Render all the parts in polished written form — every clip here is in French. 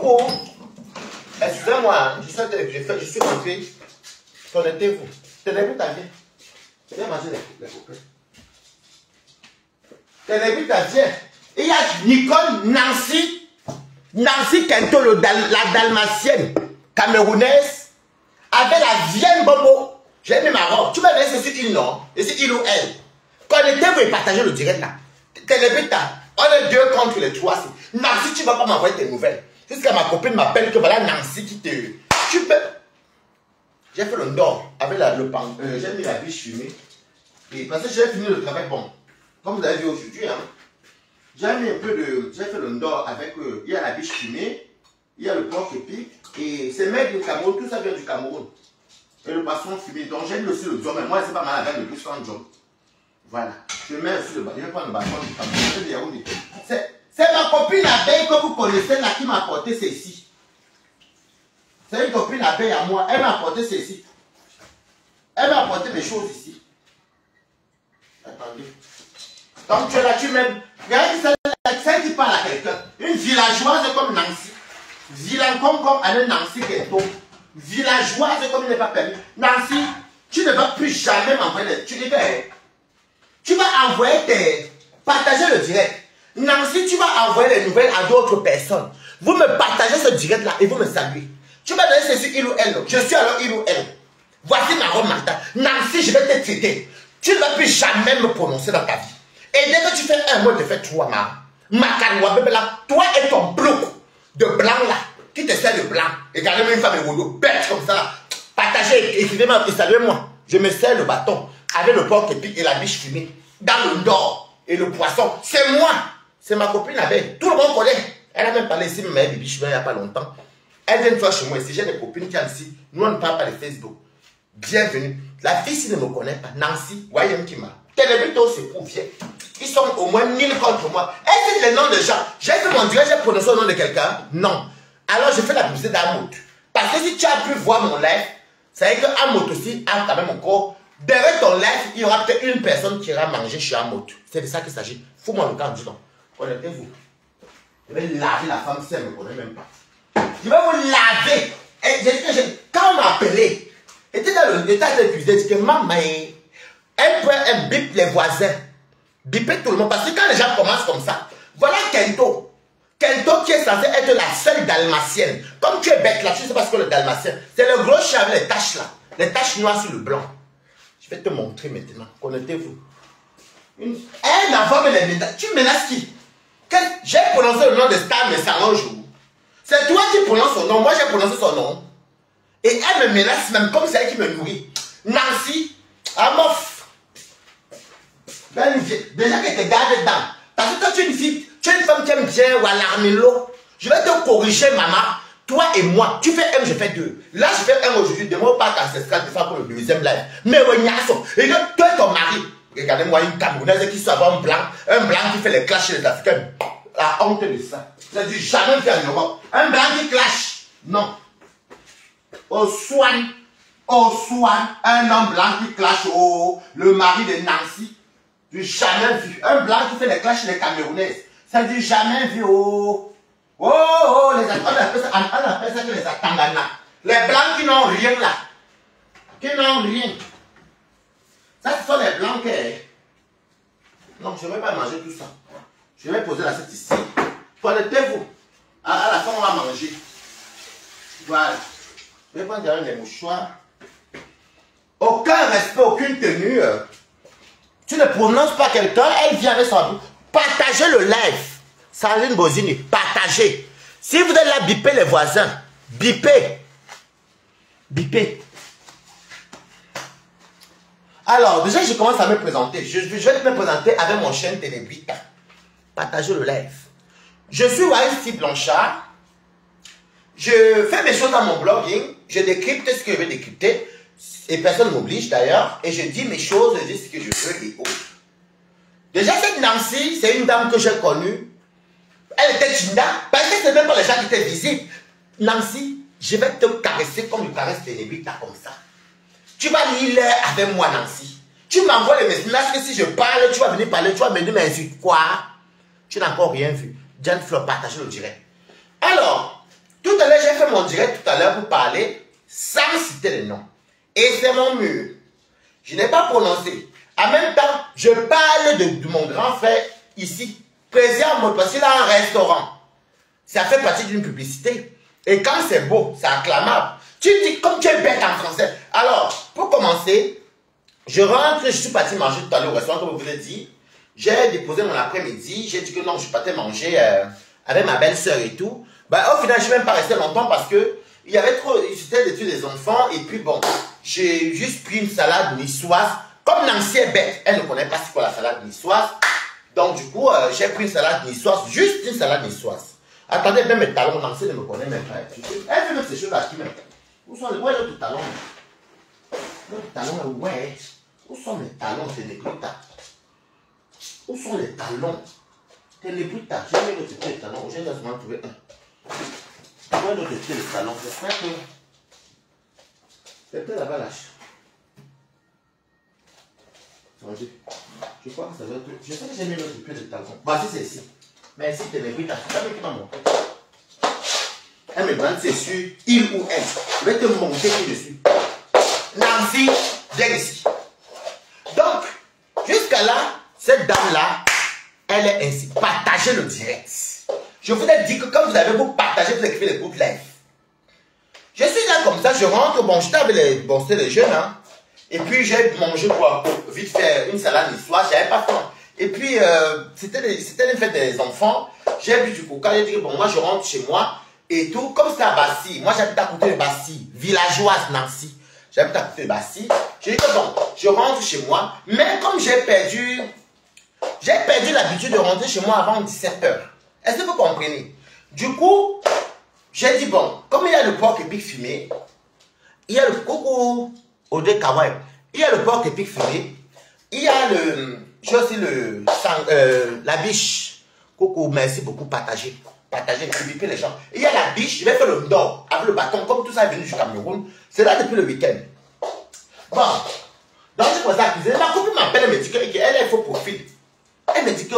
coco. Excusez-moi, je suis rentré. Connectez-vous. Tenez-vous ta vie. Viens manger les coquins. Tenez-vous ta vie. Il y a Nicole, Nancy Kento, la dalmatienne camerounaise, avec la vieille Bobo. J'ai mis ma robe. Tu m'as dit c'est il non? Et c'est il ou elle. Connectez-vous et partagez le direct là. Tenez-vous ta. On est 2 contre les 3. Nancy, tu ne vas pas m'envoyer tes nouvelles. Jusqu'à ma copine m'appelle que voilà Nancy qui te... Tu peux... J'ai fait le ndor avec le pan. J'ai mis la biche fumée. Et parce que j'ai fini le travail, bon. Comme vous avez vu aujourd'hui, hein, j'ai mis un peu de... J'ai fait le ndor avec... il y a la biche fumée, il y a le porc épic. Et c'est mec du Cameroun, tout ça vient du Cameroun. Et le poisson fumé. Donc j'ai mis aussi le job. Mais moi, c'est pas mal avec le plus grand job. Voilà. Je mets aussi le bâton. Je vais prendre le bâton du Cameroun. C'est ma copine abeille que vous connaissez là qui m'a apporté ceci. C'est une copine abeille à moi. Elle m'a apporté ceci. Elle m'a apporté mes choses ici. Attendez. Donc tu es là, tu m'aimes. Regarde celle qui parle à quelqu'un. Une villageoise comme Nancy. Comme Anne Nancy Kento. Villageoise comme il n'est pas permis. Nancy, tu ne vas plus jamais m'envoyer. Tu vas envoyer tes... Partager le direct. Nancy, tu vas envoyer les nouvelles à d'autres personnes. Vous me partagez ce direct-là et vous me saluez. Tu vas donner ceci, il ou elle. Je suis alors il ou elle. Voici ma robe mentale. Nancy, je vais te traiter. Tu ne vas plus jamais me prononcer dans ta vie. Et dès que tu fais un mot, tu fais trois là. Toi et ton bloc de blanc là, qui te sert de blanc. Et regardez-moi une femme évoluée, bête comme ça là. Partagez, écrivez-moi et saluez-moi. Je me sers le bâton avec le porc épic et la biche fumée. Dans le ndor et le poisson. C'est moi. C'est ma copine avec. Tout le monde connaît. Elle a même parlé ici, mais Bibi Chouin il n'y a pas longtemps. Elle vient une fois chez moi ici. J'ai des copines qui sont ici. Nous, on ne parle pas de Facebook. Bienvenue. La fille, s'il ne me connaît pas, Nancy, Wayem Kima. Télébuto, c'est pour vieux. Ils sont au moins 1000 contre moi. Elle dit les noms de gens. J'ai fait mon direct, j'ai prononcé le nom de quelqu'un. Non. Alors, je fais la publicité d'Amout. Parce que si tu as pu voir mon live, ça veut dire qu'Amout aussi a quand même encore. Derrière ton live, il y aura peut-être une personne qui ira manger chez Amout. C'est de ça qu'il s'agit. Fous-moi le camp du nom. Connectez-vous. Je vais laver la femme si elle ne me connaît même pas. Je vais vous laver. Et quand on m'a appelé, était dans l'état de cuisine, je dis que maman, elle bip les voisins. Biper tout le monde. Parce que quand les gens commencent comme ça, voilà Kento. Kento qui est censé être la seule dalmatienne. Comme tu es bête là, tu ne sais pas ce que le dalmatien. C'est le gros chien avec les taches là. Les taches noires sur le blanc. Je vais te montrer maintenant. Connectez-vous. Elle enfant me les menace. Tu menaces qui? J'ai prononcé le nom de Star, mais ça un jour. C'est toi qui prononces son nom. Moi, j'ai prononcé son nom. Et elle me menace même comme c'est elle qui me nourrit. Nancy, Amof. Déjà qu'elle te garde dedans. Parce que toi, tu es une fille, tu es une femme qui aime bien ou alarmer l'eau. Je vais te corriger, maman. Toi et moi, tu fais un, je fais deux. Là, je fais un aujourd'hui. Demain, au parc ancestral, tu fais pour le deuxième live. Mais regnasso. Et que toi et ton mari, regardez-moi une Camerounaise qui soit un blanc qui fait les clashs chez les Africains. La honte de ça. C'est du jamais fait en Europe. Un blanc qui clash. Non. Au soin, un homme blanc qui clash le mari de Nancy. Du jamais vu. Un blanc qui fait les clashs chez les Camerounaises. C'est du jamais vu. On appelle ça que les Atangana. Les blancs qui n'ont rien là. Qui n'ont rien. Ça, ce sont les blancs qui... Non, je ne vais pas manger tout ça. Je vais poser l'assiette ici. Connectez-vous. À la fin, on va manger. Voilà. Je vais prendre derrière les mouchoirs. Aucun respect, aucune tenue. Tu ne prononces pas quelqu'un, elle vient avec son... Partagez le live. Sandrine Bozini, partagez. Si vous êtes là, bipez les voisins. Bipez. Bipez. Alors, déjà, je commence à me présenter. Je vais me présenter avec mon chaîne Télé8. Partagez le live. Je suis Waïs Blanchard. Je fais mes choses dans mon blogging. Je décrypte ce que je veux décrypter. Et personne ne m'oblige d'ailleurs. Et je dis mes choses, je dis ce que je veux et autres. Déjà, cette Nancy, c'est une dame que j'ai connue. Elle était Tinda. Parce que ce n'est même pas les gens qui étaient visibles. Nancy, je vais te caresser comme je caresse Télé8 comme ça. Tu vas lire avec moi, Nancy. Tu m'envoies les messages que si je parle, tu vas venir parler, tu vas me dire, mais c'est quoi? Tu n'as encore rien vu. Jan Flop, partagez le direct. Alors, en direct tout à l'heure pour parler sans citer les noms. Et c'est mon mur. Je n'ai pas prononcé. En même temps, je parle de mon grand frère ici, président parce qu'il a un restaurant. Ça fait partie d'une publicité. Et quand c'est beau, c'est acclamable. Tu dis comme tu es bête en français. Alors, pour commencer, je rentre, je suis parti manger tout à l'heure au restaurant, comme je vous l'ai dit. J'ai déposé mon après-midi. J'ai dit que non, je suis parti manger avec ma belle-sœur et tout. Bah, au final, je ne suis même pas resté longtemps parce que il y avait trop, c'était des enfants. Et puis bon, j'ai juste pris une salade niçoise. Comme Nancy est bête, elle ne connaît pas c'est quoi la salade niçoise. Donc du coup, j'ai pris une salade niçoise, juste une salade niçoise. Attendez, même mes talons, Nancy ne me connaît même pas. Elle fait même ces choses-là qui même. Où sont les l'autre talon? L'autre talon, ouais. Où sont mes talons, Ténébrita? Où sont les talons? Ténébrita, j'ai mis l'autre les talons. J'ai seulement trouvé un. Où est l'autre les talons? J'espère que. C'est peut-être là-bas lâche. Je crois que ça doit être. Je sais que j'ai mis l'autre pied de talon. Bah, si c'est ici. Mais si tu me dis, tu savais qui m'a montré. Elle me demande, c'est sûr, il ou elle. Je vais te montrer qui je suis. Nancy, viens ici. Donc, jusqu'à là, cette dame-là, elle est ainsi. Partagez le direct. Je vous ai dit que quand vous avez vous partagé, vous écrivez les groupes live. Je suis là comme ça, je rentre. Bon, j'étais avec les, bon, c'était les jeunes, hein. Et puis j'ai mangé quoi, vite fait une salade niçoise, j'avais pas faim. Et puis c'était une fête des enfants, j'ai bu du coca, j'ai dit bon moi je rentre chez moi et tout, comme c'était à Bassi, moi j'habite à côté de Bassi, villageoise Nancy, j'habite à côté de Bassi, j'ai dit que bon, je rentre chez moi, mais comme j'ai perdu l'habitude de rentrer chez moi avant 17 h. Est-ce que vous comprenez? Du coup, j'ai dit bon, comme il y a le porc épic fumé, il y a le coucou Ode Kawaii. Il y a le porc épic fumé. Il y a le. J'ai aussi le. La biche. Coucou, merci beaucoup, partagez. Partagez, invitez les gens. Il y a la biche, je vais faire le nord avec le bâton. Comme tout ça est venu du Cameroun. C'est là depuis le week-end. Bon. Donc, je commence à cuisiner. Ma copine m'appelle, elle me dit qu'elle est faux profil. Elle me dit que.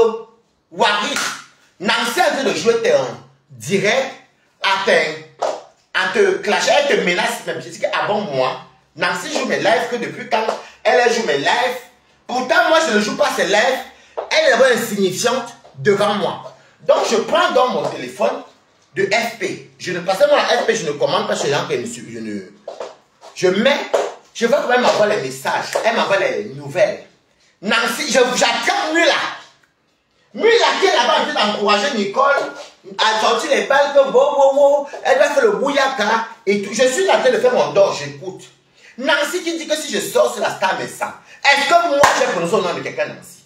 Waris, Nancy est en train de jouer en direct à te clasher. Elle te menace même. Je dis qu'avant moi. Nancy joue mes lives que depuis quand elle joue mes lives. Pourtant, moi, je ne joue pas ses lives. Elle est insignifiante devant moi. Donc, je prends dans mon téléphone de FP. Je ne passe pas à FP, je ne commande pas chez les gens qui me suivent. Je mets, je vois qu'elle m'envoie les messages. Elle m'envoie les nouvelles. Nancy, j'attrape Mula. Mula qui est là-bas en train d'encourager Nicole à sortir les balles que elle va faire le bouyaka et tout. Je suis en train de faire mon dos, j'écoute. Nancy qui dit que si je sors sur la star Messa, est-ce que moi j'ai prononcé le nom de quelqu'un, Nancy?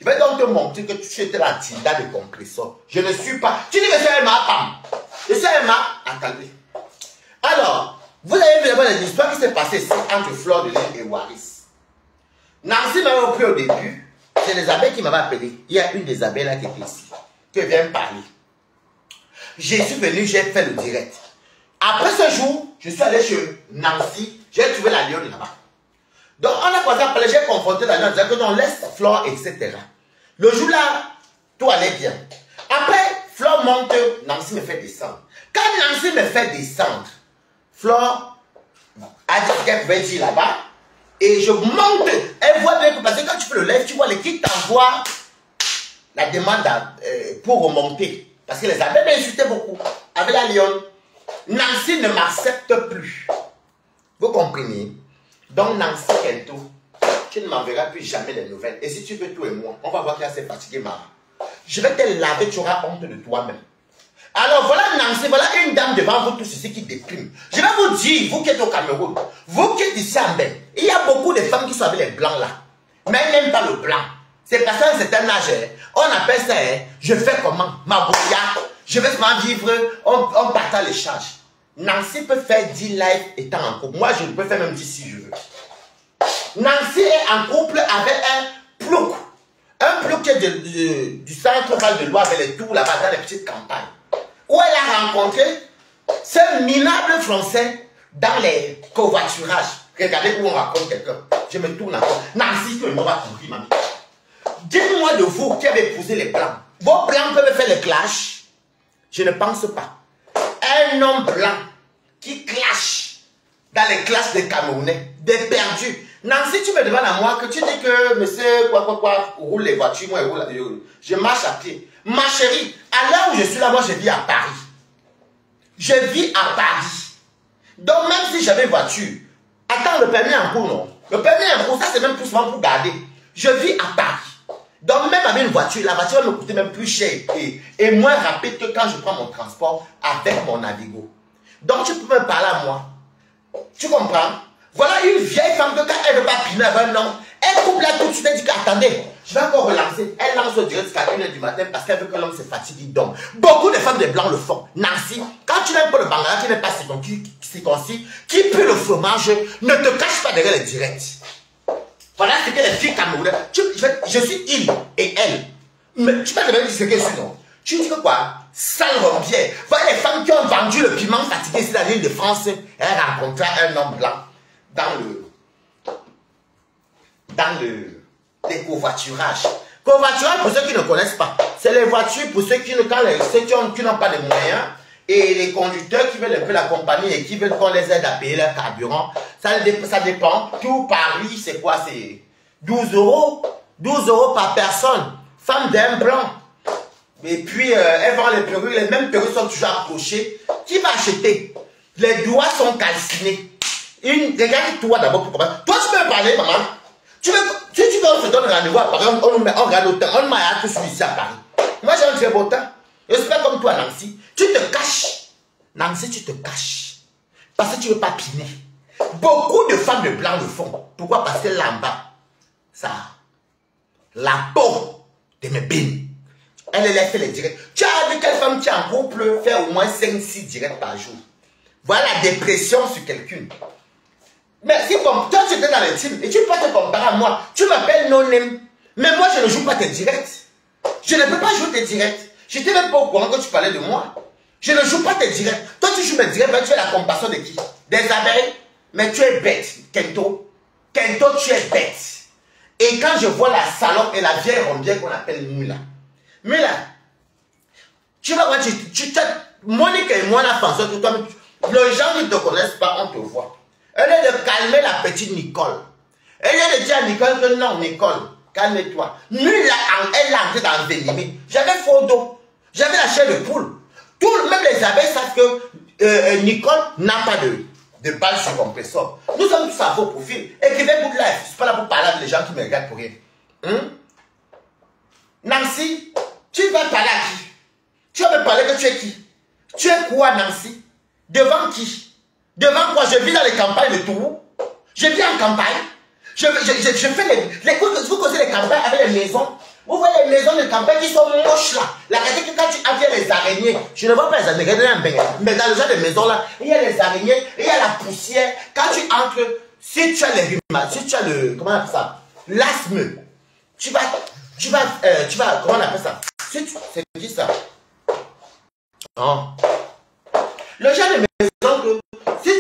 Je vais donc te montrer que tu étais la Tinda de compresseur. Je ne suis pas. Tu dis que c'est Emma, pam. Et c'est Emma, attendez. Alors, vous avez vu l'histoire qui s'est passée ici entre Fleur de Lune et Waris. Nancy m'avait repris au début. C'est les abeilles qui m'avaient appelé. Il y a une des abeilles là qui était ici, qui vient me parler. Je suis venu, j'ai fait le direct. Après ce jour, je suis allé chez Nancy. J'ai trouvé la lionne là-bas. Donc, on a commencé à parler, j'ai confronté la lionne, disant que non, laisse Flore, etc. Le jour-là, tout allait bien. Après, Flore monte, Nancy me fait descendre. Quand Nancy me fait descendre, Flore a dit qu'elle pouvait dire là-bas, et je monte. Elle voit bien que, parce que quand tu fais le live, tu vois les qui t'envoient la demande pour remonter. Parce que les abeilles m'insultaient beaucoup. Avec la lionne, Nancy ne m'accepte plus. Vous comprenez? Donc Nancy Kento, tu ne m'enverras plus jamais les nouvelles. Et si tu veux tout et moi, on va voir qu'elle s'est fatiguée, maman. Je vais te laver, tu auras honte de toi-même. Alors voilà Nancy, voilà une dame devant vous tous ici qui déprime. Je vais vous dire, vous qui êtes au Cameroun, vous qui êtes ici en Belgique, il y a beaucoup de femmes qui sont avec les blancs là. Mais elles n'aiment pas le blanc. C'est parce qu'à un certain âge, on appelle ça, je fais comment? Ma bouilla, je vais comment vivre, on partage les charges. Nancy peut faire 10 lives étant en couple. Moi, je peux faire même 10 si je veux. Nancy est en couple avec un plouc. Un plouc qui est du centre Val de Loire avec les tours là-bas dans les petites campagnes. Où elle a rencontré ce minable français dans les covoiturages. Regardez où on raconte quelqu'un. Je me tourne encore. Nancy, tu m'auras compris, mamie. Dites-moi de vous qui avez épousé les blancs. Vos blancs peuvent faire le clash? Je ne pense pas. Un homme blanc qui clashent dans les classes des Camerounais, des perdus. Nancy, tu me demandes à moi que tu dis que monsieur, roule les voitures, moi, je marche à pied. Ma chérie, à l'heure où je suis là, moi, je vis à Paris. Je vis à Paris. Donc, même si j'avais une voiture, attends, le permis en cours, non? Le permis en cours, ça, c'est même plus souvent pour garder. Je vis à Paris. Donc, même avec une voiture, la voiture va me coûter même plus cher et moins rapide que quand je prends mon transport avec mon Navigo. Donc, tu peux me parler à moi. Tu comprends? Voilà une vieille femme que quand elle ne veut pas piner avec un homme, elle coupe là tout de suite, elle dit qu'attendez, je vais encore relancer. Elle lance au direct jusqu'à 1h du matin parce qu'elle veut que l'homme se fatigue. Donc, beaucoup de femmes de blanc le font. Nancy, quand tu n'aimes pas le bangala, tu n'aimes pas circoncis, qui pue le fromage, ne te cache pas derrière les directs. Voilà ce que les filles camerounaises. Je suis il et elle. Mais tu m'as demandé ce que je suis, non? Tu dis que quoi? Sale rombière. Voilà les femmes qui ont vendu le piment fatigué sur la ligne de France. Elle a rencontré un homme blanc dans les covoiturages. Covoiturage, pour ceux qui ne connaissent pas, c'est les voitures pour ceux qui n'ont pas de moyens et les conducteurs qui veulent un peu l'accompagner et qui veulent qu'on les aide à payer leur carburant. Ça dépend. Tout Paris, c'est quoi? C'est 12 €. 12 € par personne. Femme d'un blanc. Et puis, elle vend les perruques. Les mêmes perruques sont toujours accrochées. Qui va acheter? Les doigts sont calcinés. Regarde-toi d'abord pour comprendre. Toi, tu peux me parler, maman. Si tu veux, on se donne rendez-vous à Paris, on regarde le temps. On m'a tous ici à Paris. Moi, j'ai un très beau temps. Je suis pas comme toi, Nancy. Tu te caches. Nancy, tu te caches. Parce que tu ne veux pas piner. Beaucoup de femmes de blanc le font. Pourquoi? Parce que là en bas, ça, la peau de mes bines, elle laisse les directs. Tu as vu quelle femme qui est en couple faire au moins 5-6 directs par jour. Voilà la dépression sur quelqu'un. Mais si toi tu étais dans l'intime et tu peux pas te comparer à moi, tu m'appelles non-name. Mais moi je ne joue pas tes directs. Je ne peux pas jouer tes directs. Je n'étais même pas au courant que tu parlais de moi. Je ne joue pas tes directs. Toi tu joues mes directs, mais tu es la compassion de qui? Des abeilles. Mais tu es bête, Kento. Kento, tu es bête. Et quand je vois la salope et la vieille rombière qu'on appelle Mula. Mula, tu vas voir, Monique et moi, la façon que toi, les gens qui ne te connaissent pas, on te voit. Elle est de calmer la petite Nicole. Elle est de dire à Nicole que non, Nicole, calme-toi. Mula, elle l'a entré dans l'envenimé. J'avais faux dos. J'avais la chair de poule. Même les abeilles savent que Nicole n'a pas de balle sur compresseur. Nous sommes tous à vos profils. Écrivez Good Life. Je ne suis pas là pour parler avec les gens qui me regardent pour rien. Nancy, tu vas parler à qui? Tu vas me parler que tu es qui? Tu es quoi, Nancy? Devant qui? Devant quoi? Je vis dans les campagnes de Tourou. Je vis en campagne. Je fais les vous causez les campagnes avec les maisons. Vous voyez les maisons de campagne qui sont moches là. La réalité que quand tu as les araignées, je ne vois pas les araignées, mais dans le genre de maison là, il y a les araignées, il y a la poussière. Quand tu entres, si tu as les rhumates, si tu as le, comment on appelle ça? L'asthme, tu vas, comment on appelle ça? C'est qui ça? Non. Le genre de maison que,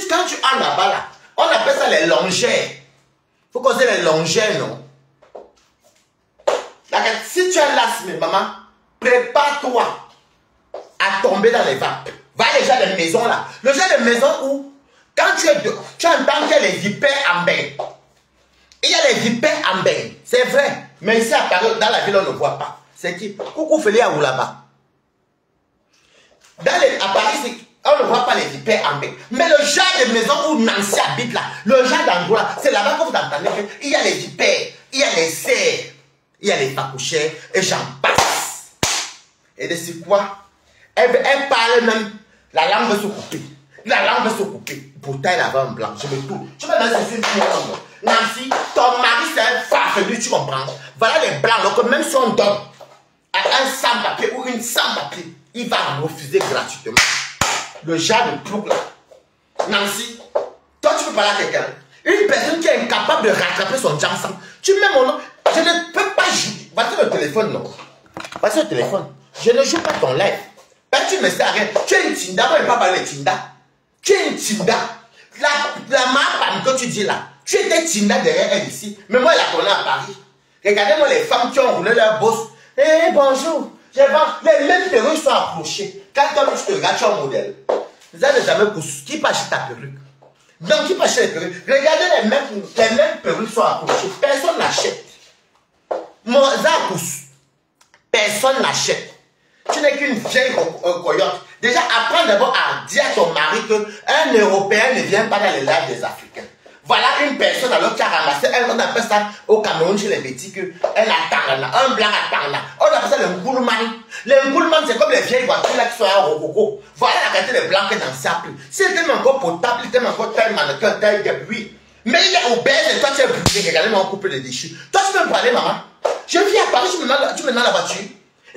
quand tu entres là-bas là, on appelle ça les longères. Il faut causer les longères, non? Si tu as l'asthme, maman, prépare-toi à tomber dans les vapes. Va les gens de maison là. Le genre de maison où, quand tu entends qu'il y a les vipères en bain. Il y a les vipères en bain. C'est vrai. Mais ici à Paris, dans la ville, on ne voit pas. C'est qui? Coucou Félia ou là-bas. À Paris, on ne voit pas les vipères en bain. Mais le genre de maison où Nancy habite là, le genre d'endroit là, c'est là-bas que vous entendez qu'il y a les vipères, il y a les cerfs. Il y a les pacouchères et j'en passe. Et de c'est quoi? Elle parle même. La langue veut se couper. La langue veut se couper. Pourtant, elle avait un blanc. Je me tourne. Tu me dis, c'est une fille. Nancy, ton mari, c'est un farfelu, tu comprends? Voilà les blancs. Donc, même si on donne à un sans-papier ou une sans-papier, il va refuser gratuitement. Le genre de plouc là. Nancy, toi, tu peux parler à quelqu'un. Une personne qui est incapable de rattraper son jansan. Tu mets mon nom. Je ne peux pas jouer. Voici le téléphone, non? Voici le téléphone. Je ne joue pas ton live. Parce que tu me sais rien. Tu es une Tinda. Moi, je ne vais pas parler de Tinda. Tu es une Tinda. La marque que tu dis là. Tu étais Tinda derrière elle ici. Mais moi, je la connais à Paris. Regardez-moi les femmes qui ont roulé leur boss. Eh, bonjour. Les mêmes perruques sont approchées. Quand toi, tu te regardes, tu es un modèle. Vous avez des amis qui pas acheter ta perruque. Donc, qui peut acheter les perruques? Regardez les mêmes perruques sont accrochées. Personne n'achète. Mon Zakous, personne n'achète. Tu n'es qu'une vieille coyote. Déjà, apprends d'abord à dire à ton mari qu'un Européen ne vient pas dans les lives des Africains. Voilà une personne alors qui a ramassé, on appelle ça au Cameroun chez les petits, un Atangana, un blanc Atangana. On appelle ça le Ngoulman. Le Ngoulman, c'est comme les vieilles voitures là qui sont à Rococo. Voilà la qualité des blancs qui dans ça. Si elle était encore potable, il était encore tel mannequin, tel gueule, oui. Mais il est obèse et toi tu es brûlé, regardez-moi un couple de déchus. Toi tu peux me parler, maman. Je vis à Paris, tu me mets dans la voiture.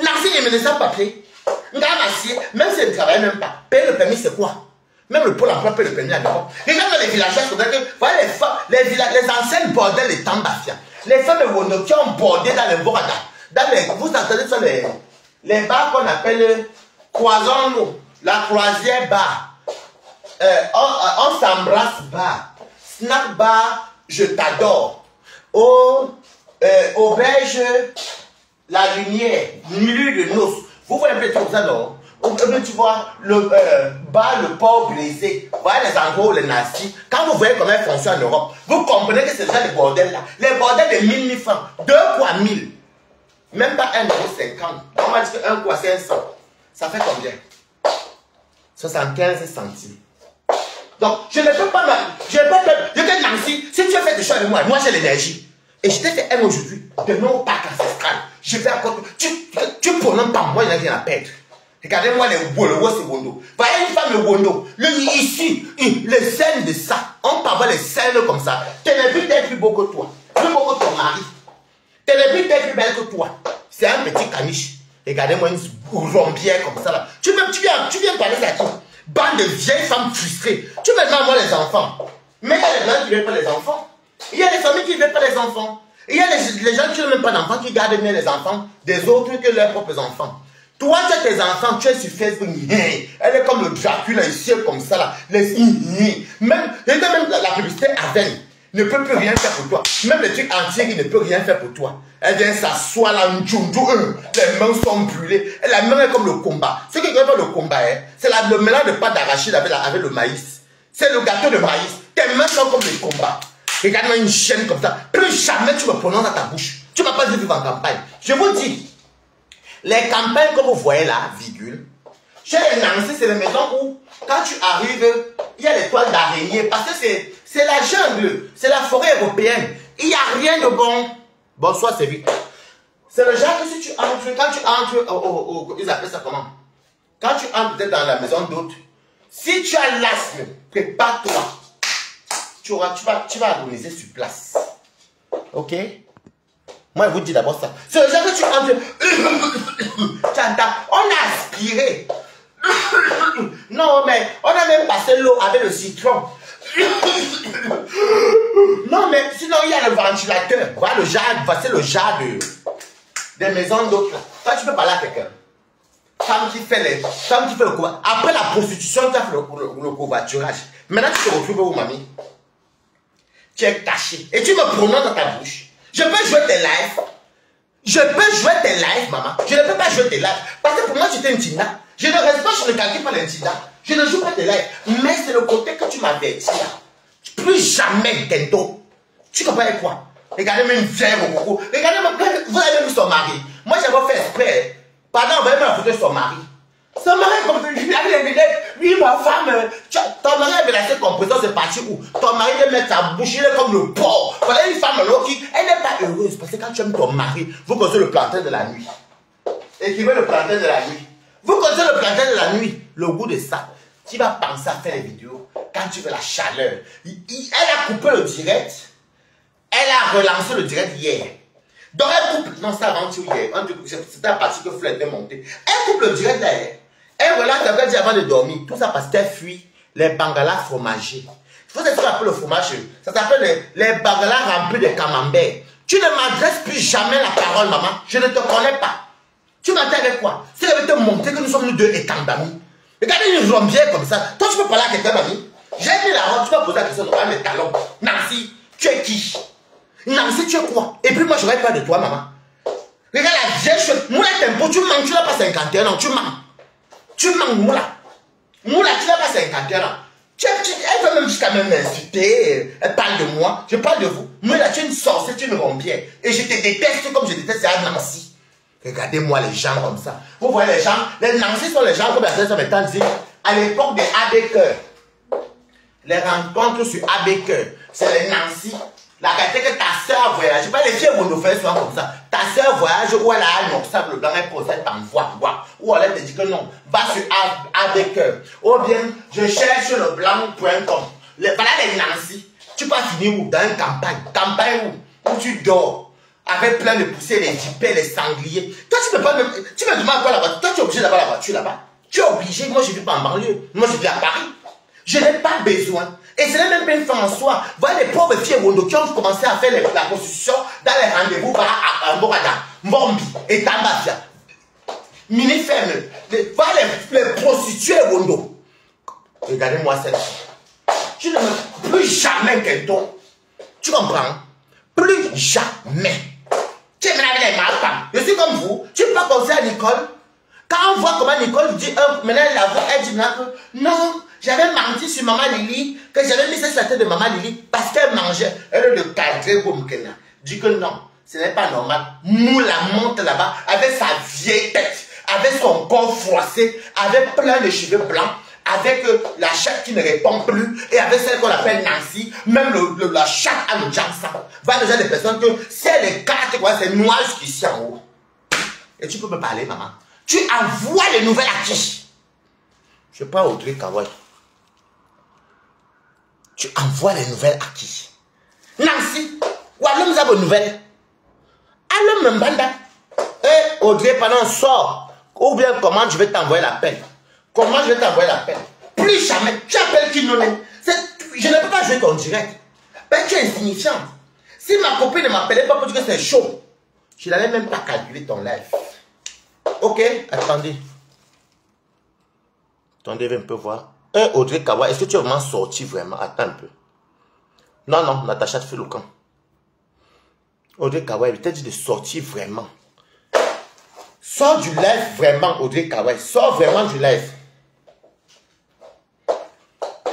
Nancy, il me laisse un papier. Même si elle ne travaille même pas, payer le permis, c'est quoi? Même le pôle emploi paye le permis à l'Europe. Regarde les villageois, voilà les femmes, les anciennes bordels, les Tambafia. Les femmes de Wondo qui ont bordé dans les Borada. Vous entendez ça, les bars qu'on appelle croisons-nous, la croisière bar. On s'embrasse bar. Snack bar, je t'adore. Auberge, la lumière, milieu de noces. Vous voyez un peu tout ça, non? Tu vois, le bar, le port brisé. Vous voyez les endroits où les nazis. Quand vous voyez comment ils fonctionnent en Europe, vous comprenez que c'est déjà les bordels là. Les bordels de 1000 francs. 2 fois 1000. Même pas 1,50 €. On va dire que 1 quoi 500. Ça fait combien? 75 centimes. Donc, je ne peux pas je dis Nancy, si tu as fait des choses avec moi j'ai l'énergie. Et je t'ai fait un aujourd'hui, de non pas ancestral. Je vais encore. Tu prononces pas moi, il n'y a rien à perdre. Regardez-moi les Wolowo, c'est Wondo. Voyez une femme Wondo. Ici, les scènes de ça. On peut avoir les scènes comme ça. Télébi est plus beau que toi. Plus beau que ton mari. Télébi est plus belle que toi. C'est un petit caniche. Regardez-moi une rombière comme ça là. Tu viens parler à qui? Bande de vieilles femmes frustrées. Tu me demandes moi les enfants. Mais il y a les gens qui ne veulent pas les enfants. Il y a les familles qui ne veulent pas les enfants. Il y a les gens qui n'ont même pas d'enfants, qui gardent mieux les enfants des autres que leurs propres enfants. Toi, tu as tes enfants, tu es sur Facebook, elle est comme le Dracula ici, comme ça là. Même la publicité Aven ne peut plus rien faire pour toi. Même le truc entier qui ne peut rien faire pour toi. Elle vient s'asseoir là, les mains sont brûlées. Et la main est comme le combat. Ce qui est le combat, c'est le mélange de pâte d'arachide avec le maïs. C'est le gâteau de maïs. Tes mains sont comme le combat. Regarde-moi une chaîne comme ça. Plus jamais tu me prononces dans ta bouche. Tu ne vas pas vivre en campagne. Je vous dis, les campagnes que vous voyez là, virgule, chez les Nancy, c'est les maisons où, quand tu arrives, il y a les toiles d'araignée. Parce que c'est la jungle. C'est la forêt européenne. Il n'y a rien de bon. Bonsoir, c'est vite. C'est le genre que si tu entres, quand tu entres, ils appellent ça comment? Quand tu entres peut-être dans la maison d'autres, si tu as l'asthme, prépare-toi. Tu vas agoniser sur place. Ok? Moi, je vous dis d'abord ça. C'est le genre que tu entres. Tu entends? On a aspiré. Non, mais on a même passé l'eau avec le citron. Non, mais sinon, il y a le ventilateur. Voilà le genre, c'est le genre des maisons d'autres. Toi, tu peux parler à quelqu'un. Femme qui fait le covoiturage. Après la prostitution, tu as fait le covoiturage. Maintenant, tu te retrouves où, mamie? Tu es caché. Et tu me prononces dans ta bouche. Je peux jouer tes lives. Je peux jouer tes lives, maman. Je ne peux pas jouer tes lives. Parce que pour moi, tu es un Tinda. Je ne reste pas sur le calcul par l'Intinda. Je ne joue pas tes lives. Mais c'est le côté que tu m'avais dit là. Plus jamais, Tento. Tu comprends quoi? Regardez-moi une vieille Rococo. Regardez-moi, vous avez vu son mari. Moi, j'avais fait exprès. Pardon, on va même la photo de son mari. Son mari, comme lui, avec les lunettes, lui, ma femme, ton mari avait laissé compresseur, c'est parti où? Ton mari de mettre sa bouche, il est comme le porc. Voilà une femme là qui, elle n'est pas heureuse, parce que quand tu aimes ton mari, vous connaissez le plantain de la nuit. Écrivez le plantain de la nuit. Vous connaissez le plantain de la nuit, le goût de ça. Tu vas penser à faire les vidéos quand tu veux la chaleur. Elle a coupé le direct, elle a relancé le direct hier. Donc elle coupe, non, ça avant-hier, c'était la partie que Fred était montée. Elle coupe le direct derrière. Elle relance, elle dit avant de dormir. Tout ça parce qu'elle fuit les bangalas fromagers. Il faut savoir ce qu'on appelle le fromage. Ça s'appelle les bangalas remplis de camembert. Tu ne m'adresses plus jamais la parole, maman. Je ne te connais pas. Tu m'attends avec quoi? Si elle veut te montrer que nous sommes nous deux étant d'amis. Regardez une rombière comme ça. Toi, tu peux parler à quelqu'un, mamie. J'ai mis la robe, tu vas poser la question dans mes talons. Nancy, tu es qui? Nancy, tu es quoi? Et puis moi, je n'aurais pas de toi, maman. Regarde la vieille chose. Moi, tempo, tu manques, tu n'as pas 51 ans, tu manques. Tu manques, moula. Moula, tu n'as pas 51 ans. Elle veut même jusqu'à m'insulter. Elle parle de moi. Je parle de vous. Moula, tu es une sorcière, tu es une rompière. Et je te déteste comme je déteste Nancy. Regardez-moi les gens comme ça. Vous voyez les gens, les Nancy sont les gens comme la personne maintenant dit, à l'époque des Abécoeurs. Les rencontres sur Abécoeur, c'est les Nancy. La qualité que ta soeur voyage, pas les filles vont nous faire souvent comme ça. Ta soeur voyage où elle a un obstacle blanc, elle pose, elle t'envoie. Ou elle te dit que non, va sur Abécoeur. Ou bien, je cherche le blanc.com. Voilà les Nancy. Tu peux finir où? Dans une campagne. Campagne où tu dors. Avec plein de poussières, les vipères, les sangliers. Toi, tu peux pas même. Tu me demandes quoi là-bas? Toi, tu es obligé d'avoir la voiture là-bas. Tu es obligé. Moi, je ne vis pas en banlieue. Moi, je vis à Paris. Je n'ai pas besoin. Et ce n'est même pas une fin en soi. Voilà les pauvres filles Wondo qui ont commencé à faire la prostitution dans les rendez-vous à Mborada, Mbombi et Tambafia. Mini ferme. Voilà les prostituées Wondo. Regardez-moi celle-ci. Tu ne me plus jamais quelqu'un. Tu comprends? Plus jamais. Tu es maintenant avec les malpams. Je suis comme vous. Tu ne peux pas penser à Nicole. Quand on voit comment Nicole dit, maintenant elle dit non, j'avais menti sur Maman Lily, que j'avais mis ça sur la tête de Maman Lily parce qu'elle mangeait. Elle le cadré comme Kena. Dit que non, ce n'est pas normal. Moula monte là-bas avec sa vieille tête, avec son corps froissé, avec plein de cheveux blancs, avec la chatte qui ne répond plus, et avec celle qu'on appelle Nancy, même la chatte à nous Jansan. Voilà déjà des personnes que si elle est carte, c'est noir jusqu'ici en haut. Et tu peux me parler, maman. Tu envoies les nouvelles à qui? Je ne sais pas Audrey Kawai. Tu envoies les nouvelles à qui? Nancy, ou alors nous avons des nouvelles. Alors, Mbanda, Audrey, pendant sort, ou bien comment je vais t'envoyer l'appel? Comment je vais t'envoyer l'appel? Plus jamais, tu appelles qui non. Je ne peux pas jouer ton direct. Ben, tu es insignifiante. Si ma copine ne m'appelait pas pour dire que c'est chaud, je n'avais même pas calculé ton live. Ok, attendez. Attendez, un peu voir. Audrey Kawa, est-ce que tu es vraiment sorti vraiment? Attends un peu. Non, non, Natacha te fait le camp. Audrey Kawa, il t'a dit de sortir vraiment. Sors du live vraiment, Audrey Kawa. Sors vraiment du live.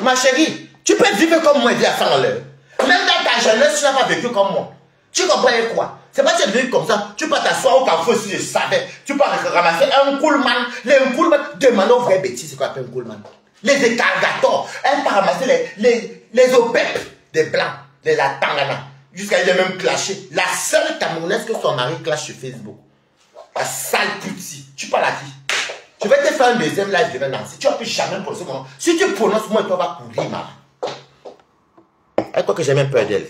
Ma chérie, tu peux vivre comme moi et vivre à 100 l'heure. Même dans ta jeunesse, tu n'as pas vécu comme moi. Tu comprends quoi? C'est pas que tu es venu comme ça. Tu peux t'asseoir au carrefour si je savais. Tu peux ramasser un coolman. Les coolman, demande aux vraies bêtises, c'est quoi un coolman? Les décargators. Elle peut ramasser les OPEP des blancs, les latangana. Jusqu'à elle même clasher. La seule Camerounaise que son mari clash sur Facebook. La sale putie. Tu parles à qui? Je vais te faire un deuxième live de maintenant. Si tu n'as plus jamais prononcer mon nom. Si tu prononces, moi, tu vas courir, maman. Elle croit que j'ai même peur d'elle.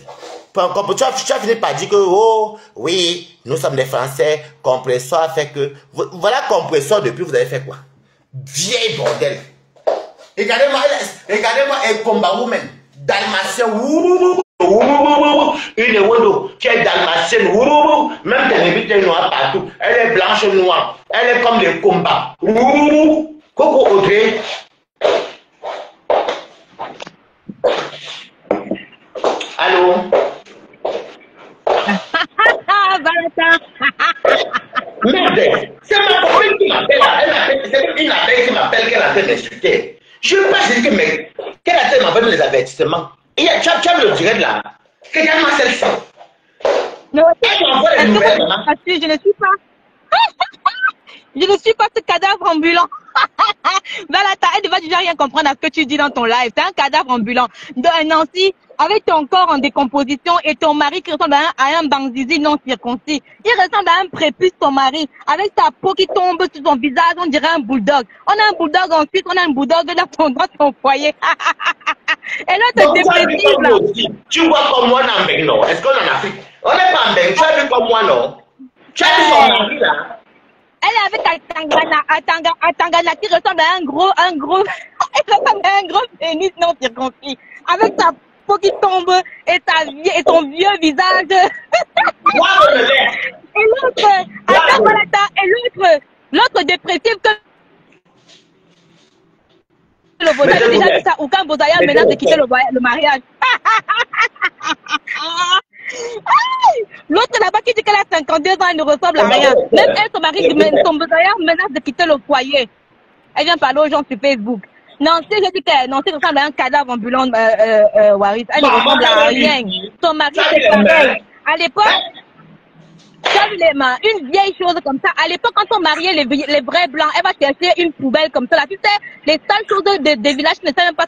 Tu as fini par dire que, oh, oui, nous sommes des Français, compresseur fait que... Voilà, compresseur, depuis, vous avez fait quoi? Vieille bordel. Regardez-moi, et combat woman. Dalmatien, une wodo, qui est dalmatienne, même tes nébites est noire partout. Elle est blanche noire. Elle est comme des combats. Coucou Audrey. Allô? Merde, c'est ma copine qui m'appelle. C'est une abeille qui m'appelle qu'elle a fait m'insulter. Je ne veux pas dire que mais qu'elle a fait m'envoyer les avertissements. Et tu as le direct là. Regarde-moi celle-ci. Elle m'envoie les nouvelles. Je ne suis pas. Je ne suis pas ce cadavre ambulant. Valata, elle ne va déjà rien comprendre à ce que tu dis dans ton live. C'est un cadavre ambulant. Nancy, avec ton corps en décomposition et ton mari qui ressemble à un banzizi non circoncis. Il ressemble à un prépuce, ton mari, avec sa peau qui tombe sur son visage, on dirait un bulldog. On a un bulldog en Suisse, on a un bulldog dans son foyer. Et là, c'est dépressif, là. Tu vois comme moi dans Bengno. Est-ce qu'on est en Afrique? On n'est pas en Bengno. Tu as vu comme moi, non? Tu as vu son mari, là? Elle est avec Atangana qui ressemble à un gros, elle ressemble à un gros pénis non circoncis. Avec sa peau qui tombe et son vieux visage. Et l'autre, attends, Valata, et l'autre dépressif que le Bozaya, j'ai déjà dit ça, aucun Bozaya menace de quitter le mariage. L'autre là-bas qui dit qu'elle a 52 ans, elle ne ressemble à rien. Même elle, son mari, son Bozaya menace de quitter le foyer. Elle vient parler aux gens sur Facebook. Nancy, je dis que Nancy ressemble à un cadavre ambulant, Waris. Elle ne ressemble à rien. Son mari, c'est pareil. À l'époque, une vieille chose comme ça. À l'époque, quand on mariait les vrais blancs, elle va chercher une poubelle comme ça. Là, tu sais, les sales choses des villages qui ne savent pas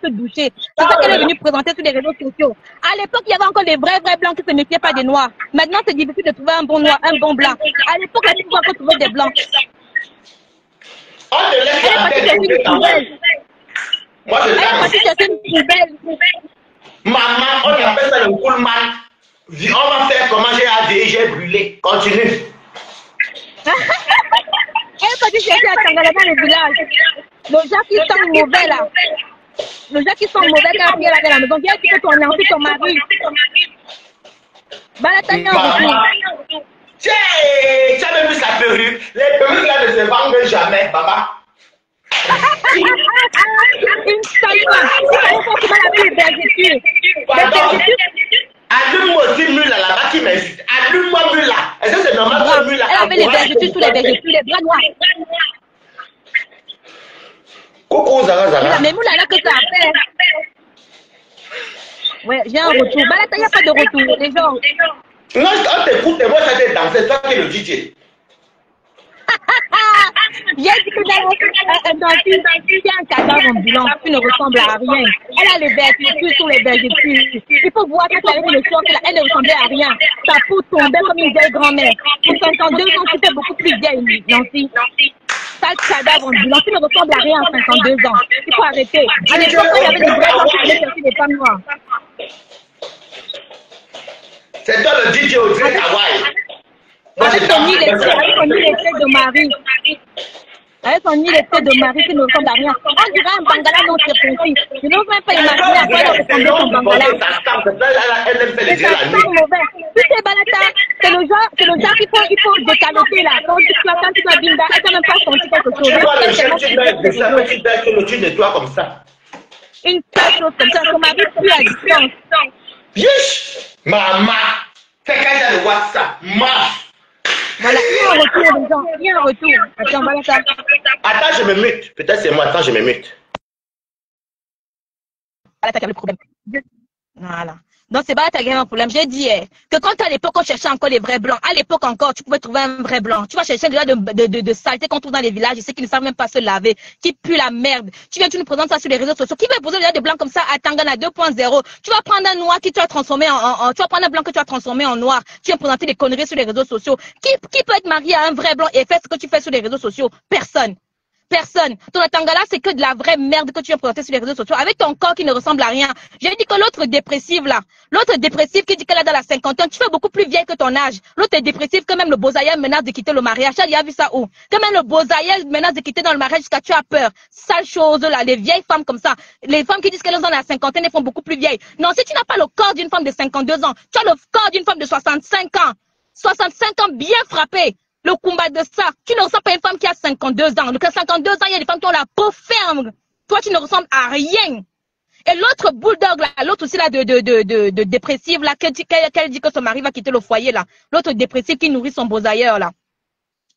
se doucher. C'est ça qu'elle est venue présenter sur les réseaux sociaux. À l'époque, il y avait encore des vrais blancs qui se méfiaient pas des noirs. Maintenant, c'est difficile de trouver un bon noir, un bon blanc. À l'époque, là, tu pouvais encore trouver des blancs. On te laisse la tête de poubelle. Moi, je l'aime. Maman, on appelle ça le coolman. On va faire comment j'ai brûlé. Continue. Elle est partie chercher à Tangala dans le village. Les gens qui sont mauvais là. Les gens qui sont mauvais quand ils à la maison. Viens quitter ton enfant, ton mari. Balatania en retour. Tu as même vu sa perruque. Les perruques là ne se vendent jamais, papa. Une seule fois. Il faut que tu m'as vu les bergers. Allume-moi aussi Mula là-bas qui m'insulte. Allume-moi Mula. Est-ce que c'est normal que Mula elle avait les bergetures sous les bergetures, les bras noirs. Coucou Zara Zara. Mais Mula là que ça a fait. Ouais, j'ai un retour. Bah là, il n'y a pas de retour, les gens. Non, on t'écoute et moi ça t'est dansé, toi qui es le DJ. J'ai dit que dans un cadavre ambulant, tu ne ressembles à rien. Elle a les bergetures sur les bergetures. Il faut voir qu'elle avait le choc, elle ne ressemblait à rien. Sa peau tombait comme une vieille grand-mère. Pour 52 ans, tu fais beaucoup plus vieille, Nancy. Sale cadavre ambulant, tu ne ressembles à rien à 52 ans. Il faut arrêter. À l'époque, il y avait des vrais gens qui allaient chercher des femmes noires. C'est toi le DJ au Drake Hawaii. Avec son nid de mari. Avec son nid de mari qui ne ressemble à rien. On dirait un bangala non circoncis. Je n'ose même pas imaginer à quoi elle ressemblait son bangala. C'est un sang mauvais. Tu sais, Balata, c'est le genre qu'il faut décaloter là. Quand tu dois binda, elle n'a même pas senti quelque chose. Tu nettoies comme ça. Une seule chose comme ça, son mari plus à distance. Yes! Maman! Fais qu'elle a le WhatsApp. Voilà, il y a un retour, les gens. Il y a un retour. Attends, voilà ça. Attends, je me mute. Peut-être c'est moi. Attends, je me mute. Voilà, t'as le problème. Voilà. Donc, c'est pas qu'il y a un problème. J'ai dit que quand à l'époque, on cherchait encore les vrais blancs, à l'époque encore, tu pouvais trouver un vrai blanc. Tu vas chercher déjà de saleté qu'on trouve dans les villages, ceux qui ne savent même pas se laver, qui puent la merde. Tu viens, tu nous présentes ça sur les réseaux sociaux. Qui va poser déjà des blancs comme ça à Tangana 2.0? Tu vas prendre un noir qui tu as transformé tu vas prendre un blanc que tu as transformé en noir. Tu viens présenter des conneries sur les réseaux sociaux. Qui peut être marié à un vrai blanc et faire ce que tu fais sur les réseaux sociaux? Personne. Personne. Ton Tangala, c'est que de la vraie merde que tu viens présenter sur les réseaux sociaux avec ton corps qui ne ressemble à rien. J'ai dit que l'autre dépressive là, l'autre dépressive qui dit qu'elle a dans la cinquantaine, tu fais beaucoup plus vieille que ton âge. L'autre est dépressive que même le Bozaïa menace de quitter le mariage. Tu as vu ça où? Que même le Bozaïa menace de quitter dans le mariage jusqu'à tu as peur. Sale chose là, les vieilles femmes comme ça. Les femmes qui disent qu'elles sont dans la cinquantaine, elles font beaucoup plus vieilles. Non, si tu n'as pas le corps d'une femme de 52 ans, tu as le corps d'une femme de 65 ans. 65 ans bien frappé. Le combat de ça. Tu ne ressembles pas à une femme qui a 52 ans. Donc à 52 ans, il y a des femmes qui ont la peau ferme. Toi, tu ne ressembles à rien. Et l'autre bulldog là, l'autre aussi là de dépressive là, qu'elle dit que son mari va quitter le foyer là. L'autre dépressive qui nourrit son beau-ailleurs là.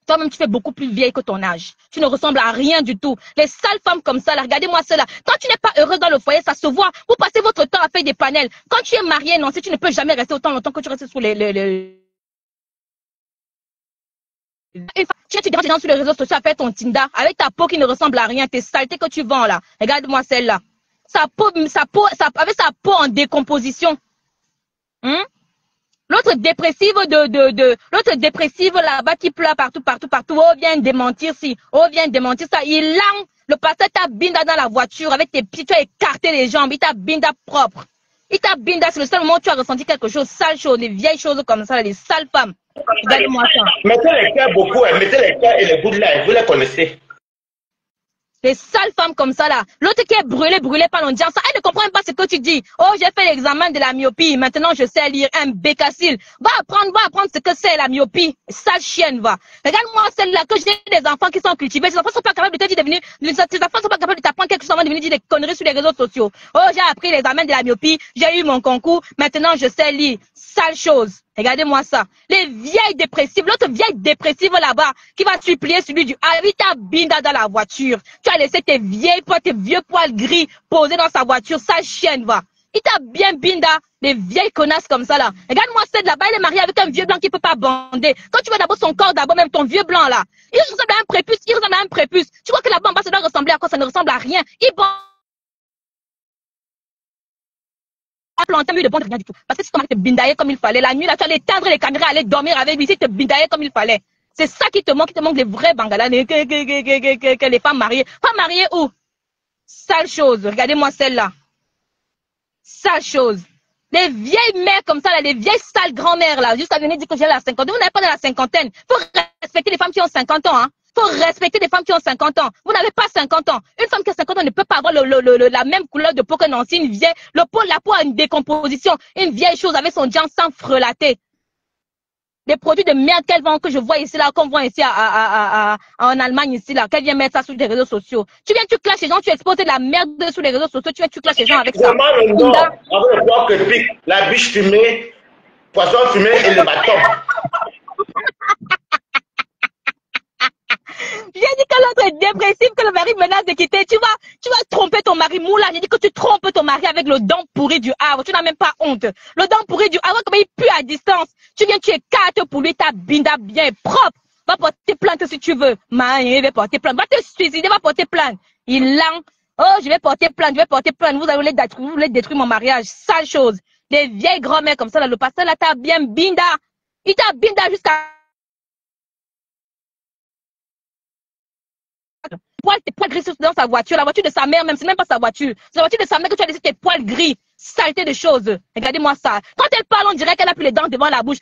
Toi-même, tu fais beaucoup plus vieille que ton âge. Tu ne ressembles à rien du tout. Les sales femmes comme ça là, regardez-moi cela. Quand tu n'es pas heureuse dans le foyer, ça se voit. Vous passez votre temps à faire des panels. Quand tu es marié, non, si tu ne peux jamais rester autant longtemps que tu restes sur tu déranges les gens sur les réseaux sociaux à faire ton Tinder avec ta peau qui ne ressemble à rien, tes saletés que tu vends là. Regarde-moi celle-là. Avec sa peau en décomposition. L'autre dépressive l'autre dépressive là-bas qui pleure partout. Oh, viens démentir si. Oh, viens démentir ça. Il langue. Le pasteur t'a binda dans la voiture avec tes pieds, tu as écarté les jambes. Il t'a binda propre. Il t'a binda, c'est le seul moment où tu as ressenti quelque chose, sale chose, des vieilles choses comme ça, les sales femmes. Regarde-moi ça. Mettez les cœurs beaucoup, mettez les cœurs et les bouts de là, vous les connaissez. Les sales femmes comme ça là. L'autre qui est brûlée par l'audience, elle ne comprend même pas ce que tu dis. Oh, j'ai fait l'examen de la myopie, maintenant je sais lire un bécacile. Va apprendre ce que c'est la myopie. Sale chienne, va. Regarde-moi celle-là, que j'ai des enfants qui sont cultivés. Ces enfants sont pas capables de te dire devenir, tes enfants sont pas capables de t'apprendre quelque chose avant de venir dire des conneries sur les réseaux sociaux. Oh, j'ai appris l'examen de la myopie, j'ai eu mon concours, maintenant je sais lire. Sale chose. Regardez-moi ça. Les vieilles dépressives, l'autre vieille dépressive là-bas, qui va supplier celui du ah, il t'a binda dans la voiture. Tu as laissé tes vieilles poils, tes vieux poils gris posés dans sa voiture, sa chienne va. Il t'a bien binda, les vieilles connasses comme ça là. Regarde-moi celle là-bas, elle est mariée avec un vieux blanc qui peut pas bander. Quand tu vois d'abord son corps, d'abord même ton vieux blanc là, il ressemble à un prépuce, il ressemble à un prépuce. Tu crois que là-bas en bas ça doit ressembler à quoi? Ça ne ressemble à rien. Il bande. Planter mieux de bon, rien du tout. Parce que si ton mari te bindaillait comme il fallait, la nuit, là, tu allais éteindre les caméras, aller dormir avec lui, si te bindaillait comme il fallait. C'est ça qui te manque des vrais bangalas, que les femmes mariées. Femmes mariées où? Sale chose. Regardez-moi celle-là. Sale chose. Les vieilles mères comme ça, là, les vieilles sales grand-mères, là, jusqu'à venir dire que j'ai la cinquantaine. Vous n'êtes pas dans la cinquantaine. Faut respecter les femmes qui ont 50 ans, hein. Faut respecter les femmes qui ont 50 ans. Vous n'avez pas 50 ans. Une femme qui a 50 ans ne peut pas avoir la même couleur de peau que Nancy, une vieille. La peau a une décomposition. Une vieille chose avec son diamant sans frelater. Des produits de merde qu'elle vend, que je vois ici, là, qu'on voit ici en Allemagne, ici, là, qu'elle vient mettre ça sur les réseaux sociaux. Tu viens, tu clashes les gens, tu exposes de la merde sur les réseaux sociaux, tu viens, tu clashes les gens avec ça. Vraiment, le nord, avec le poids que pique, la biche fumée, poisson fumé et le bâton. J'ai dit que l'autre est dépressif, que le mari menace de quitter. Tu vas tromper ton mari, moula. J'ai dit que tu trompes ton mari avec le dent pourri du Havre. Tu n'as même pas honte. Le dent pourri du Havre, comment il pue à distance. Tu viens, tu écartes pour lui ta binda bien propre. Va porter plainte si tu veux. Il va porter plainte. Va te suicider, va porter plainte. Il lent. Oh, je vais porter plainte, je vais porter plainte. Vous voulez détruire mon mariage. Sale chose. Des vieilles grand-mères comme ça, là, le pasteur, là, t'a bien binda. Il t'a binda jusqu'à tes poils gris dans sa voiture, la voiture de sa mère même, c'est même pas sa voiture. C'est la voiture de sa mère que tu as laissé tes poils gris. Saleté de choses. Regardez-moi ça. Quand elle parle, on dirait qu'elle a plus les dents devant la bouche.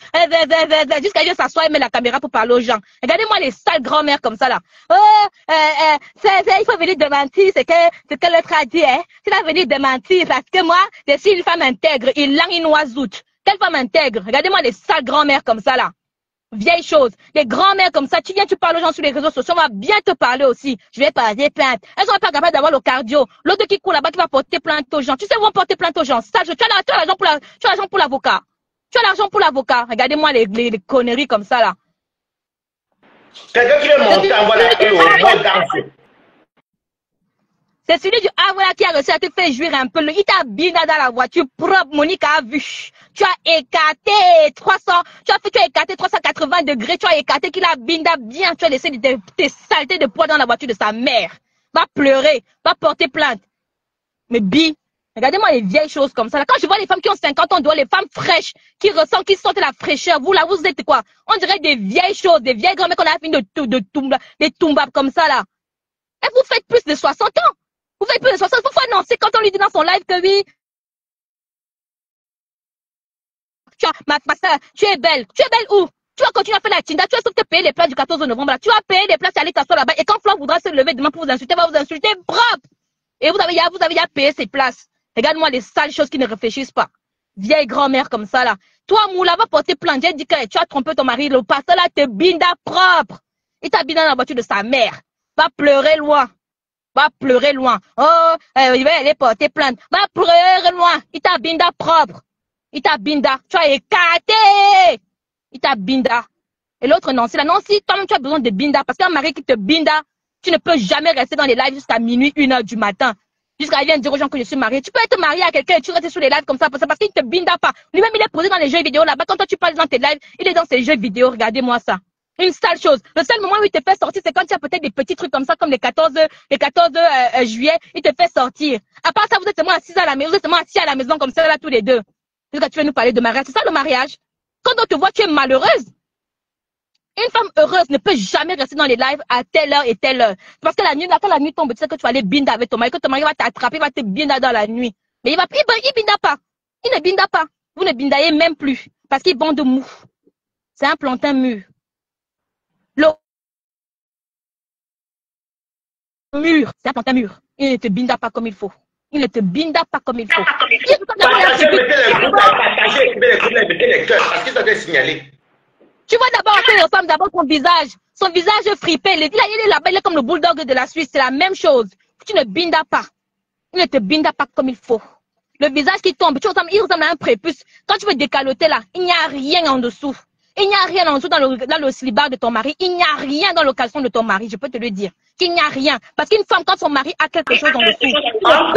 Jusqu'à elle s'assoit et met la caméra pour parler aux gens. Regardez-moi les sales grand-mères comme ça là. Oh, il faut venir démentir ce que l'autre a dit, hein. Tu vas venir démentir parce que moi, je suis une femme intègre. Il langue une oiseoute. Quelle femme intègre? Regardez-moi les sales grand-mères comme ça là. Vieille chose, les grand-mères comme ça, tu viens, tu parles aux gens sur les réseaux sociaux, on va bien te parler aussi. Je vais parler plainte. Elles sont pas capables d'avoir le cardio. L'autre qui court là-bas qui va porter plainte aux gens. Tu sais où on porter plainte aux gens? Ça, tu as l'argent pour l'avocat. Tu as l'argent pour l'avocat. Regardez-moi les conneries comme ça là. Quelqu'un qui veut monter en voilà au danse. C'est celui du Havre qui a réussi à te faire jouir un peu. Il t'a bien dans la voiture propre. Monique a vu. Tu as écarté 380 degrés. Tu as écarté qu'il a binda bien. Tu as laissé tes saletés de poids dans la voiture de sa mère. Va pleurer. Va porter plainte. Mais regardez-moi les vieilles choses comme ça. Là, quand je vois les femmes qui ont 50 ans, les femmes fraîches, qui sentent la fraîcheur. Vous là, vous êtes quoi? On dirait des vieilles choses, des vieilles grand-mères qu'on a fini des tumbas comme ça là. Et vous faites plus de 60 ans. Vous faites plus de 60 ans. Pourquoi non? C'est quand on lui dit dans son live que oui. Ma soeur, tu es belle. Tu es belle où? Tu vas continuer à faire la tinda. Tu vas sauf te payer les places du 14 novembre. Là. Tu vas payer les places et aller t'asseoir là-bas. Et quand Flan voudra se lever demain pour vous insulter, va vous insulter propre. Et vous avez ya payé ces places. Regarde-moi les sales choses qui ne réfléchissent pas. Vieille grand-mère comme ça là. Toi, Moula, va porter plainte. J'ai dit que tu as trompé ton mari. Le pasteur là te binda propre. Il t'a binda dans la voiture de sa mère. Va pleurer loin. Va pleurer loin. Oh, il va aller porter plainte. Va pleurer loin. Il t'a binda propre. Il t'a binda. Tu as écarté. Il t'a binda. Et l'autre Nancy, là, Nancy, toi-même tu as besoin de binda. Parce qu'un mari qui te binda, tu ne peux jamais rester dans les lives jusqu'à minuit, 1h du matin. Jusqu'à il vient dire aux gens que je suis mariée. Tu peux être marié à quelqu'un et tu restes sur les lives comme ça parce qu'il ne te binda pas. Lui-même, il est posé dans les jeux vidéo là-bas. Quand toi tu parles dans tes lives, il est dans ses jeux vidéo. Regardez-moi ça. Une sale chose. Le seul moment où il te fait sortir, c'est quand il y a peut-être des petits trucs comme ça, comme les 14 juillet, il te fait sortir. À part ça, vous êtes seulement assis à la maison, vous êtes seulement assis à la maison comme ça, là, tous les deux. Est-ce que tu veux nous parler de mariage? C'est ça le mariage? Quand on te voit, tu es malheureuse. Une femme heureuse ne peut jamais rester dans les lives à telle heure et telle heure. Parce que la nuit, là, quand la nuit tombe, tu sais que tu vas aller binda avec ton mari, que ton mari va t'attraper, va te binda dans la nuit. Mais il binda pas. Il ne binda pas. Vous ne bindayez même plus. Parce qu'il bande mou. C'est un plantain mûr. Le mur, c'est un plantain mûr. Il ne te binda pas comme il faut. Il ne te binda pas comme il faut. Tu vois d'abord à quoi il ressemble, d'abord son visage. Son visage fripé. Il est là-bas, il est comme le bulldog de la Suisse. C'est la même chose. Tu ne binda pas. Il ne te binda pas comme il faut. Le visage qui tombe, il ressemble à un prépuce. Quand tu veux décaloter là, il n'y a rien en dessous. Il n'y a rien en dessous dans le slibard de ton mari. Il n'y a rien dans le caleçon de ton mari, je peux te le dire. Qu'il n'y a rien. Parce qu'une femme, quand son mari a quelque chose en dessous, en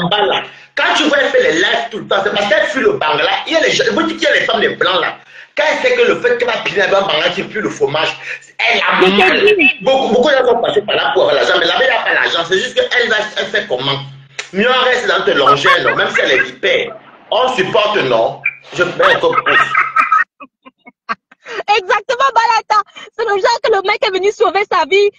bas là. Quand tu vois elle fait les lives tout le temps, c'est parce qu'elle fuit le bangla. Il y a les gens, vous dites qu'il y a les femmes des blancs là. Quand elle sait que le fait qu'elle va piner un bangla qui pue le fromage, elle a mal. Beaucoup de gens sont passés par là pour avoir l'argent, mais là-bas, il n'y a pas l'argent. C'est juste qu'elle fait comment? Mieux en reste dans te longer, non? Même si elle est vipère. On supporte, non? Je mets un coup de pouce. Exactement, Balata. C'est le genre que le mec est venu sauver sa vie.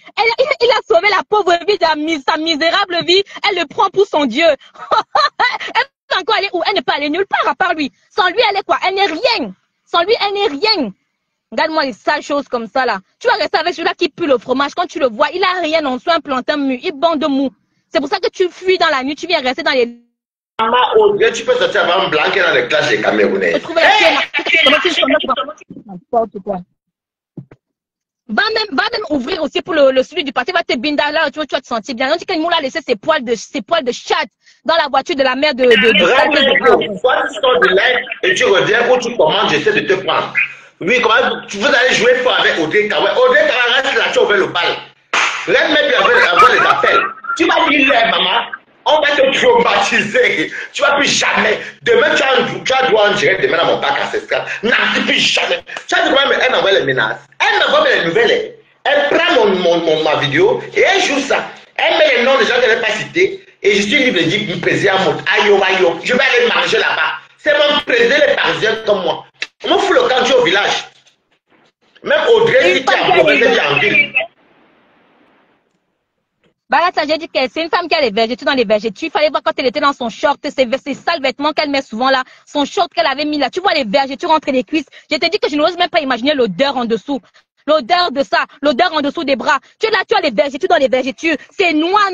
Il a sauvé la pauvre vie, sa misérable vie. Elle le prend pour son Dieu. Elle peut encore aller où? Elle n'est pas allée nulle part à part lui. Sans lui, elle est quoi? Elle n'est rien. Sans lui, elle n'est rien. Regarde-moi les sales choses comme ça là. Tu vas rester avec celui-là qui pue le fromage. Quand tu le vois, il a rien en soi, un plantain mu. Il bande mou. C'est pour ça que tu fuis dans la nuit. Tu viens rester dans les... Maman, Audrey, tu peux sortir avant blanc qui est dans les classes des Camerounais. Va même ouvrir aussi pour le celui du parti. Va te binder là, tu vas te sentir bien. On dit qu'il m'a laissé ses poils de chatte dans la voiture de la mère de Toi, tu sors de l'air et tu reviens où tu commandes, j'essaie de te prendre. Oui, comment tu veux aller jouer fort avec Audrey Kawa. Audrey Kawa reste là, tu as ouvert le bal. Reste même avoir les appels. Tu vas dire là, maman. On va te traumatiser. Tu vas plus jamais. Demain, tu as droit en direct demain dans mon parc ancestral. Non, plus jamais. Tu as dit quand même, elle m'envoie les menaces. Elle m'envoie les nouvelles. Elle prend ma vidéo et elle joue ça. Elle met les noms des gens qu'elle n'a pas cités. Et je suis libre de dire, président, aïe, je vais aller manger là-bas. C'est mon président, les Parisiens comme moi. On me fout le camp, tu es au village. Même Audrey, si tu as progressé en ville. Balata, j'ai dit que c'est une femme qui a les vergetures dans les vergetures. Il fallait voir quand elle était dans son short, ces sales vêtements qu'elle met souvent là, son short qu'elle avait mis là. Tu vois les vergetures entre les cuisses. Je t'ai dit que je n'ose même pas imaginer l'odeur en dessous. L'odeur de ça, l'odeur en dessous des bras. Tu es là, tu as les vergetures dans les vergetures. C'est noir,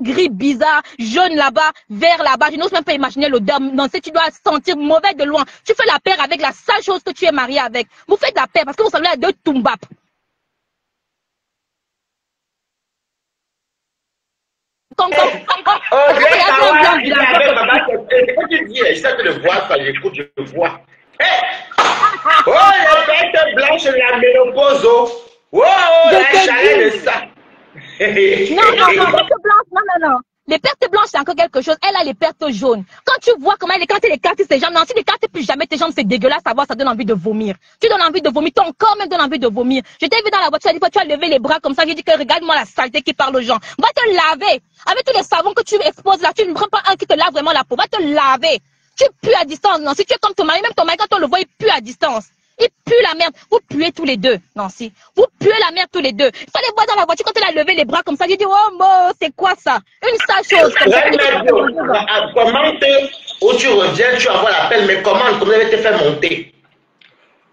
gris, bizarre, jaune là-bas, vert là-bas. Je n'ose même pas imaginer l'odeur. Non, tu dois sentir mauvais de loin. Tu fais la paire avec la sale chose que tu es marié avec. Vous faites la paire parce que vous semblez à deux tumbap. Tu dis, j'essaie de le voir, ça j'écoute, je le vois. Oh, les bêtes blanches, la ménopause. Oh, la chaleur de ça. Non. Les pertes blanches, c'est encore quelque chose. Elle a les pertes jaunes. Quand tu vois comment elle écarte ses jambes, non, si elle écarte plus jamais tes jambes, c'est dégueulasse à voir, ça donne envie de vomir. Tu donnes envie de vomir, ton corps même donne envie de vomir. Je t'ai vu dans la voiture, tu as levé les bras comme ça, j'ai dit que regarde-moi la saleté qui parle aux gens. Va te laver. Avec tous les savons que tu exposes là, tu ne prends pas un qui te lave vraiment la peau. Va te laver. Tu pues à distance, non. Si tu es comme ton mari, même ton mari, quand on le voit, il pue à distance. Il pue la merde. Vous puez tous les deux, Nancy. Vous puez la merde tous les deux. Il fallait voir dans la voiture quand elle a levé les bras comme ça. J'ai dit, oh, bon, c'est quoi ça? Une sale chose. Commente où tu reviens, tu envoies l'appel, mais comment vous avez te fait monter?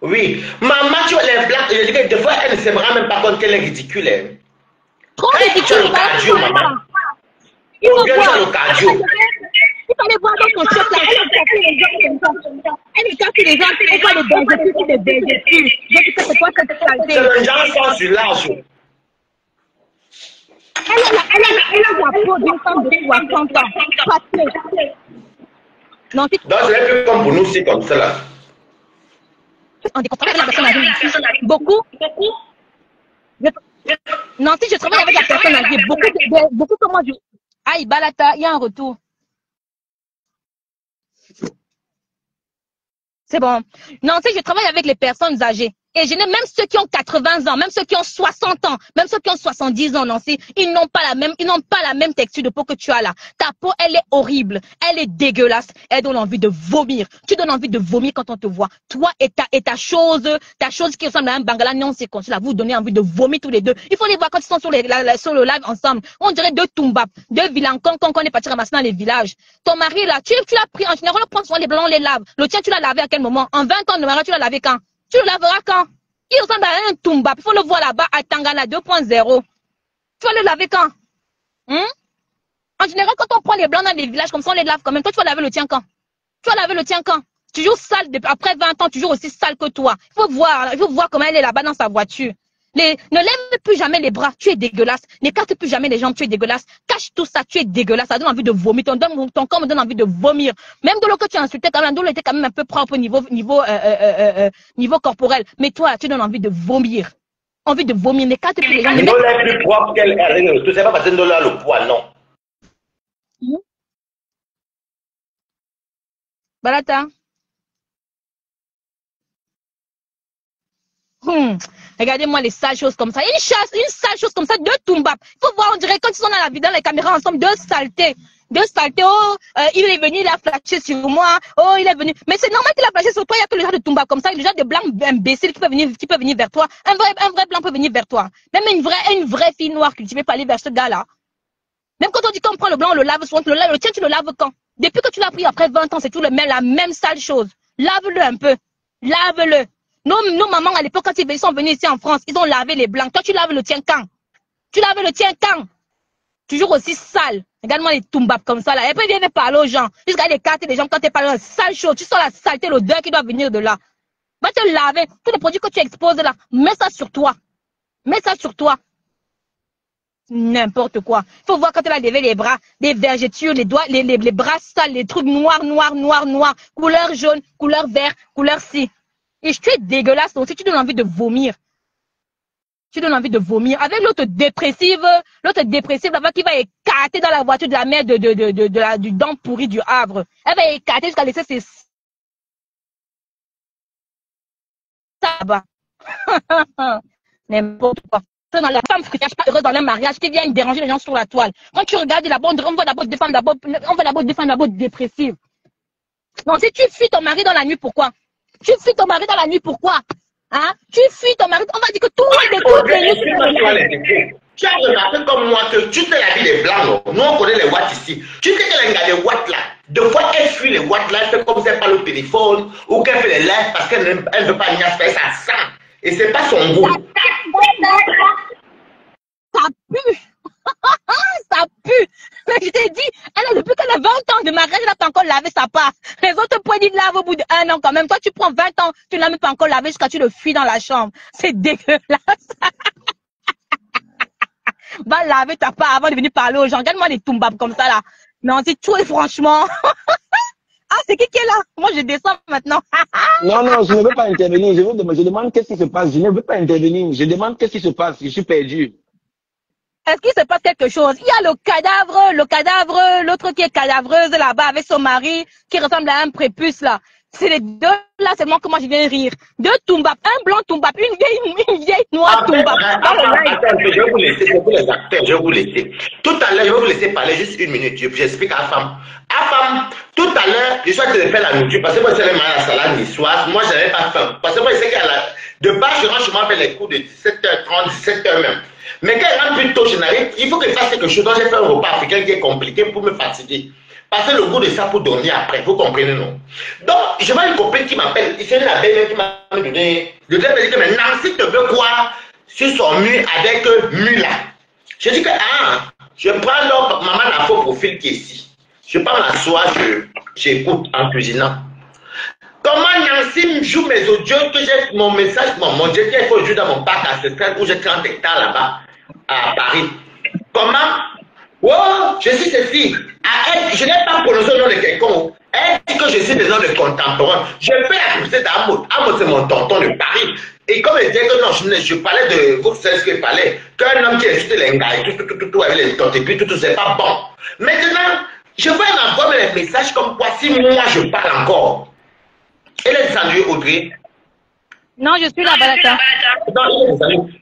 Oui. Maman, tu vois les blagues, je dis que des fois, elle ne s'aimera même pas compte qu'elle est ridicule. Hein. Trop ridicule. Tu as le cardio, maman. Il faut bien, tu as le cardio. Il fallait voir dans son chef là, elle écarte les gens, elle voit les vergetures sur les vergetures. Je dis que c'est quoi cette saleté? C'est le genre sans sur l'âge. Elle a la peau d'une femme de 60 ans. Non, donc c'est plus comme pour nous, c'est comme ça là. On déconstruit avec la personne âgée. Beaucoup. Non, si je travaille avec la personne âgée, beaucoup comment je... Aïe, Balata, il y a un retour. C'est bon. Non, tu sais, je travaille avec les personnes âgées. Et je n'ai même ceux qui ont 80 ans, même ceux qui ont 60 ans, même ceux qui ont 70 ans, Nancy, ils n'ont pas la même texture de peau que tu as là. Ta peau, elle est horrible, elle est dégueulasse, elle donne envie de vomir. Tu donnes envie de vomir quand on te voit. Toi et ta chose qui ressemble à un bangala non circoncis là, vous donnez envie de vomir tous les deux. Il faut les voir quand ils sont sur le live ensemble. On dirait deux tumbap, deux vilancons quand on est parti ramasser dans les villages. Ton mari là, tu l'as pris en général, on prend souvent les blancs, on les lave. Le tien, tu l'as lavé à quel moment? En 20 ans, le mari, tu l'as lavé quand? Tu le laveras quand? Il ressemble à un tumbap. Il faut le voir là-bas à Tangana 2.0. Tu vas le laver quand? En général, quand on prend les blancs dans les villages comme ça, on les lave quand même. Toi, tu vas laver le tien quand? Tu vas laver le tien quand? Toujours sale, après 20 ans, toujours aussi sale que toi. Il faut voir comment elle est là-bas dans sa voiture. Ne lève plus jamais les bras, tu es dégueulasse. N'écarte plus jamais les jambes, tu es dégueulasse. Cache tout ça, tu es dégueulasse. Ça donne envie de vomir. Ton corps me donne envie de vomir. Même de l'eau que tu as insulté, quand même, Dolo était quand même un peu propre au niveau corporel. Mais toi, tu donnes envie de vomir. Envie de vomir. N'écarte plus les jambes. Dolo est plus propre qu'elle est. Tu sais pas parce que Dolo a le poids, non. Balata. Regardez-moi les sales choses comme ça. Une sale chose comme ça, deux Toumbap. Il faut voir, on dirait quand ils sont dans les caméras ensemble, deux saletés. Oh, il est venu, il a flashé sur moi. Oh, il est venu. Mais c'est normal qu'il a flashé sur toi. Il y a que le genre de Toumbap comme ça. Le genre de blanc imbécile qui peut venir vers toi. Un vrai blanc peut venir vers toi. Même une vraie fille noire cultivée peut aller vers ce gars-là. Même quand on dit qu'on prend le blanc, on le lave souvent. Le tien, tu le laves quand? Depuis que tu l'as pris après 20 ans, c'est tout la même sale chose. Lave-le un peu. Lave-le. Nos mamans, à l'époque, quand ils sont venus ici en France, ils ont lavé les blancs. Toi, tu laves le tien quand? Tu laves le tien quand? Toujours aussi sale. Regarde-moi les Toumbap comme ça, là. Et puis, viens parler aux gens. Jusqu'à les cartes des gens quand tu parles de sale chose. Tu sens la saleté, l'odeur qui doit venir de là. Va te laver. Tous les produits que tu exposes là, mets ça sur toi. Mets ça sur toi. N'importe quoi. Il faut voir quand elle a levé les bras, des vergetures, les doigts, les bras sales, les trucs noirs, couleur jaune, couleur vert, couleur ci. Et tu es dégueulasse aussi, tu donnes envie de vomir. Tu donnes envie de vomir. Avec l'autre dépressive là-bas qui va écarter dans la voiture de la mère du dent pourri du Havre. Elle va écarter jusqu'à laisser ses... Ça va. N'importe quoi. Dans la femme qui ne cache pas heureuse dans un mariage, qui vient déranger les gens sur la toile. Quand tu regardes là-bas, on va d'abord défendre d'abord dépressive. Non, si tu fuis ton mari dans la nuit, pourquoi? Tu fuis ton mari dans la nuit, pourquoi? Hein? Tu fuis ton mari, on va dire que tout le monde. Tu as remarqué comme moi que tu sais la vie des blancs, non? Nous on connaît les watts ici. Tu sais qu'elle a des watts là. Deux fois elle fuit les watts là, elle fait comme si elle parle au téléphone ou qu'elle fait les lives parce qu'elle ne veut pas faire ça sent. Et c'est pas son goût. Ça pue. Ça pue. Mais je t'ai dit, depuis qu'elle a 20 ans de mariage, elle n'a pas encore lavé sa part. Les autres points ils lavent au bout d'1 an quand même. Toi, tu prends 20 ans, tu ne l'as même pas encore lavé jusqu'à tu le fuis dans la chambre. C'est dégueulasse. Va laver ta part avant de venir parler aux gens. Regarde-moi les Toumbap comme ça là. Non, c'est tout et franchement. Ah, c'est qui est là? Moi, je descends maintenant. Non, je ne veux pas intervenir. Je demande qu'est-ce qui se passe. Je ne veux pas intervenir. Je demande qu'est-ce qui se passe. Je suis perdu. Est-ce qu'il se passe quelque chose? Il y a le cadavre, l'autre qui est cadavreuse là-bas avec son mari qui ressemble à un prépuce là. C'est les deux là seulement que moi je viens rire. Deux Toumbap, un blanc Toumbap, une vieille noire Toumbap. Attends, je vais vous laisser, c'est pour les acteurs, je vais vous laisser. Tout à l'heure, je vais vous laisser parler juste une minute. J'explique à la femme. Tout à l'heure, je suis en train de faire la nourriture parce que moi, c'est la salade niçoise. Moi, je n'avais pas faim. Parce que moi, je sais qu'elle a. De base, je rentre chez moi avec les coups de 17h30, 17h même. Mais quand elle rentre plus tôt, je n'arrive. Il faut que je fasse quelque chose. Donc, j'ai fait un repas africain qui est compliqué pour me fatiguer. Passer le goût de ça pour dormir après, vous comprenez, non? Donc, je vois une copine qui m'appelle, c'est la belle qui m'a donné. Je lui ai dit que mais Nancy te veut quoi sur son mur avec Mula? Je dis que, je prends leur maman la faux profil qui est ici. Je prends la soie, j'écoute en cuisinant. Comment Nancy joue mes audios que j'ai mon message, mon Dieu, qu'il faut jouer dans mon parc ancestral où j'ai 30 hectares là-bas, à Paris. Comment? Oh, je suis cette fille. Je n'ai pas prononcé le nom de quelqu'un. Elle dit que je suis des noms de contemporains. Je fais la publicité d'Amoud. Amoud, c'est mon tonton de Paris. Et comme elle disait que non, je parlais de vous, c'est ce qu'il fallait. Qu'un homme qui insulte les gars, tout avec les tontes, et puis tout, c'est pas bon. Maintenant, je vais m'envoyer les messages comme quoi si moi je parle encore. Elle est descendue, Audrey. Non, je suis là, Balata.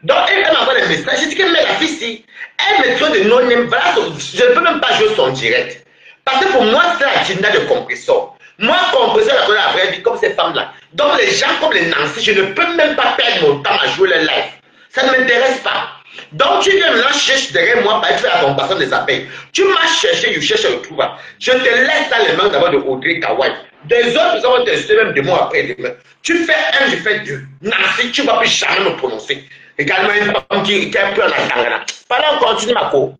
Donc, elle m'envoie des messages. Je dis que mais la fille, si elle me trouve de non-name, voilà, je ne peux même pas jouer son direct. Parce que pour moi, c'est la Ginda de compresseur. Moi, compresseur, la vraie vie, comme ces femmes-là. Donc, les gens comme les Nancy, je ne peux même pas perdre mon temps à jouer les live. Ça ne m'intéresse pas. Donc, tu viens maintenant chercher derrière moi, pour faire la compassion des appels. Tu m'as cherché, tu cherches, tu trouves. Je te laisse dans les mains d'abord de Audrey Kawai. Des autres personnes vont tester même de moi après demain. Tu fais un, je fais deux. Nancy, tu ne vas plus jamais me prononcer. Également, une femme qui a un peu en attendant. Pendant on continue ma cour.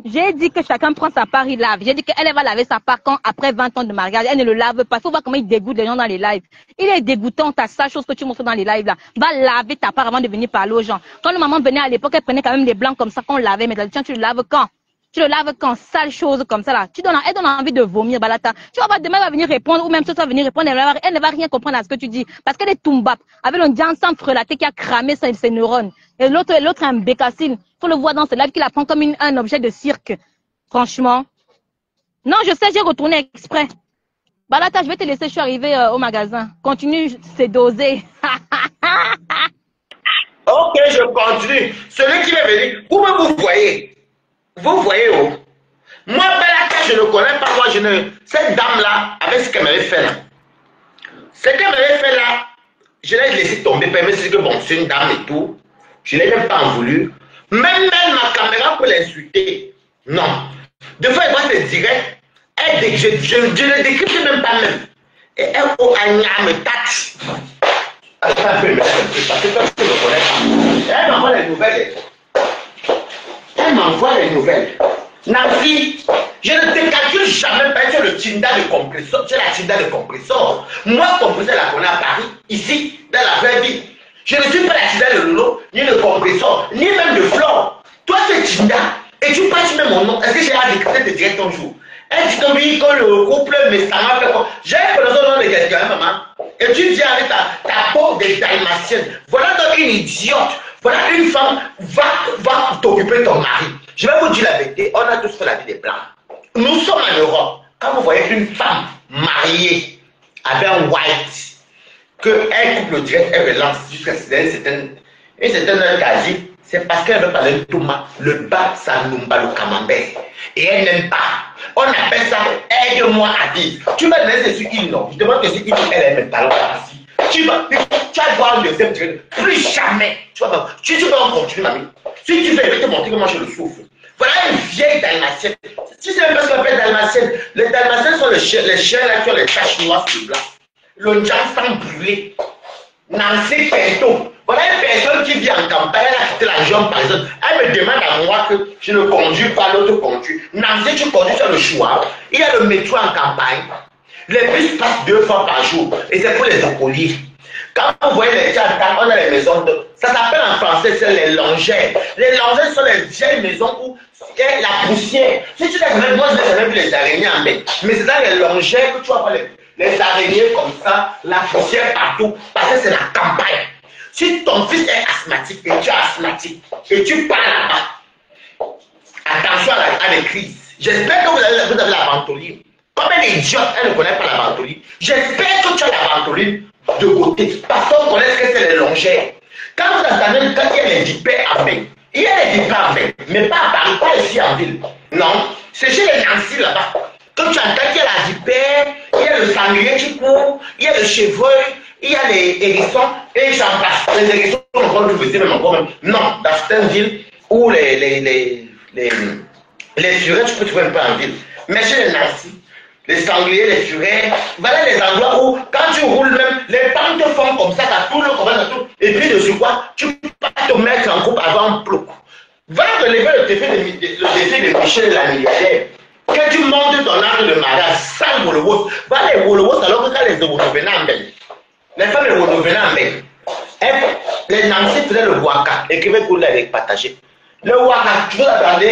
J'ai dit que chacun prend sa part, il lave. J'ai dit qu'elle va laver sa part quand, après 20 ans de mariage, elle ne le lave pas. Il faut voir comment il dégoûte les gens dans les lives. Il est dégoûtant, ta sale chose que tu montres dans les lives là. Va laver ta part avant de venir parler aux gens. Quand le maman venait à l'époque, elle prenait quand même des blancs comme ça qu'on lavait. Mais tiens, tu le laves quand? Tu le laves quand? Sale chose comme ça là. Elle donne envie de vomir, Balata. Tu vas voir, demain, elle va venir répondre, ou même toi, tu vas venir répondre, elle ne va rien comprendre à ce que tu dis. Parce qu'elle est tumbap, avec un sang frelaté qui a cramé ses neurones. Et l'autre est un bécassine. Faut le voir dans ce live qu'il la prend comme un objet de cirque. Franchement. Non, je sais, j'ai retourné exprès. Balata, je vais te laisser, je suis arrivée au magasin. Continue, c'est dosé. Ok, je continue. Celui qui est venu, vous voyez. Vous voyez où? Moi, Balata, je ne connais pas. Moi, cette dame-là, avec ce qu'elle m'avait fait là. Ce qu'elle m'avait fait là, je l'ai laissé tomber. Elle me dit que bon, c'est une dame et tout. Je ne l'ai même pas en voulu. Même ma caméra peut l'insulter. Non. Des fois, elle voit des directs. Je ne décrypte même pas même. Et elle me taxe. Elle m'envoie les nouvelles. Elle m'envoie les nouvelles. Nancy, je ne te calcule jamais parce que le Tinder de compresseur. C'est la Tinder de compresseur. Moi, compresseur, la connais à Paris, ici, dans la vraie vie. Je ne suis pas la Tinder de Lolo, ni de compresseur, ni même de Flore. Toi, c'est Tinder. Et tu passes même mon nom. Est-ce que j'ai à décrypter tes directs un jour? Elle dit que oui, quand le couple, mais ça m'a fait quoi? J'ai prononcé le nom de quelqu'un, maman. Et tu viens avec ta peau de dalmatienne. Voilà donc une idiote. Voilà une femme, va t'occuper de ton mari. Je vais vous dire la vérité, on a tous fait la vie des blancs. Nous sommes en Europe. Quand vous voyez une femme mariée avec un white, qu'elle coupe le direct, elle relance jusqu'à une certaine heure quasi, c'est parce qu'elle veut parler de Touma, le bas, ça numba, le camembert. Et elle n'aime pas. On appelle ça aide-moi à vivre. Tu vas laisser sur une non. Je demande que si elle aime le talon ici. Tu vas voir le deuxième direct. Plus jamais. Tu vas continuer, mamie. Si tu veux, je vais te montrer comment je le souffre. Voilà une vieille dalmatienne. Si c'est même pas ce qu'on appelle dalmatienne, les dalmatiennes sont les chiens là qui ont les taches noires sur le blanc. Le jam sang brûlé. Nancy Pinto. Voilà une personne qui vit en campagne, elle a quitté la jambe par exemple. Elle me demande à moi que je ne conduis pas, l'autre conduit. Nancy, tu conduis sur le choix. Il y a le métro en campagne. Les bus passent 2 fois par jour. Et c'est pour les alcooliques. Quand vous voyez les tchatas, on a les maisons de... Ça s'appelle en français, c'est les longères. Les longères sont les vieilles maisons où il y a la poussière. Si tu l'as moi, je n'ai jamais vu les araignées en bain. Mais c'est dans les longères que tu vas voir les araignées comme ça, la poussière partout. Parce que c'est la campagne. Si ton fils est asthmatique et tu es asthmatique et tu pars là-bas, attention à les crises. J'espère que vous avez la ventoline. Comme elle est idiote, elle ne connaît pas la ventoline. J'espère que tu as la ventoline de côté. Parce qu'on connaît ce que c'est les longères. Quand vous entendez, quand il y a les vipères en main, il y a les vipères en main, mais pas à Paris, pas ici en ville. Non, c'est chez les Nancy là-bas. Quand tu entends qu'il y a la vipère, il y a le sanglier qui court, il y a le chevreuil, il y a les hérissons, et j'en passe. Les hérissons, on ne peut plus même encore même. Non, dans certaines villes où les furets, tu peux trouver un peu en ville. Mais chez les Nancy, les sangliers, les furets, voilà les endroits où, quand tu roules même, les pentes te font comme ça, t'as tout le combat, tout. Et puis de ce quoi, tu peux pas te mettre en groupe avant un plouc. Voilà de lever le défi de Michel la milliardaire. Que tu montes ton arbre de mariage sans Wolowos. Voilà les Wolowos alors que quand les Wolowos en même. Les femmes les Wolowos en même. Les Nancy faisaient le waka, écrivaient pour les partager. Le waka, tu dois attendre,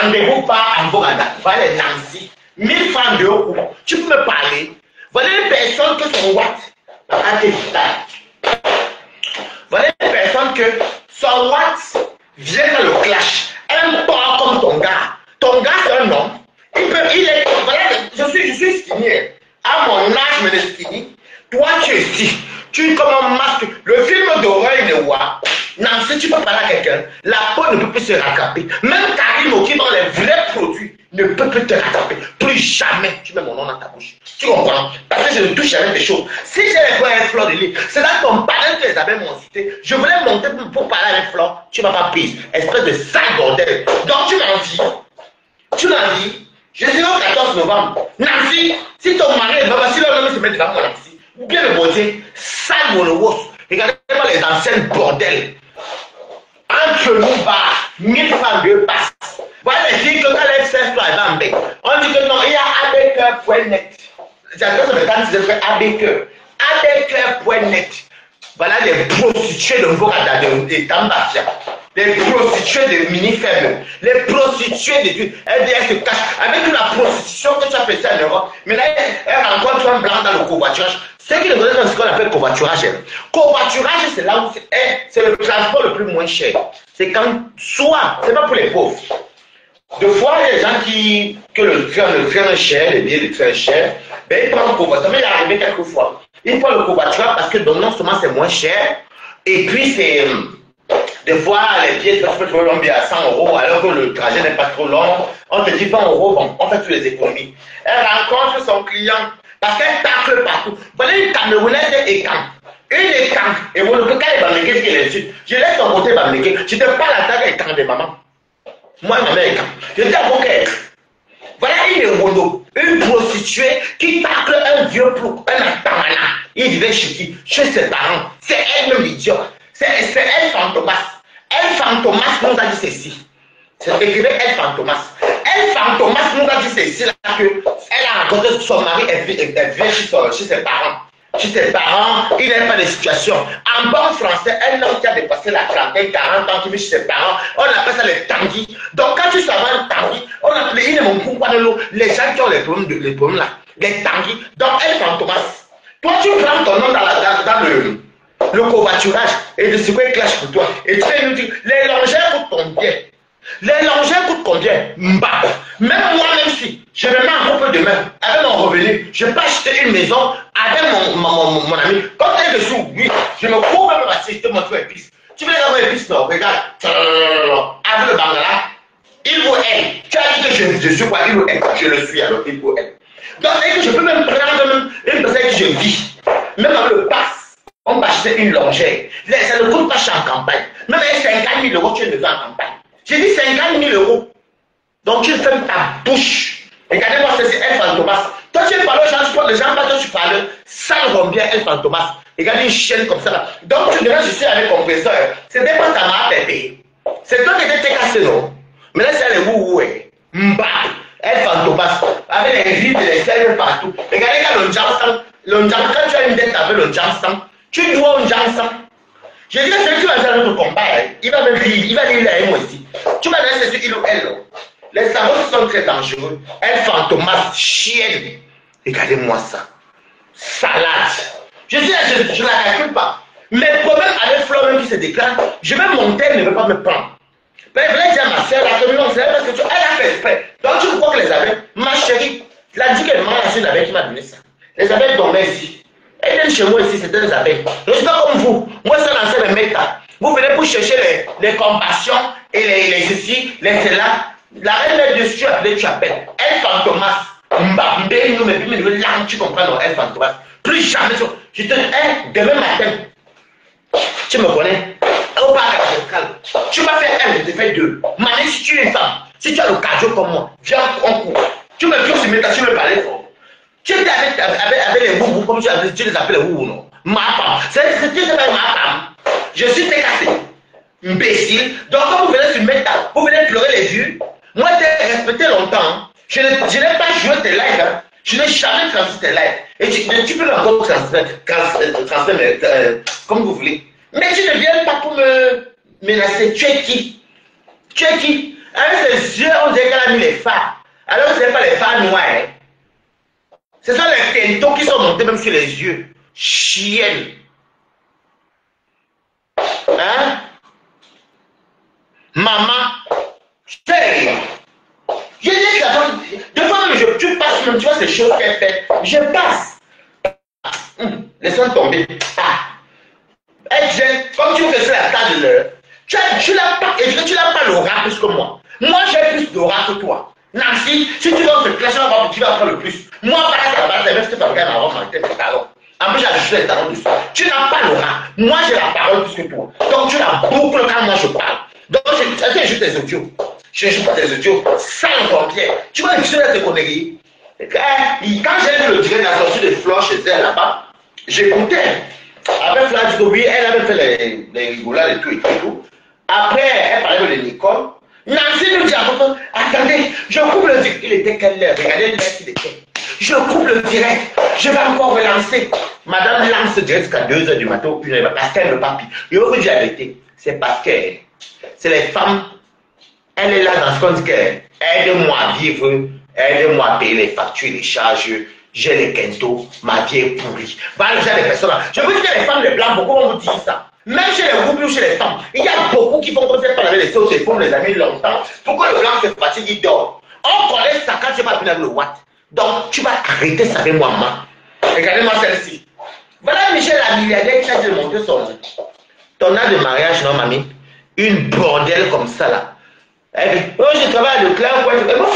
rendez-vous pas en Boganda. Voilà les Nancy. 1000 francs de haut, tu peux me parler. Voilà les personnes que son Watt a été vital. Voilà les personnes que son Watt vient dans le clash. Un porc comme ton gars. Ton gars, c'est un homme. Il est. Voilà, je suis skinny. À mon âge, je me skinny. Toi, tu es ici. Tu es comme un masque. Le film d'horreur, il est quoi? Non, si tu peux parler à quelqu'un, la peau ne peut plus se rattraper. Même Karim, qui dans les vrais produits, ne peut plus te rattraper. Plus jamais tu mets mon nom dans ta bouche. Tu comprends? Parce que je ne touche jamais des choses. Si j'ai les un Flore de lit, c'est dans ton parrain que les abeilles m'ont cité. Je voulais monter pour parler avec Flore. Tu ne m'as pas prise. Espèce de sale bordel. Donc tu m'as dit. Tu m'as dit. Je suis le 14 novembre. Nancy, si ton mari est là, si l'homme se met devant moi, Nancy, ou bien le beauté, sale monowos. Regardez-moi les anciennes bordels. Entre nous, 1000 francs de passe. Voilà les filles que quand J'adore ça, mais quand tu fais ABCœur. ABCœur.net. Voilà les prostituées de Vorada, de Tambachia. Les prostituées de mini faibles. Les prostituées de. Elles se cachent. Avec la prostitution que tu as fait ça en Europe, mais là, elles rencontrent un blanc dans le covoiturage. Ceux qui ne connaissent pas ce qu'on appelle covoiturage. Covoiturage, c'est là où c'est le transport le plus moins cher. C'est quand, soit, c'est pas pour les pauvres. Deux fois, il y a des gens que le train est cher, les billets de train est cher, ben ils prennent le covoiturage. Mais il est arrivé quelques fois. Ils prennent le covoiturage parce que non seulement c'est moins cher, et puis c'est. Des fois, les billets peuvent être long à 100 € alors que le trajet n'est pas trop long. On te dit 20 €, bon, on fait toutes les économies. Elle rencontre son client parce qu'elle tacle partout. Voilà une Camerounaise et Écan. Une Écan. Et vous ne pouvez pas les bamléguer, ce qu'elle insulte. Je laisse ton côté bamléguer. Je te parle à ta Écan de maman. Moi, ma mère Écan. Je dis à mon cœur. Voilà une Ewono, une prostituée qui tacle un vieux plou, un atamana. Il vivait chez qui? Chez ses parents. C'est elle-même l'idiote. C'est elle Fantomas. Elle Fantomas nous a dit ceci. C'est écrivé elle Fantomas. Elle Fantomas nous a dit ceci là que elle a rencontré son mari, elle vient chez ses parents. Chez ses parents, il n'est pas de situation. En bon français, un homme qui a dépassé la trentaine, 40 ans, qui vit chez ses parents, on appelle ça les tanguis. Donc quand tu savais un tanguis, on appelait il est mon les gens qui ont les problèmes là, les tanguis. Donc elle Fantomas. Toi tu prends ton nom dans le covoiturage et le secret clash pour toi. Et tu vas nous dire, les longères coûtent combien? Les longères coûtent combien? Mba. Même moi-même si je me mets en couple demain, avec mon revenu, je peux acheter une maison avec mon ami. Quand elle est dessous, oui, je me couvre même à je te montre épice. Tu veux avoir épice? Non, regarde. Avec le bangala, il vaut elle. Tu as dit que je suis quoi? Il vaut elle. Je le suis alors, il vaut elle. Donc, c'est que je peux même prendre une personne que je vis. Même avec le pass. On va acheter une longère. Ça ne coûte pas cher en campagne. Même avec 50 000 €, tu es en campagne. J'ai dit 50 000 €. Donc tu fermes ta bouche. Regardez-moi, c'est elle Fantomas. Toi, tu parles aux gens, tu parles aux gens, toi, tu parles sans combien elle Fantomas. Regardez une chaîne comme ça là. Donc tu dirais, je suis avec compresseur. C'était pas ta main pépé. C'est toi qui étais cassé, non? Mais là, c'est elle wouhou. Mba. Elle Fantomas. Avec les rides et les selles partout. Regardez quand le Jamsang, quand tu as une dette avec le Jamsang, tu dois un Jamsang. Je dis que celui qui va faire notre combat, il va me rire, il va dire là et moi ici. Tu vas laisser sur il ou elle. Les savons sont très dangereux. Elle Fantomas, chienne. Regardez-moi ça. Salade. Je dis, je ne la calcule pas. Mes problèmes avec Flo même qui se déclarent, je vais monter, elle ne veut pas me prendre. Mais je vais dire à ma soeur, la communion, c'est parce que elle a fait exprès. Donc tu crois que les abeilles, ma chérie, elle a dit qu'elle m'a laissé une abeille qui m'a donné ça. Les abeilles dormaient ici. Elles viennent chez moi ici, c'est des abeilles. Je ne suis pas comme vous. Moi, c'est lancé les méta. Vous venez pour chercher les compassions et les ceci, les cela. La reine de Dieu, tu appelles. Elle Fantomas. Mbambé, nous, mais tu comprends, non, elle Fantomas. Plus jamais. Je te dis, demain matin, tu me connais. Au parc central. Tu vas faire un, je te fais deux. Mané, si tu es une femme, si tu as le cardio comme moi, viens en cours. Tu me fais sur méta, tu me parlais fort. Tu étais avec les boubous, comme tu les appelles les boubous, non? Ma femme. C'est ma femme. Je suis décassé. Imbécile. Donc, quand vous venez sur Meta, vous venez pleurer les yeux. Moi, j'ai respecté longtemps. Je n'ai pas joué tes lives. Hein. Je n'ai jamais transmis tes lives. Et tu peux encore transmettre, comme vous voulez. Mais tu ne viens pas pour me menacer. Tu es qui? Tu es qui? Avec ses yeux, on dirait qu'elle a mis les phares. Alors que ce n'est pas les phares noirs. Hein. Ce sont les tentons qui sont montés même sur les yeux. Chienne. Hein? Maman. Chérie. Je dis que la femme. Des fois même, tu passes même, tu vois ces choses qu'elle fait. Je passe. Laisse-moi tomber. Ah. Elle gêne. Comme tu fais sur la table, tu n'as pas l'aura plus que moi. Moi, j'ai plus d'aura que toi. Nancy, si tu vas te clasher, tu vas prendre le plus. Moi, par exemple, c'est même si tu vas regarder avant tes talons. En plus, j'ai ajouté les talons dessus. Tu n'as pas l'aura. Moi, j'ai la parole plus que toi. Donc, tu la boucles quand moi je parle. Donc, j'ajoute des audios. Je n'ajoute pas des audios sans pompier. Tu vas utiliser tes conneries. Quand j'ai vu le direct de la sortie de Flo chez elle là-bas, j'écoutais. Avec Flash oui, elle avait fait les rigolades et tout. Après, elle parlait de Nicole. Nancy nous dit attendez, je coupe le direct. Il était quelle heure? Regardez l'heure qu'il était. Je coupe le direct. Je vais encore relancer. Madame lance jusqu'à 2 h du matin ou 1 h parce qu'elle ne veut pas pire. Je vais vous dire la vérité. C'est parce que c'est les femmes. Elle est là dans ce qu'on dit qu'elle aide-moi à vivre, aide-moi à payer les factures, les charges. J'ai les quintos, ma vie est pourrie. Voilà le genre de personnes là. Je vous dis que les femmes, les blancs, beaucoup vont vous dire ça. Même chez les groupes ou chez les femmes, il y a beaucoup qui vont commencer par les autres téléphone, les amis longtemps. Pourquoi le blanc se fatigue, il dort? On connaît ça quand tu vas venir avec le Watt. Donc tu vas arrêter ça avec moi, maman. Regardez-moi celle-ci. Voilà Michel la milliardaire qui a démonté ton âge de mariage, non, mamie? Une bordelle comme ça là. Elle dit, oh, je travaille à Leclerc, quoi, je fais bon.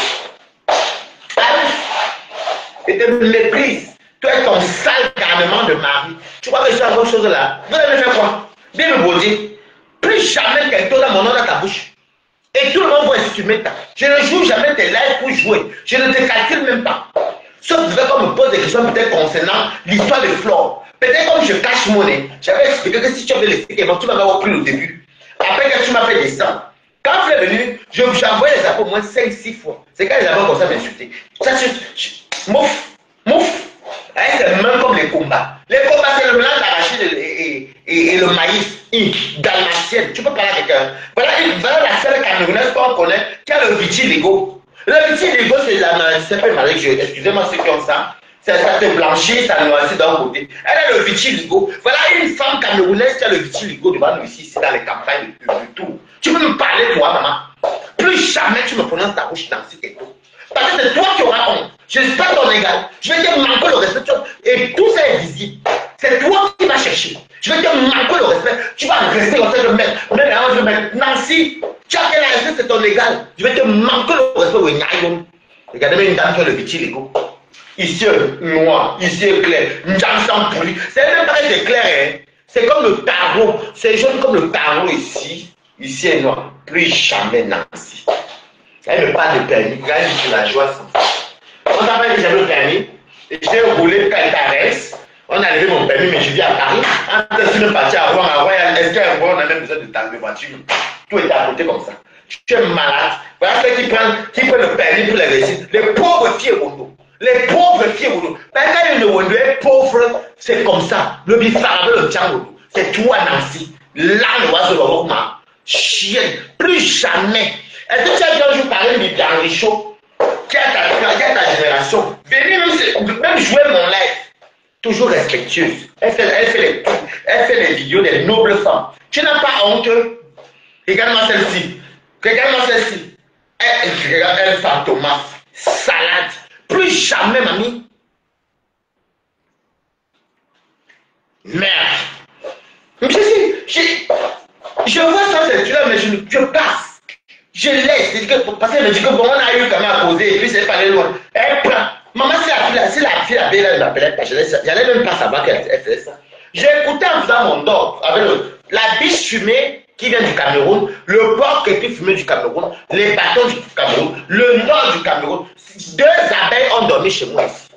Et te méprise. Toi et ton sale garnement de mari. Tu crois que je suis la bonne chose là? Vous avez fait quoi? Bien me baudier. Plus jamais quelqu'un dans mon nom dans ta bouche. Et tout le monde va estimer ça. Je ne joue jamais tes lives pour jouer. Je ne te calcule même pas. Sauf que me pose des questions peut-être concernant l'histoire de Flore. Peut-être comme je cache mon nez. J'avais expliqué que si tu avais laissé, tu m'avais repris au début. Après que tu m'as fait descendre. Quand tu es venu, j'ai envoyé les appels au moins 5-6 fois. C'est quand les appels comme ça m'insulter. Ça, mouf. C'est même comme les combats. Les combats, c'est le mélange d'arachide et le maïs. Dalmatienne. Tu peux parler avec un. Voilà la seule Camerounaise qu'on connaît qui a le vitiligo. Le vitiligo, c'est la maladie. Excusez-moi ceux qui ont ça. Ça te blanchit, ça noircit d'un côté. Elle a le vitiligo. Voilà une femme camerounaise qui a le vitiligo devant nous ici, dans les campagnes de tout. Tu peux me parler, toi, maman. Plus jamais tu me prononces ta bouche dans ce ghetto. Parce que c'est toi qui auras honte. Je ne suis pas ton égal. Je vais te manquer le respect. Et tout ça est visible. C'est toi qui vas chercher. Je vais te manquer le respect. Tu vas rester comme ça, je vais mettre. Nancy, tu as quel âge, c'est ton égal. Je vais te manquer le respect. Regardez une dame qui a le vitiligo. Ici, noir, ici, clair. Une dame sans pourri. C'est même pas c'est clair, hein. C'est comme le tarot. C'est jaune comme le tarot ici. Ici est noir. Plus jamais Nancy. Elle ne parle de permis. Quand elle dit la joie, on s'appelle que j'avais le permis. J'ai roulé quand elle caresse. On a levé mon permis, mais je vis à Paris. En plus, je suis parti à Rouen. Est-ce qu'à Rouen, on a même besoin de ta voiture? Tout est à côté comme ça. Tu es malade. Voilà ceux qui prennent le permis pour les réussir. Les pauvres filles Wondo. Les pauvres filles Wondo. Quand une Wondo est pauvre, c'est comme ça. Le bifard avec le tchang Wondo. C'est toi, Nancy. Là, le oiseau de Roma. Chienne. Plus jamais. Est-ce que tu as déjà un jour parlé de Henri Chaud qui a ta génération? Venez même jouer mon live. Toujours respectueuse. Elle fait les vidéos des nobles femmes. Tu n'as pas honte? Regarde-moi celle-ci. Regarde-moi celle-ci. Elle femme Thomas. Salade. Plus jamais, mamie. Merde. Je vois ça, c'est là, mais je passe. Je laisse. Parce qu'elle me dit que bon, on a eu quand même à poser et puis c'est pas aller loin. Elle prend. Maman, c'est la fille, la belle, elle m'appelait pas. J'allais même pas savoir qu'elle faisait ça. J'ai écouté en faisant mon dog avec la biche fumée qui vient du Cameroun, le porc qui est fumé du Cameroun, les bâtons du Cameroun, le nord du Cameroun. 2 abeilles ont dormi chez moi ici.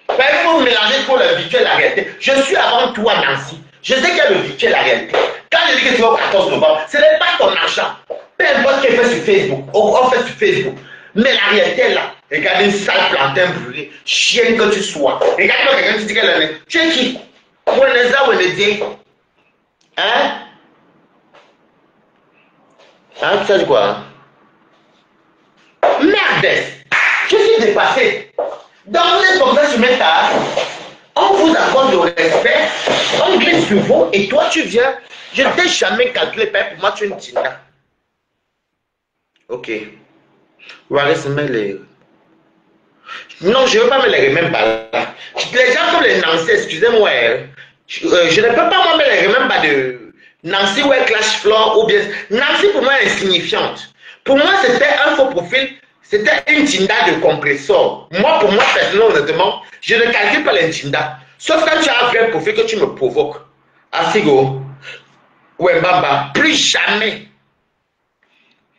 Il faut mélanger pour le virtuel et la réalité. Je suis avant toi, Nancy. Je sais qu'il y a le virtuel et la réalité. Quand je dis que tu vas au 14 novembre, ce n'est pas ton argent. Peu importe ce qu'elle fait sur Facebook, on fait sur Facebook. Mais la réalité est là. Regarde une sale plantain brûlé, chienne que tu sois. Regarde-moi quelqu'un qui dit qu'elle est. Tu es qui? Weneza Wenedé. Hein? Hein, tu sais quoi? Merde! Je suis dépassé. Donc vous êtes comme ça sur mes tasses. On vous accorde le respect. On glisse sur vous et toi tu viens. Je ne t'ai jamais calculé, pour moi tu es une tina. Ok. Waris met les. Non, je ne veux pas me les remettre par là. Les gens comme les Nancy, excusez-moi. Je ne peux pas moi me les remettre par de Nancy ou Clash Floor ou bien. Nancy pour moi est insignifiante. Pour moi, c'était un faux profil. C'était une Tinda de compresseur. Moi, pour moi, personnellement, honnêtement, je ne calcule pas les Tinda. Sauf quand tu as un vrai profil que tu me provoques. Asigo. Ouais, Bamba. Plus jamais.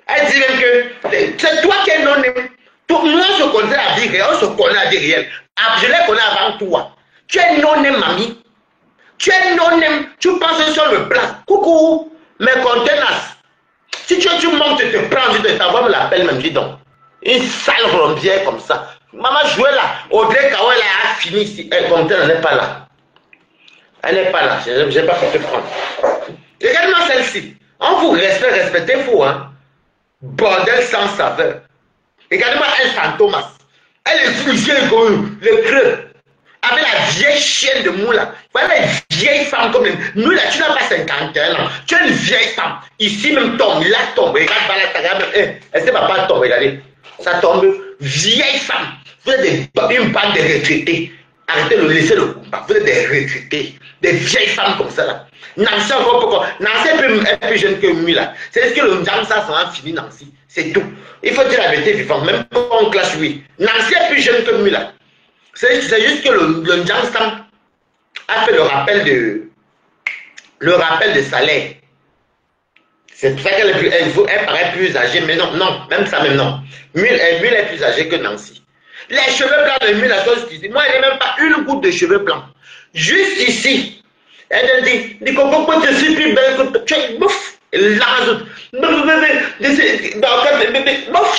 Elle dit même que c'est toi qui es non-aimé. Tout le monde se connaît la vie réelle, on se connaît la vie réelle. Je les connais avant toi. Tu es non-aimé, mamie. Tu es non-aimé. Tu penses sur le blanc. Coucou, mes contenants. Si tu montes, tu te prends, tu t'envoies me l'appel même, dis donc. Une sale rombière comme ça. Maman jouait là. Audrey Kawel a fini ici. Elle n'est pas là. Elle n'est pas là. Je n'ai pas fait te prendre. Regarde-moi celle-ci. On vous respectez-vous, hein. Bordel sans saveur. Regardez-moi elle, Saint Thomas. Elle est vieille comme le creux. Avec la vieille chienne de moula. Voilà une vieille femme comme nous là, tu n'as pas 51 ans. Tu es une vieille femme. Ici même tombe, là tombe. Regarde Balataga même. Elle ne va pas tomber, regardez. Ça tombe. Vieille femme. Vous êtes une bande de retraités. Arrêtez de laisser le combat. Vous êtes des retraités. Des vieilles femmes comme ça là. Nancy encore pourquoi? Nancy est plus jeune que lui là. C'est ce que le Ndjang ça sera fini Nancy. C'est tout. Il faut dire la vérité vivante. Même quand on classe lui. Nancy est plus jeune que lui là. C'est juste que le Ndjang Sam a fait le rappel de salaire. C'est pour ça qu'elle elle paraît plus âgée, mais non, même ça même non. Mule est plus âgée que Nancy. Les cheveux blancs de Mule, la chose ici. Moi, elle n'est même pas une goutte de cheveux blancs. Juste ici. Elle dit, pourquoi tu suis plus belle que tu es bouf. La rajoute. Bouf,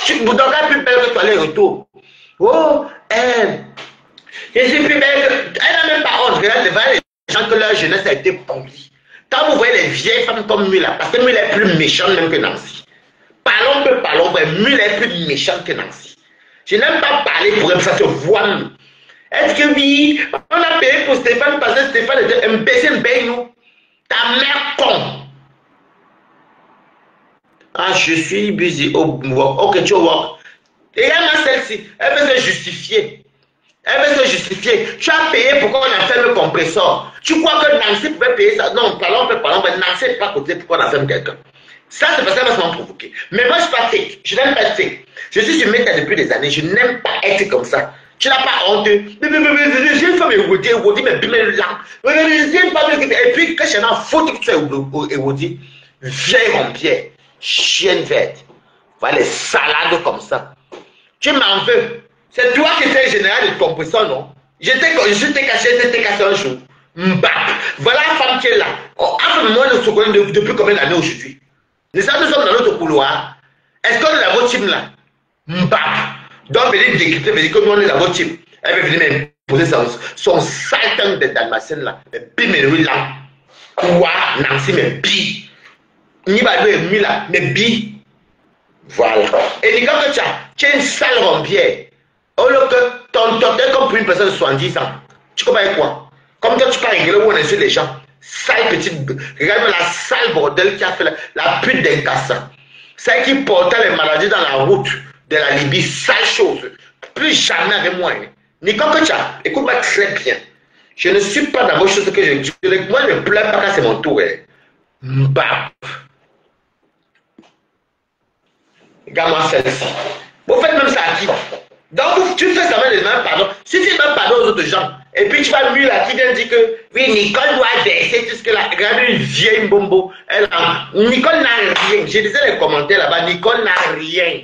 tu es plus belle que toi, les retours. Oh, elle. Je suis plus belle que. Elle n'a même pas honte. Regarde devant les gens que leur jeunesse a été polie. Quand vous voyez les vieilles femmes comme Mule, parce que Mule est plus méchante même que Nancy. Parlons, mais Mule est plus méchante que Nancy. Je n'aime pas parler pour elle, ça se voit. Est-ce que oui, on a payé pour Stéphane parce que Stéphane était imbécile, nous. Ta mère con. Ah, je suis busy. Oh, ok, tu vois. Et regarde-moi celle-ci. Elle veut se justifier. Tu as payé pourquoi on a fermé le compresseur. Tu crois que Nancy pouvait payer ça? Non, parlons, mais Nancy n'est pas côté pourquoi on a fermé quelqu'un. Ça, c'est parce qu'elle va se provoquer. Mais moi, je ne suis pas fake. Je n'aime pas être fake. Je suis sur Meta depuis des années. Je n'aime pas être comme ça. Tu n'as pas honte. J'ai une femme érodie, mais bien là. Et puis, quand je suis en faute que tu es érodie, vieille rompière, chienne verte. Voilà les salades comme ça. Tu m'en veux. C'est toi qui étais général de compresseur, non? Je t'ai cassé un jour. Mbap. Voilà la femme qui est là. Moi, nous sommes depuis combien d'années aujourd'hui? Nous sommes dans notre couloir. Est-ce qu'on est dans votre team là? Mbap. Donc, venir décrypter, venir que nous on est dans votre team. Elle veut venir m'imposer son sale temps de Dalmatienne là. Mais bim, mais oui là. Quoi? Nancy, mais bi. Nibadou est mis là, mais bi. Voilà. Et dis que tu as une sale rompière. Oh, là, que ton est comme pour une personne de 70 ans. Tu comprends quoi? Comme quand tu parles anglais où on insulte les gens. Sale petite. Regarde la sale bordel qui a fait la pute d'un cassant. Celle qui portait les maladies dans la route de la Libye. Sale chose. Plus jamais avec moi. Nico Kocha, écoute-moi très bien. Je ne suis pas dans vos choses que je dis. Moi, je ne pleure pas quand c'est mon tour. Mbap. Regarde-moi celle-ci. Vous faites même ça à qui? Donc, tu fais ça avec les mains, pardon. Si tu demandes pardon aux autres gens, et puis tu vas lui là qui vient dire que oui, Nicole doit baisser tout ce que la regarde une vieille bombo. Nicole n'a rien. Je disais les commentaires là-bas, Nicole n'a rien.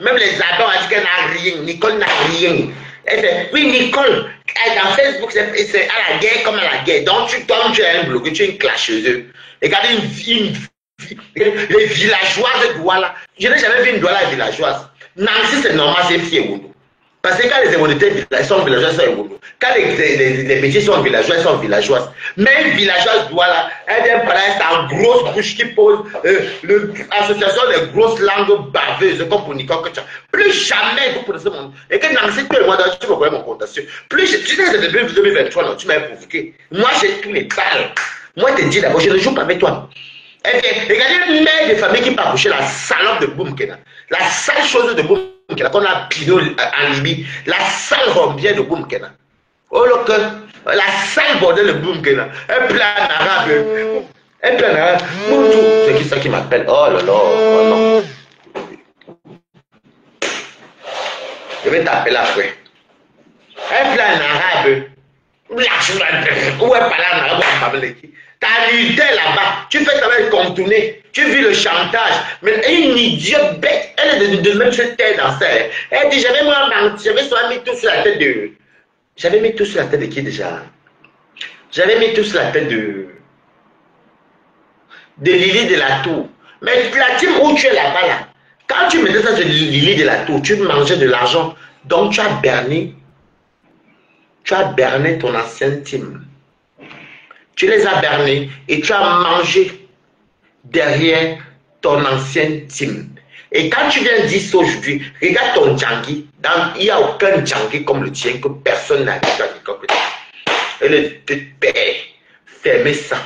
Même les adultes ont dit qu'elle n'a rien. Nicole n'a rien. Elle fait, oui, Nicole, dans Facebook, c'est à la guerre comme à la guerre. Donc, tu es un bloqué, tu es une clasheuse. Regardez les villageoises de Douala. Je n'ai jamais vu une Douala villageoise. Nancy, c'est normal, c'est fier. Parce que quand les évolutés sont villageois, sont évolués. Quand les métiers sont villageois, ils sont villageoises. Mais une villageoise Douala, elle vient par là, c'est en grosse bouche qui pose l'association des grosses langues baveuses, comme pour Nicole. Plus jamais vous connaissez mon. Et que Nancy, tout le monde, tu me connais mon contaction. Plus, tu sais, depuis 2023, non, tu m'as provoqué. Moi, j'ai tous les balles. Moi, je te dis d'abord, je ne joue pas avec toi. Regardez une mère de famille qui part coucher la salope de Boumkena. La sale chose de Boumkena qu'on a pino en Libye. La sale rombière de Boumkena. Oh, le la sale bordel de Boumkena. Un plan arabe. Un plan arabe. C'est qui ça qui m'appelle? Oh là là. Oh non. Je vais t'appeler après. Un plan arabe. Où est parlé en arabe? T'as lutté là-bas, tu fais travail contourner, tu vis le chantage. Mais une idiote bête, elle est de même se taire dans ça. Elle dit, j'avais soit mis tout sur la tête de. J'avais mis tout sur la tête de qui déjà? J'avais mis tout sur la tête de Lily de la Tour. Mais la team où tu es là-bas, là, quand tu mettais ça sur Lily de la Tour, tu mangeais de l'argent Donc tu as berné ton ancienne team. Tu les as bernés et tu as mangé derrière ton ancienne team. Et quand tu viens dire ça aujourd'hui, regarde ton Djangui. Il n'y a aucun Djangui comme le tien que personne n'a dit comme le tien. Et le père, fermez ça.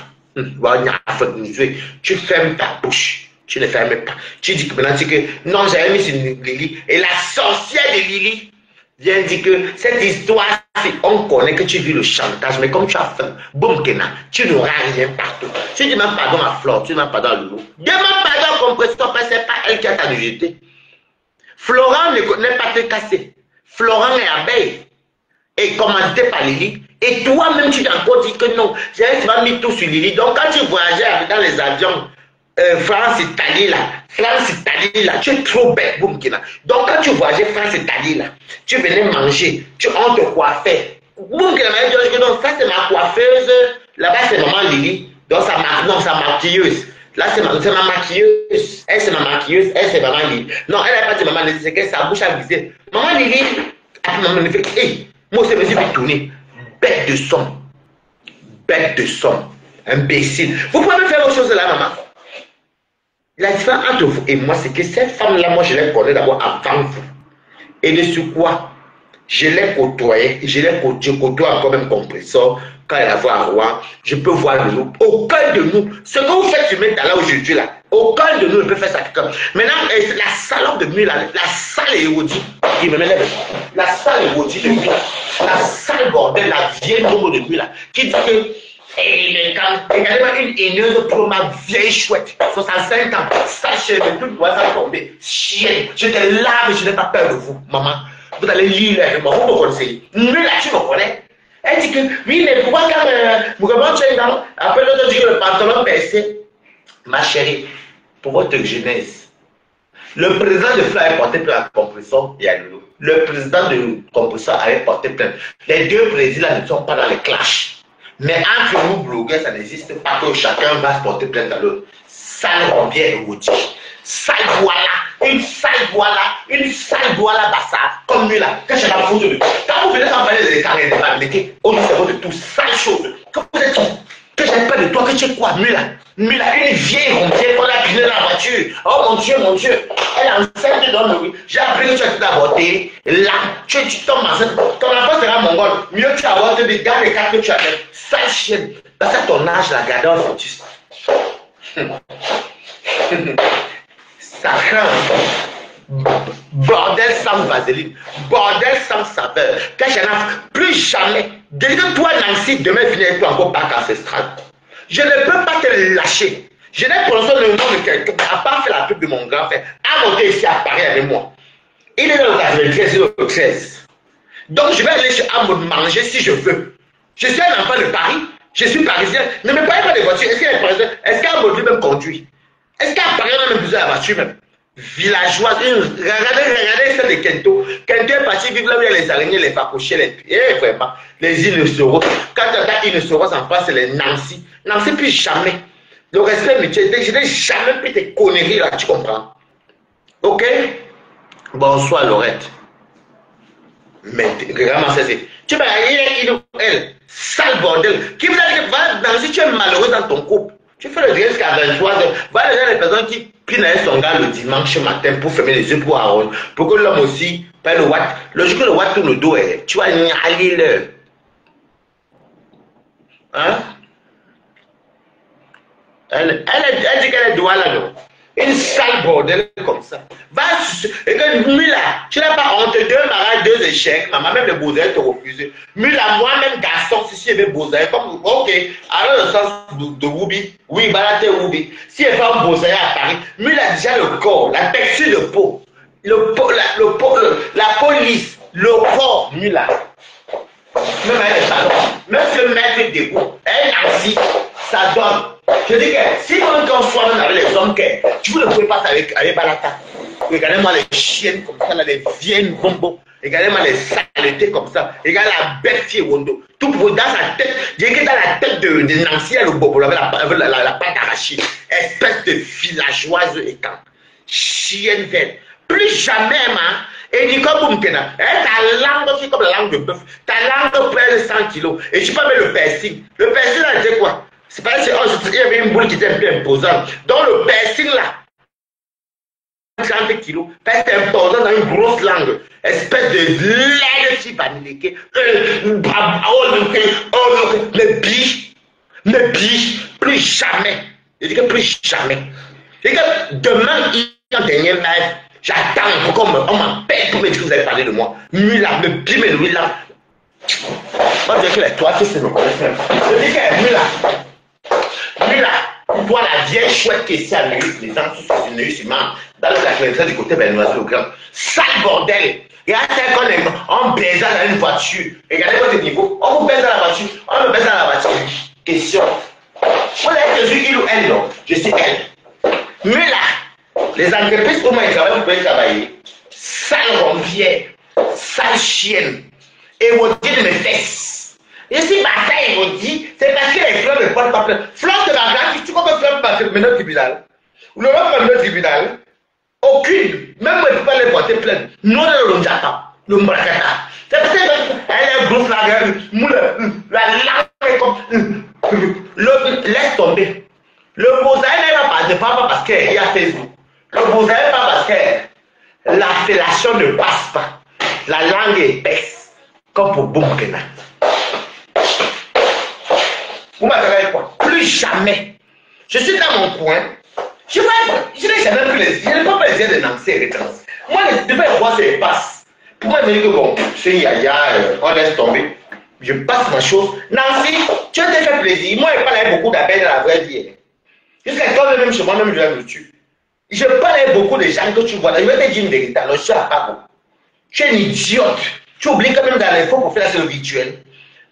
Tu fermes ta bouche. Tu ne fermes pas. Tu dis que maintenant, non, j'avais mis sur Lily. Et la sorcière de Lily vient dire que cette histoire, on connaît que tu vis le chantage, mais comme tu as faim, boum, tu n'auras rien partout. Tu demandes pardon à Flore, tu demandes pardon à Loulou. Demande pardon à Compresseur, parce que ce n'est pas elle qui a ta jeté. Florent n'est pas fait casser. Florent est abeille. Et commandé par Lily. Et toi-même, tu t'as encore dit que non. J'ai mis tout sur Lily. Donc, quand tu voyageais dans les avions, France-Italie là, tu es trop bête, boum, Kina. Donc, quand tu voyageais France-Italie là, tu venais manger, on te coiffait. Boum, Kina, donc, ça c'est ma coiffeuse, là-bas c'est maman Lily. Donc, non, c'est ma maquilleuse. Là, c'est ma maquilleuse. Elle, c'est ma maquilleuse. Elle, c'est maman Lily. Non, elle n'a pas dit maman Lily, c'est que sa bouche a visé. Maman Lily, maman Lily fait, hey, moi, c'est monsieur qui tourner. Bête de somme. Bête de somme. Imbécile. Vous pouvez me faire autre chose là, maman. La différence entre vous et moi, c'est que cette femme-là, moi, je la connais d'abord avant vous. Et de ce quoi, je l'ai côtoyée, je côtoie encore même Compresseur, quand elle a vu à Rouen, je peux voir de nous. Aucun de nous, ce que vous faites sur mes talents aujourd'hui là, aucun de nous ne peut faire ça. Maintenant, la salope de Mula, la sale érudite, qui me lève, la sale érudite de Mula, la sale bordel, la vieille nombre de Mula, qui dit que regardez-moi une haineuse pour ma vieille chouette, 65 ans, sachez, mais tout doit ça tomber. Chienne, je te lave, je n'ai pas peur de vous, maman. Vous allez lire les vous me connaissez. Mula, tu me connais. Elle dit que, oui, mais pourquoi quand tu es dans, après l'autre dit que le pantalon baissé, ma chérie, pour votre genèse, le président de FLA avait porté plainte à Compresseur et à Loulou. Le président de Compresseur avait porté plainte. Les deux présidents ne sont pas dans les clashs. Mais entre nous, blogueurs, ça n'existe pas que chacun va se porter plainte à l'autre. Sale combien érudit. Sale voilà, une sale voilà, bassa, comme lui là, quand je la foutu de. Quand vous venez s'en parler des carrés, des balles, on dit c'est de tout, sale chose. Quand vous êtes que j'ai pas de toi, que tu es quoi, Mula, une vieille rompière qu'on a piné dans la voiture. Oh mon Dieu, elle est enceinte d'homme, oui. J'ai appris que tu as tout avorté. Là, tu tombes enceinte. Ton enfant sera mongol. Mieux tu avortes des gars, les cartes que tu as fait. Sale chienne. Parce qu'à ton âge, la garde en fœtus. Ça craint. Bordel sans vaseline, bordel sans saveur. Quand j'en ai plus jamais. Dès que toi, Nancy, demain finir toi encore parc ancestral. Je ne peux pas te lâcher. Je n'ai prononcé le nom de quelqu'un, à part faire la pub de mon grand-père, à monter ici à Paris avec moi. Il est dans le 93, le 13. Donc je vais aller chez Amod manger si je veux. Je suis un enfant de Paris, je suis parisien. Ne me parlez pas de voiture. Est-ce qu'Amod lui-même conduit? Est-ce qu'à Paris on a même besoin de la voiture même? Villageoise, regardez ça de Kento. Kento est parti vivre là où il y a les araignées, les facochets, vraiment, les îles Soros. Quand tu as îles Soros en France, c'est les Nancy. Nancy, plus jamais. Le respect mutuel, je n'ai jamais pris tes conneries là, tu comprends? Ok? Bonsoir Laurette. Mais vraiment, c'est. Tu vas aller, elle, sale bordel. Qui vous a dit que Nancy, tu es malheureux dans ton couple? Tu fais le risque à 23h. Voilà les personnes qui pinent son gars le dimanche matin pour fermer les yeux pour Aaron. Pour que l'homme aussi paye le watt. Le jour que le watt tourne le dos, tu vas aller l'heure. Hein? Elle dit qu'elle est droit là, non? Une sale bordel comme ça. Va, et que Mula, tu n'as pas honte, 2 mariages, 2 échecs, maman, même les beaux-ailes te refusent. Mula, moi-même, garçon, si elle veut beaux-ailes, comme, ok, alors le sens de Ruby, oui, balade Ruby. Si elle fait un beaux-ailes à Paris, Mula, déjà le corps, la texture de peau, la peau lisse, le corps, Mula. Même elle est salon, même se mettre debout, elle assis, ça donne. Je dis que si on soit même avec les hommes, tu ne pouvez pas avec Balata. Regardez-moi les chiennes comme ça, là, les vieilles bonbons. Regardez-moi les saletés comme ça. Regardez la bête qui est Wondo. Tout dans sa tête. Je dis que dans la tête de Nancy, elle le bobo, avec la pâte arrachée. Espèce de villageoise et quand. Chienne verte. Plus jamais, man. Et il dit comme Boumkena, ta langue aussi comme la langue de bœuf. Ta langue pèse 100 kilos. Et tu peux mettre le piercing. Le piercing là, c'est quoi? C'est pas il y avait une boule qui était un peu imposante. Donc le piercing là, 30 kilos, parce que c'est imposant dans une grosse langue. Espèce de laide type américain. Ne biche, plus jamais. Je dis que plus jamais. Je dis que demain, il y a un dernier live. J'attends pour qu'on m'appelle pour me dire que vous avez parlé de moi. Mula, me bime le Mula. Moi, je dis que les toi, tu sais, me connaissent même. Je dis que Mula. Mula, toi, la vieille chouette qui est ici à Neuilly, les gens sont sur Neuilly, dans la clémentine du côté Benoît au grand. Sale bordel. Regardez qu'on baise dans une voiture. Regardez votre niveau. On vous baise dans la voiture. On me baise dans la voiture. Question. Vous avez Jésus, il ou elle, non? Je sais elle. Mais là, les entreprises, comment ils travaillent, vous pouvez travailler. Sale ronvière, sale chienne. Érodie de mes fesses. Et si ma taille érodie, c'est parce que les fleurs ne portent pas plein. Fleurs de ma grande, tu comprends fleurs de notre tribunal? Ou le notre tribunal? Aucune. Même moi, je ne peux pas les porter pleines. Nous, on est le Njata, le Mbrakata. C'est parce qu'elle est grosse, la langue est comme. Laisse tomber. Le Bozaï n'est pas parce qu'il y a Facebook. Le Bozaï n'est pas parce que la fellation ne passe pas. La langue est épaisse. Comme pour Boumkena. Vous m'avez quoi? Plus jamais. Je suis dans mon coin. Je n'ai jamais pris les yeux. Je n'ai pas pris les yeux de Nancy et de Trans. Moi, je vais voir ce passe. Pour moi, je me dis que bon, c'est Yaya, on laisse tomber. Je passe ma chose. Nancy, tu as fait plaisir. Moi, je parlais beaucoup d'appels dans la vraie vie. Jusqu'à quand même chez moi-même, je vais me tuer. Je parlais beaucoup de gens que tu vois là. Je vais te dire une vérité. Alors, je suis à Pago. Tu es une idiote. Tu oublies quand même dans l'info pour faire ça, c'est le virtuel.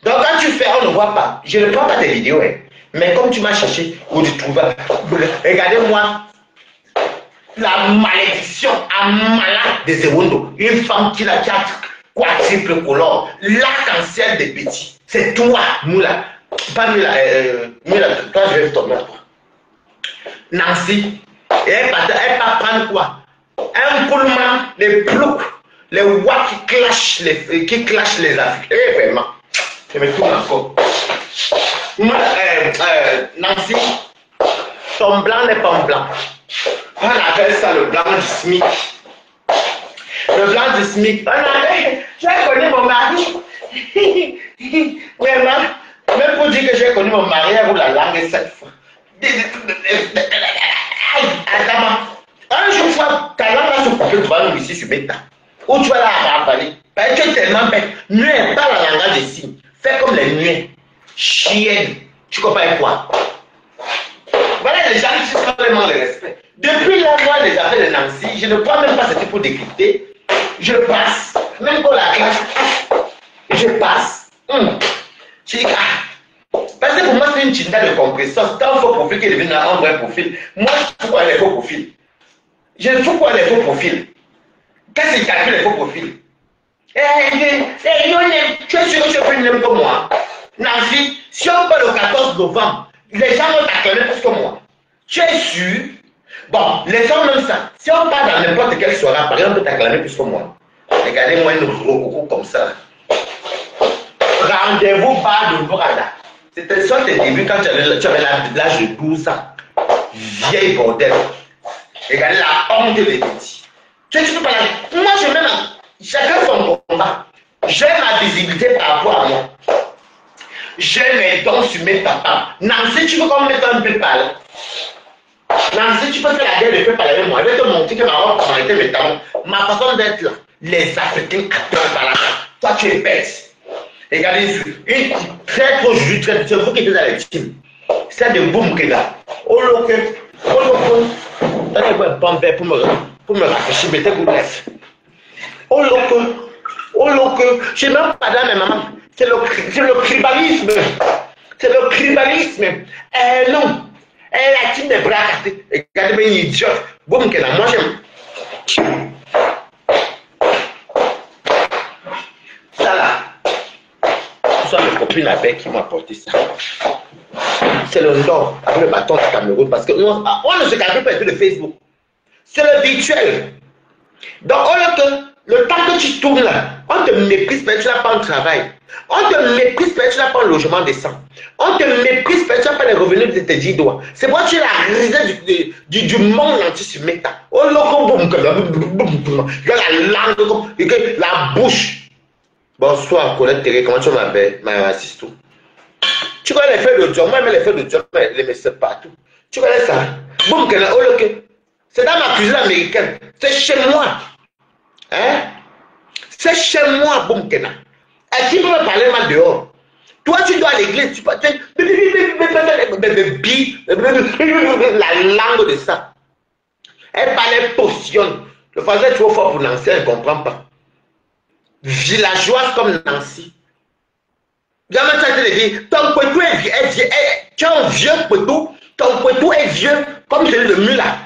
Donc, quand tu fais, on ne voit pas. Je ne prends pas tes vidéos. Hein. Mais comme tu m'as cherché, où tu trouves, regardez-moi la malédiction à malade de Zewondo. Une femme qui a 4 quadruples colores, l'arc-en-ciel des petits. C'est toi, Moula. Pas Moula, Moula, toi je vais tomber à toi. Nancy, elle va prendre quoi? Un coulement, les ploucs, les watts qui clashent les Africains. Eh, vraiment, je me tourne encore. Nancy, ton blanc n'est pas un blanc. On appelle ça le blanc du SMIC. Le blanc du SMIC. J'ai connu mon mari. Vraiment, même pour dire que j'ai connu mon mari, elle vous la langue 7 fois. Adama, un jour, ta langue va se couper, tu vas nous ici sur Meta. Ou tu vas la ravaler. Parce que tu es tellement bête. Nuée, pas la langage des signes. Fais comme les nuées. Chienne. Tu comprends quoi? Voilà les gens qui sont vraiment le respect. Depuis la loi des affaires de Nancy, je ne prends même pas ce type pour décrypter. Je passe. Même pour la classe, je passe. Je dis, parce que pour moi, c'est une chinda de compresseur. C'est un faux profil qui est devenu un vrai profil. Moi, je fous quoi les faux profils? Je ne fous quoi les faux profils? Qu'est-ce qui calcule les faux profils? Tu es sûr que tu es plus que moi? Nancy, si on parle le 14 novembre, les gens vont t'acclamer plus que moi. Tu es sûr? Bon, laissons même ça. Si on part dans n'importe quelle soirée, par exemple, on peut t'acclamer plus que moi. Regardez-moi une rococo comme ça. Rendez-vous bar de Brada. C'était ça tes débuts quand tu avais l'âge de 12 ans. Vieille bordel. Regardez la honte des petits. Tu peux pas la... Moi, je mets chacun son combat. J'ai ma visibilité par rapport à moi. J'ai mes dons sur mes papas. Nancy, tu veux qu'on mette un peu par là? Nancy, tu peux faire la guerre de PayPal avec moi. Je vais te montrer que ma robe a été mes talons. Ma façon d'être là. Les Africains attendent par là. Toi, tu es bête. Regardez, une très trop juge, c'est vous qui êtes dans les teams. C'est de Boumkena. Oh, look, donnez-moi un bon verre pour me rafraîchir, mettez-vous bref. Oh, look, je n'ai même pas dans mes mamans. C'est le tribalisme. C'est le tribalisme. Non. La team des bras cassés. Regardez-moi une idiote. Boumkena, moi j'aime. Ça là. Ce sont mes copines avec qui m'ont apporté ça. C'est le nord avec le bâton du Cameroun. Parce que on ne se calcule pas de Facebook. C'est le virtuel. Donc, au lieu que Le temps que tu tournes là, on te méprise, mais tu n'as pas un travail. On te méprise, mais tu n'as pas un logement décent. On te méprise, mais tu n'as pas les revenus de tes 10 doigts. C'est moi, tu es la risée du monde entier sur Meta. Oh, loco, boum, la langue, la bouche. Bonsoir, Colette Terry, comment tu m'appelles, ma assiste. Tu connais les feuilles de job, moi, je mets les feuilles de job, je les mets partout. Tu connais ça? Boum, c'est dans ma cuisine américaine. C'est chez moi. Hein? C'est chez moi, Boumkena. Et qui peut me parler mal dehors? Toi, tu dois à l'église, tu peux. La langue de ça. Elle parlait potion. Le français est trop fort pour Nancy, elle ne comprend pas. Villageoise comme Nancy. Jamais tu as dit, ton poitou est vieux. Tu as un vieux poitou. Ton poitou est vieux, comme celui de Mula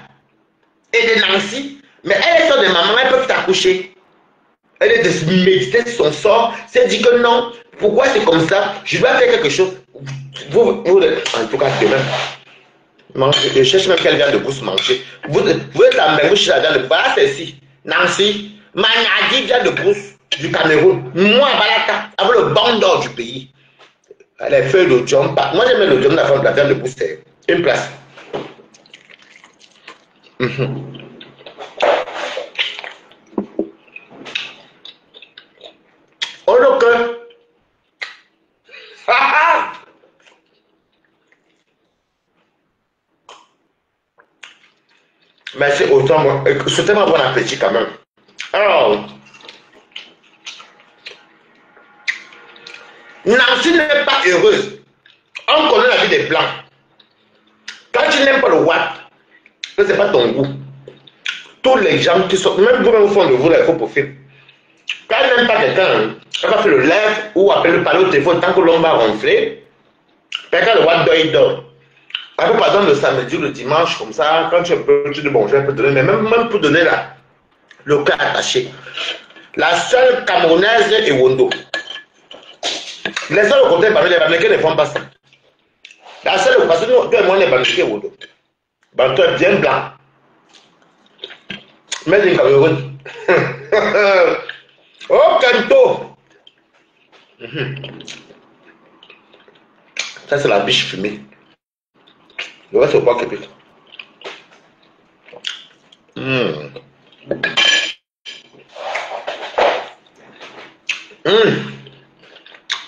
et de Nancy. Mais elle est sur de maman, elle peut t'accoucher. Elle est de méditer son sort. C'est dit que non. Pourquoi c'est comme ça? Je dois faire quelque chose. Vous, en tout cas, demain. Manger. Je cherche même quelle vient de brousse manger. Vous êtes la même chose dans le bas, c'est ici. Nancy, Manadi vient de brousse du Cameroun. Moi, Balaka, avec le bandor du pays. Les feuilles de jump. Moi, j'aime le jump de la viande de brousse. C'est une place. Oh non que mais c'est autant moi. Souhaitez-moi bon appétit quand même. Alors, Nancy n'est pas heureuse. On connaît la vie des blancs. Quand tu n'aimes pas le watt, ce n'est pas ton goût. Tous les gens qui sont, même vous-même au fond de vous, là, il faut profiter. Quand elle n'aime pas quelqu'un, elle va faire le lève ou appeler le parler au téléphone tant que l'homme va ronfler. Quelqu'un le voit il dort. Elle peut par exemple le samedi ou le dimanche, comme ça, quand tu peux, tu dis bon, je vais te donner, mais même pour donner là, le cœur attaché. La seule camerounaise est Wondo. Les seuls côtés parmi les Bamileke ne font pas ça. La seule, parce que nous, toi et moi, on est Bamileke et Wondo. Bantou est bien blanc. Mais il Cameroun. Oh, Kanto! Ça, c'est la biche fumée. Le reste, c'est pas que pire.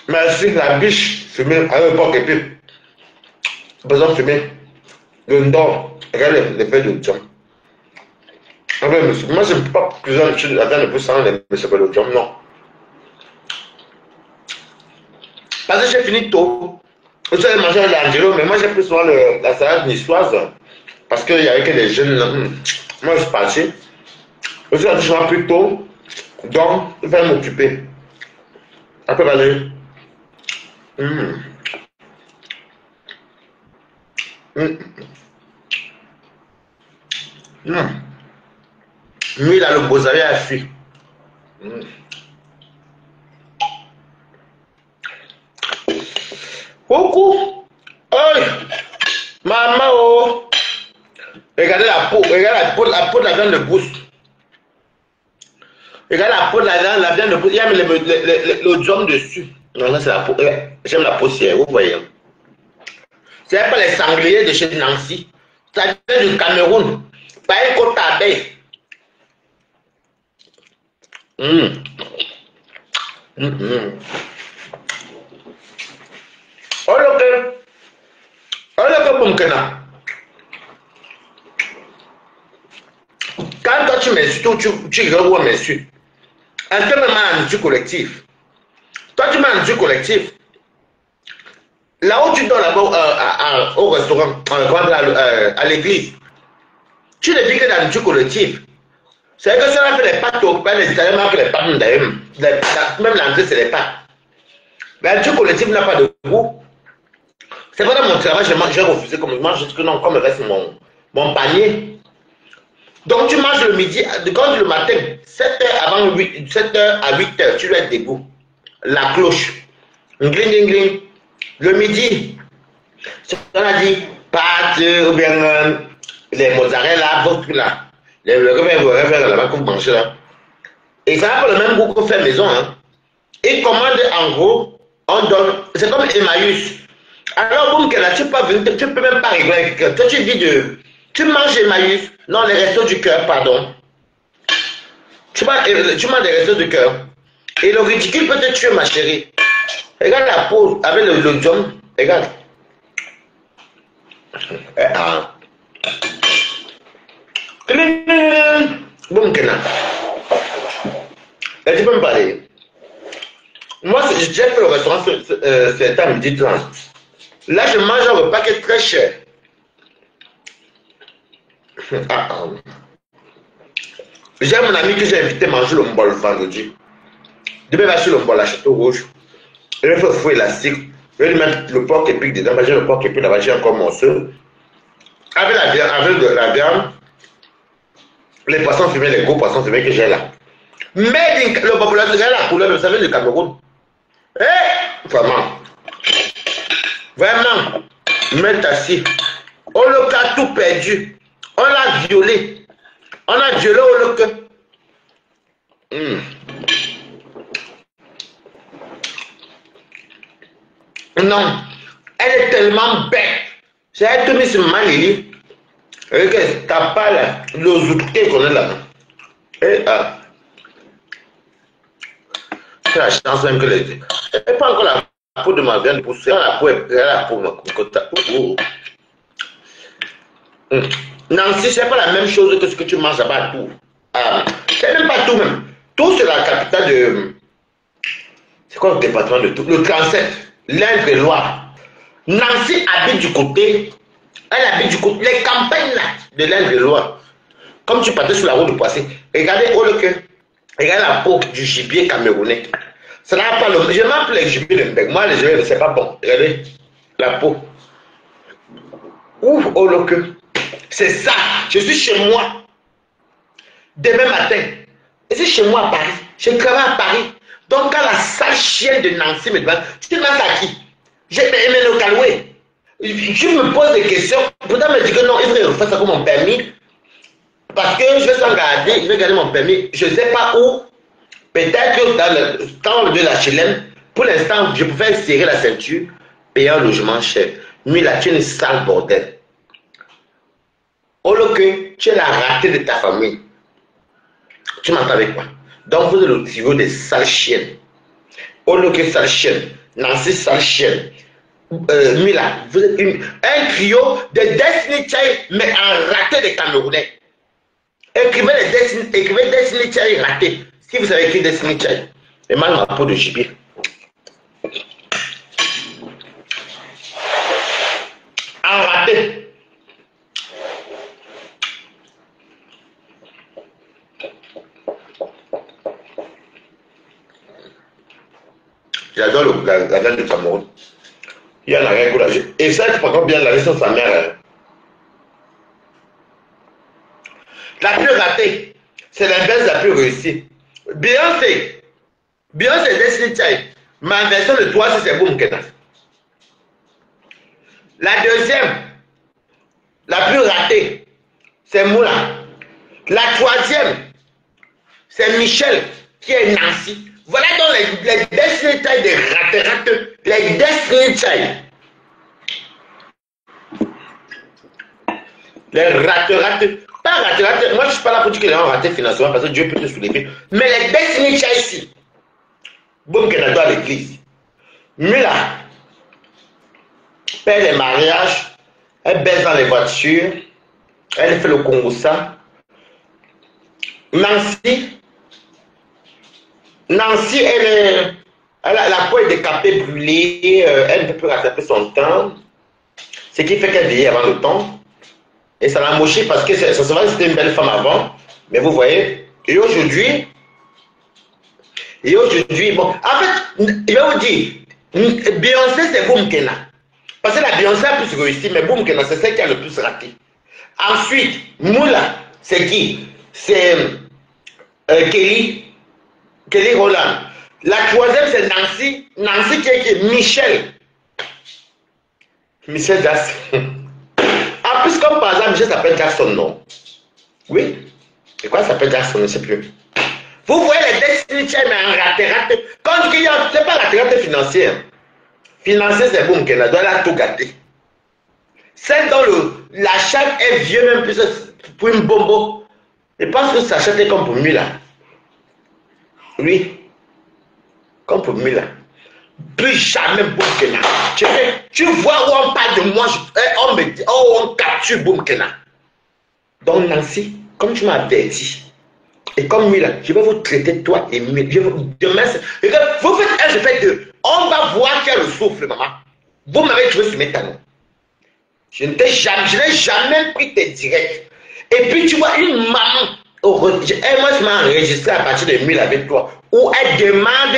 Merci, la biche fumée avec le porc et puis. Besoin de fumer. Le ndor. Regarde les feuilles de jam. Moi, je ne peux pas plusieurs choses à faire le plus sans les feuilles de jam, non. Parce que j'ai fini tôt. Vous allez manger l'angelo, mais moi j'ai pris souvent la salade niçoise. Parce qu'il n'y avait que des jeunes. Moi je suis parti. Je suis toujours plus tôt. Donc, je vais m'occuper. Après, aller. Lui, il a le beaux-avis à fuir. Coucou. Oh, maman, oh. Regardez la peau, la peau de la viande de brousse. Regardez la peau de la viande de brousse. Il y a le jaune dessus. Non, là c'est la peau. J'aime la poussière, vous voyez. C'est pas les sangliers de chez Nancy. Ça vient du Cameroun. Pas une côte d'abeille. Quand toi tu m'insultes, tu revois m'insultes. Un peu même à la nourriture collective. Toi tu m'as la nourriture collective. Là où tu dors là-bas au restaurant, à l'église, tu ne dis que la nourriture collective. C'est que ça fait les pâtes au pain, les Italiens fait les pâtes d'ailleurs. Même l'entrée, c'est les pâtes. Mais la nourriture collective n'a pas de goût. C'est pas dans mon travail, j'ai refusé comme je mange, que non, comme il reste mon panier. Donc tu manges le midi, quand le matin, 7h à 8h, tu dois être debout. La cloche. Gling, gling, gling. Le midi, on a dit pâtes ou bien les mozzarella, votre là. Les là-bas que vous mangez là. Et ça n'a pas le même goût qu'on fait maison. Hein. Ils commandent en gros, on donne. C'est comme Emmaüs. Alors, boum, tu peux même pas régler avec quelqu'un. Toi, tu dis de. Tu manges Emmaüs. Non, les restos du cœur, pardon. Tu manges des restos du cœur. Et le ridicule peut te tuer, ma chérie. Regarde la peau avec le jaune. Regarde. Boum, Kenan. Et tu peux me parler. Moi, j'ai fait le restaurant c'est à midi 30. Là, je mange un repas qui est très cher. J'ai mon ami que j'ai invité à manger le mbol vendredi. Demain, il va sur le mbol à Château Rouge. Il va faire fouet élastique. Je vais lui mettre le porc épic dedans. J'ai le porc épic là-bas, j'ai encore mon seul. Avec la viande, les poissons fumés, les gros poissons fumés que j'ai là. Mais le populaire, regarde la couleur, vous savez, du Cameroun. Eh, vraiment. Vraiment. Mais assis. On a tout perdu. On l'a violé. On a violé au local. Non. Elle est tellement bête. J'ai tout mis sur ma ligne. Regarde, t'as pas là. Le zouké qu'on est là. Et c'est la chance même que les. Et pas encore la peau de ma viande pour ça. La peau est la peau de ma Nancy, c'est pas la même chose que ce que tu manges là-bas à Tours. C'est même pas tout même. Tours, c'est la capitale de. C'est quoi le département de Tours? Le 37, l'Indre-et-Loire. Nancy habite du côté. Elle habite du côté. Les campagnes là, de l'Indre-et-Loire. Comme tu partais sur la route de Poissy. Regardez où le cœur. Regardez la peau du gibier camerounais. Ça n'a pas le. Je m'appelle les gibiers de Mbek. Moi, les gibiers, c'est pas bon. Regardez la peau. Ouf, oh le cœur. C'est ça. Je suis chez moi. Demain matin. Je suis chez moi à Paris. Je travaille à Paris. Donc, quand la sale chienne de Nancy me demande, tu te demandes à qui? J'ai aimé le caloué. Je me pose des questions. Pourtant, me dit que non, il faudrait refaire ça comme mon permis. Parce que je vais s'en garder, je vais garder mon permis. Je ne sais pas où. Peut-être que dans le temps de la HLM, pour l'instant, je pouvais serrer la ceinture, payer un logement cher. Mais là, tu es une sale bordel. Oh, que tu es la ratée de ta famille. Tu m'entends avec moi? Donc, vous êtes le niveau des sales chiennes. Oh, que sale chienne. Nancy, sale chienne. Mila, vous êtes un trio de Destiny Child, mais en raté de Camerounais. Écrivez Destiny Child raté. Si vous avez écrit Destiny Child, et mal ma peau de gibier. En raté. J'adore la viande de Cameroun. Il y en a rien que là. Et ça, par contre, bien la laisser sa mère. La plus ratée, c'est l'inverse la plus réussie. Beyoncé Destiny Child. Ma version de toi, c'est Boum Kenan. La deuxième, la plus ratée, c'est Moula. La troisième, c'est Michel, qui est Nancy. Voilà donc les Destiny Child des rateux. Les Destiny Child. Les rateux. Pas rateux. Moi, je ne suis pas là pour dire que les gens ont raté financièrement parce que Dieu peut te soulever. Mais les Destiny Child ici. Boum Kenan à l'église. Mula perd les mariages. Elle baisse dans les voitures. Elle fait le Congossa. Nancy, elle a la peau est décapée, brûlée, elle ne peut plus rattraper son temps, ce qui fait qu'elle vieillit avant le temps. Et ça l'a moché parce que ça se voit que c'était une belle femme avant, mais vous voyez, et aujourd'hui, bon, en fait, je vais vous dire, Beyoncé c'est Boum Kenan. Parce que la Beyoncé a plus réussi, mais Boum Kenan c'est celle qui a le plus raté. Ensuite, Moula, c'est qui? C'est Kelly Roland. La troisième, c'est Nancy. Nancy qui est Michel. Michel Jackson. En plus, comme par exemple, Michel s'appelle Jackson, non? Oui. Et quoi s'appelle Jackson? Je ne sais plus. Vous voyez les Destiny Child, mais en raté. Quand je dis c'est pas raté financière. Financier, c'est bon, qu'elle a tout gâté. Celle dont l'achat est vieux, même plus pour une bombe. Je pense que ça achète comme pour Mila. Oui. Comme pour Mila. Plus jamais Boumkena. Tu vois où on parle de moi, on me dit, oh, on capture Boumkena. Donc, Nancy, comme tu m'as averti, et comme Mila, je vais vous traiter toi et Mila. Demain, vous faites un, je fais deux. On va voir qui a le souffle, maman. Vous m'avez trouvé sur mes talons. Je n'ai jamais pris tes directs. Et puis, tu vois, une maman, moi, je m'ai enregistré à partir de 1000 avec toi, où elle demande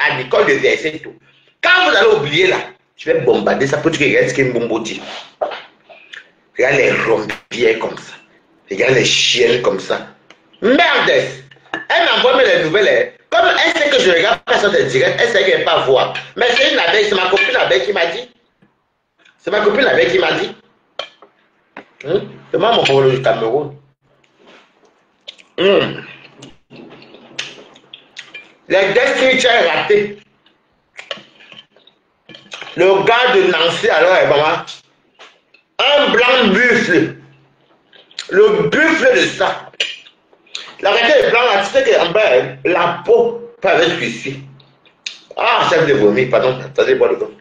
à l'école de verser tout. Quand vous allez oublier là, je vais bombarder ça pour que tu regardes ce qu'un bombo dit. Regarde les rombières comme ça. Regarde les chiennes comme ça. Merde! Elle m'envoie les nouvelles. Comme elle sait que je regarde pas sur tes directs, elle sait qu'elle ne va pas voir. Mais c'est une abeille, c'est ma copine abeille qui m'a dit. C'est ma copine abeille qui m'a dit. Demande mon problème du Cameroun. Les Destiny Child ratés. Le gars de Nancy, alors, maman, un blanc buffle. Le buffle de ça. La réalité est blanc, tu sais qu'en bas, la peau peut avec ici. Ah, chef de vomi, pardon, attendez, bois le dos.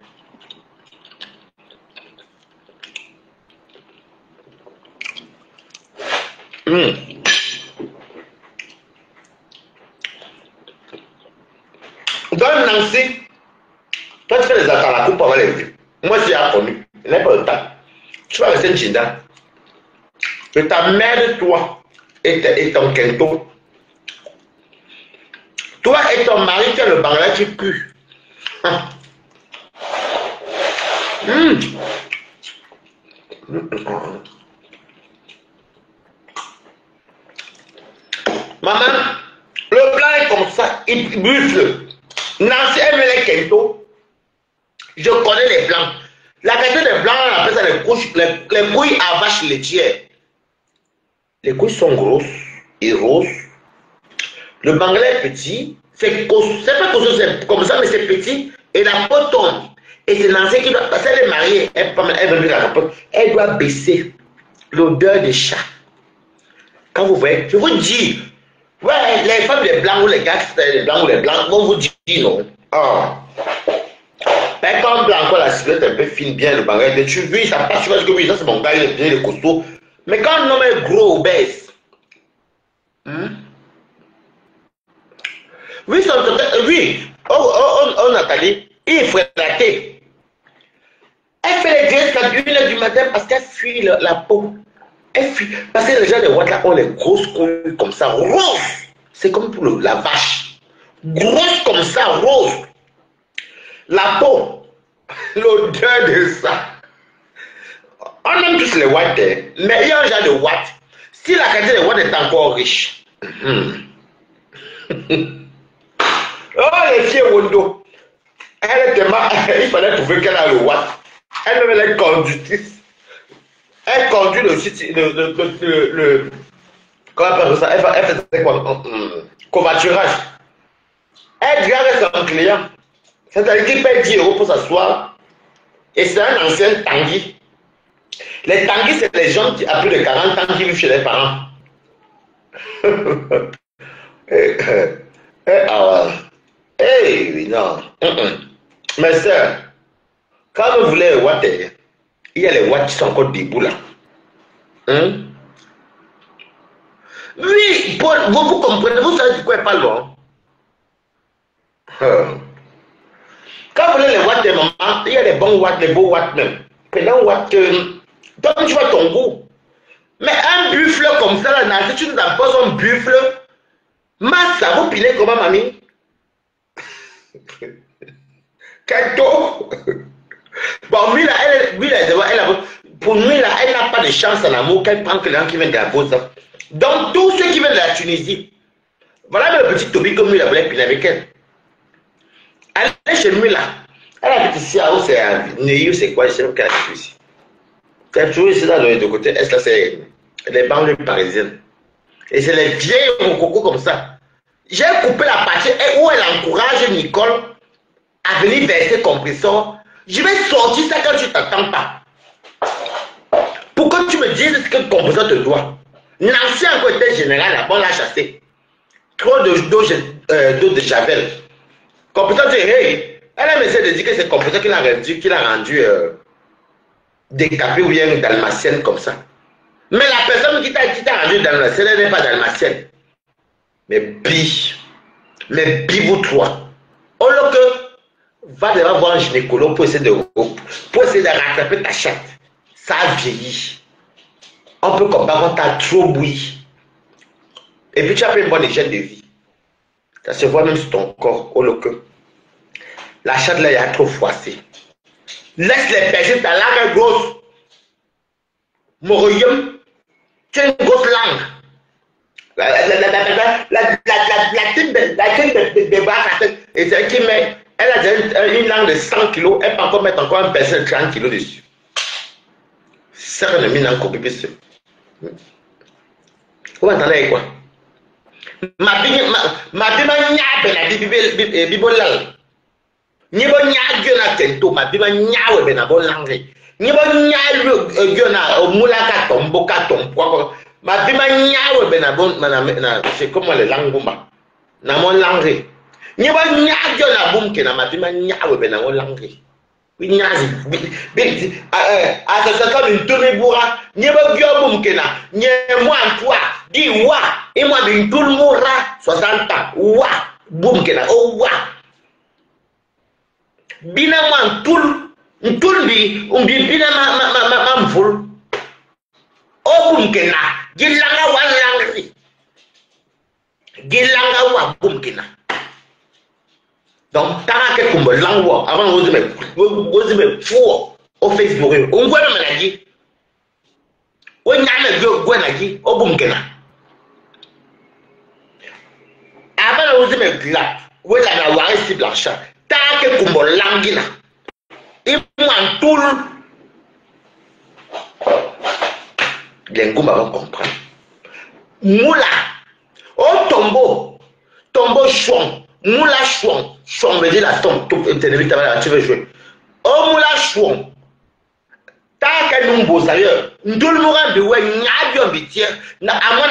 Donc, Nancy, toi, tu fais les attentes à la coupe avant les vues. Moi, j'ai connu. Il n'est pas le temps. Tu vas rester Chinda. Que ta mère, toi, et ton kento. Toi et ton mari, tu as le bangla qui pue. Maman, le blanc est comme ça, il buffle. Nancy aime les kento. Je connais les blancs. La qualité des blancs, on appelle ça les couilles à vache laitière. Les couilles sont grosses et roses. Le bangla est petit. C'est pas comme ça, mais c'est petit. Et la peau tombe. Et c'est Nancy qui doit. Parce qu'elle est mariée. Elle veut la capote. Elle doit baisser l'odeur des chats. Quand vous voyez, je vous dis. Ouais, les femmes, les blancs ou les gars, les blancs ou les blancs, vont vous dire non. Ah. Mais quand blanc, la silhouette est un peu fine, bien le bangla, tu vois, ça passe, tu vois que oui, ça c'est mon gars, il est bien, il est costaud. Mais quand l'homme est gros, obèse, oui, oh, Nathalie, il est frélaté. Elle fait les gestes à 1h du matin parce qu'elle fuit la peau. Elle fuit. Parce que les gens de Ouattara ont les grosses couilles comme ça, roses. C'est comme pour la vache. Grosse comme ça, rose. La peau, l'odeur de ça. On aime tous les watts, mais il y a un genre de watts. Si la qualité des watts est encore riche. Oh, les filles Wondo. Elle était mal. Il fallait trouver qu'elle a le watt. Elle est conductrice. Elle conduit le site. Comment on appelle ça? Elle fait quoi? Covoiturage. Elle dit avec son client. C'est-à-dire qu'il paye 10 € pour s'asseoir. Et c'est un ancien tanguy. Les tanguis, c'est les gens qui, à plus de 40 ans, qui vivent chez les parents. Non. Mais sœur, quand vous voulez les watts, il y a les watts qui sont encore debout là. Oui, vous comprenez, vous savez de quoi elle parle, non? Quand vous voulez les watts, maman, il y a les bons watts, les beaux watts même. Prenons watts donc tu vois ton goût. Mais un buffle comme ça, là, si tu nous imposes un buffle, ça vous pilez comment, mamie? Kato. Bon, Mila, pour Mila, elle n'a pas de chance en amour qu'elle prend que les gens qui viennent de la Beauce. Donc, tous ceux qui viennent de la Tunisie, voilà le petit Toby comme Mila voulait piler avec elle. Elle est chez Mila. Elle habite ici à où c'est à Neuilly, c'est quoi? Je sais pas qu'elle habite ici. C'est toujours ici là de côté est, là c'est les banlieues parisiennes. Et c'est les vieilles rococos comme ça. J'ai coupé la partie où elle encourage Nicole à venir verser compresseur. Je vais sortir ça quand tu t'attends pas. Pour que tu me dises ce que le compresseur te doit. Nancy a encore été général, là, on l'a chassé. Trop d'eau de javel. Compresseur dit, hey, elle a essayé de dire que c'est le compresseur qui l'a rendu décapé ou bien dalmatienne comme ça. Mais la personne qui t'a rendu dalmatienne, elle n'est pas dalmatienne. Mais vous trois. Au lieu que va devoir voir un gynécologue pour essayer de rattraper ta chatte. Ça a vieilli. On peut comprendre qu'on t'a trop bouilli. Et puis tu as fait une bonne hygiène de vie. Ça se voit même sur ton corps. Au lieu que la chatte là, il y a trop froissé. Laisse les personnes, ta langue est grosse. Morium, tu as une grosse langue. La type de barre, et c'est qui met, elle a déjà une langue de 100 kg, elle peut encore mettre encore un personne de 30 kg dessus. Ça, on a mis dans le copie dessus. Vous entendez quoi? Ma vie, ma nyabe na bibolal. Ni bo nya na tento, ma vie ma nyawe be na bon langue. Ni bo nya na mulaka tombo ka tombo. Ma vie ma nyawe be na bon na c'est comment les langues na mon langue. Ni bo nya na bumke na ma vie ma nyawe be na mon langue. Oui, nyazi. Association d'une tournée bourra. Ni bo gyo bumke na. Ni moi toi. Dis wa. Et moi d'une tout le monde 60 ans. Wa. Bumke na. Oh wa. Bina man tul bi bina ma mvul o bumkena gilanga wanlangi gilanga wa bumkena donc tant que kumbo langwo avant vous me fou au Facebook on voit même la dit on nyame go na gi o bumkena avant vous me gla vous la wa ici blancha. Tant que kumbo langina, il m'en tout les Ngumba vont comprendre. Moula, oh tombeau chouan, moula chouan veut dire la tombe, tu veux jouer. Oh moula chouan, tant que nous beaux ailleurs, nous le mourant de ouais, n'a bien bitier, n'a à mon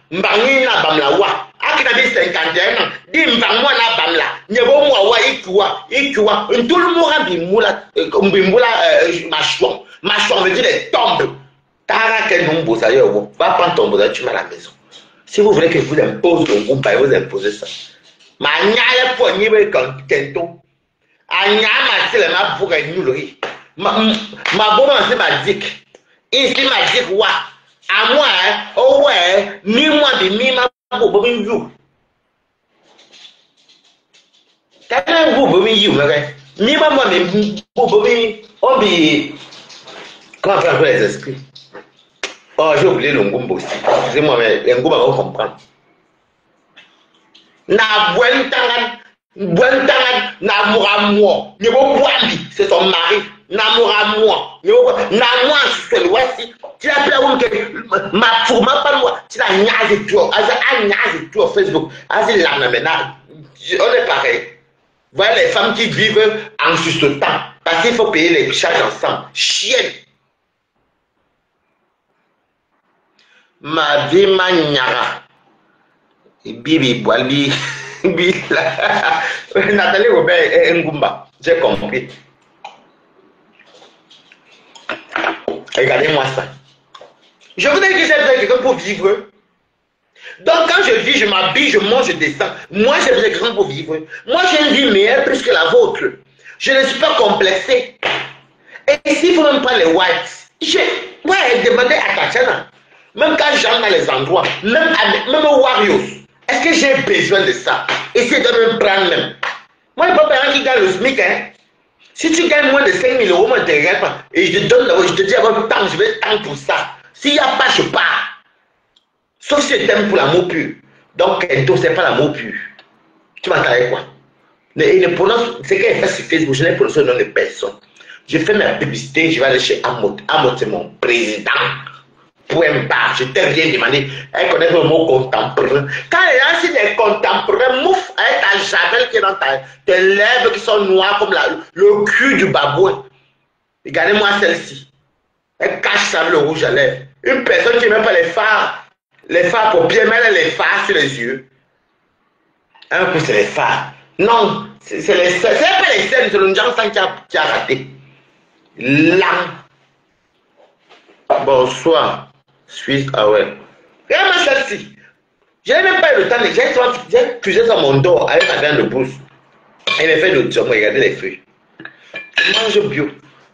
mbangi na bamlawa. Akina bi 51 ans, di mbangwa na bamla, nyebo mwa wa ikiwa, tout le monde bi moula machouan veut dire les tombes. Tara que nous beaux ailleurs, va prendre ton beau tu mets à la maison. Si vous voulez que je vous impose le groupe, vous imposez ça. Ma nyaya pour nier quand tento. Anya ma c'est ma pour une nullerie. Ma bonne c'est ma dick. Ici ma dick wa. À moi, oh ouais, ni moi de mi ma bobo you. T'as un bobo you, mais ni moi mais bobo on bi. Comment faire les esprits? Oh, j'ai oublié le Ngumba aussi. Excusez-moi, mais les Ngumba vont comprendre. Na buentangan, na mouramouan. Ne vous boibi, c'est son mari. Na mouramouan. Na moi, c'est le voici. Tu l'as appelé ma fourma pas moi. Tu l'as niaisé tout. Tu niaisé tout au Facebook. Tu l'as maintenant. On est pareil. Voilà les femmes qui vivent en sustotant. Parce qu'il faut payer les charges ensemble. Chienne. Ma vie maniara. Bibi Boalbi. Nathalie Robert et Ngumba. J'ai compris. Regardez-moi ça. Je voudrais que j'ai besoin de quelqu'un pour vivre. Donc quand je vis, je m'habille, je mange, je descends. Moi j'ai besoin de quelqu'un pour vivre. Moi j'ai une vie meilleure plus que la vôtre. Je ne suis pas complexé. Et s'il faut même pas les whites, ouais, demandez à Tatiana. Même quand j'entre dans les endroits, même aux Warriors, est-ce que j'ai besoin de ça? Essayez de me prendre même. Moi, il n'y a pas personne qui gagne le SMIC. Hein? Si tu gagnes moins de 5 000 euros, moi, je ne te regarde pas. Et je te donne, je te dis, avant temps, je vais tant pour ça. S'il n'y a pas, je pars. Sauf si je t'aime pour l'amour pur. Donc, ce n'est pas l'amour pur. Tu m'entendais quoi? Il ne prononce, ce qu'elle fait sur Facebook, je n'ai prononcé le nom de personne. Je fais ma publicité, je vais aller chez Amot. Amot, c'est mon président. Point barre. Je t'ai rien demandé. Elle connaît le mot contemporain. Quand les gens sont des contemporains, mouf, avec ta javel qui est dans tes lèvres qui sont noires comme le cul du babouin. Regardez-moi celle-ci. Elle cache ça le rouge à lèvres. Une personne qui n'a même pas les phares paupières, mais elle a les phares sur les yeux. Un coup, c'est les phares. Non, c'est pas les scènes, c'est le Njansan qui a raté. Là. Bonsoir. Suisse, ah ouais. Regarde-moi celle-ci. Je n'ai même pas eu le temps. J'ai puisé sur mon dos avec ma graine de brousse. Elle m'a fait de job, regardez les feuilles. Je mange bio.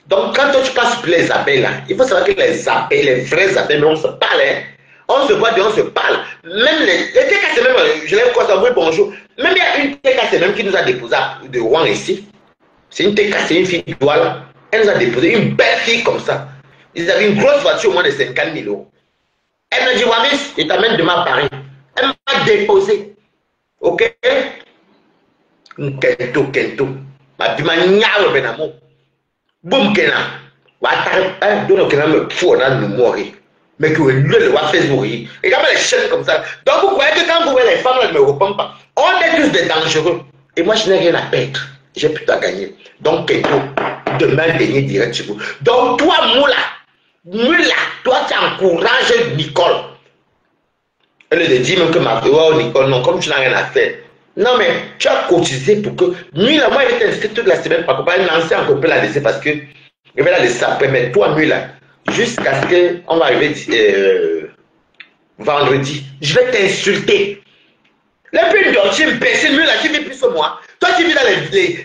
Donc, quand tu passes pour les abeilles là, il faut savoir que les abeilles, les vraies abeilles, mais on se parle, hein. On se voit et on se parle. Même les TKC, même, je l'ai quoi ça, oui, bonjour. Même il y a une TKC même qui nous a déposé de Rouen ici. C'est une TKC, une fille de Douala. Elle nous a déposé une belle fille comme ça. Ils avaient une grosse voiture au moins de 50 000 euros. Elle m'a dit, Wamis, je t'amène demain à Paris. Elle m'a déposé. Ok? Kento. Ma bima nyalo benamo. Boum kena. Wata, donne kena me fou dans le mourir. Mais que le va faire mourir. Et quand les chaînes comme ça. Donc vous croyez que quand vous voyez les femmes, elles ne me répondent pas. On est tous des dangereux. Et moi, je n'ai rien à perdre. J'ai plutôt à gagner. Donc, Kento, demain, dernier direct chez vous. Donc, toi, Moula, toi, tu encourages Nicole. Elle te dit même que ma oh, Nicole, non, comme tu n'as rien à faire. Non, mais tu as cotisé pour que. Mula, moi, elle était inscrite toute la semaine par contre. Nancy encore peut la laisser parce que. Je vais la laisser après. Mais toi, Mula, jusqu'à ce qu'on va arriver vendredi, je vais t'insulter. Les plus d'orties, imbécile, Mula, tu vis plus que moi. Toi, tu vis dans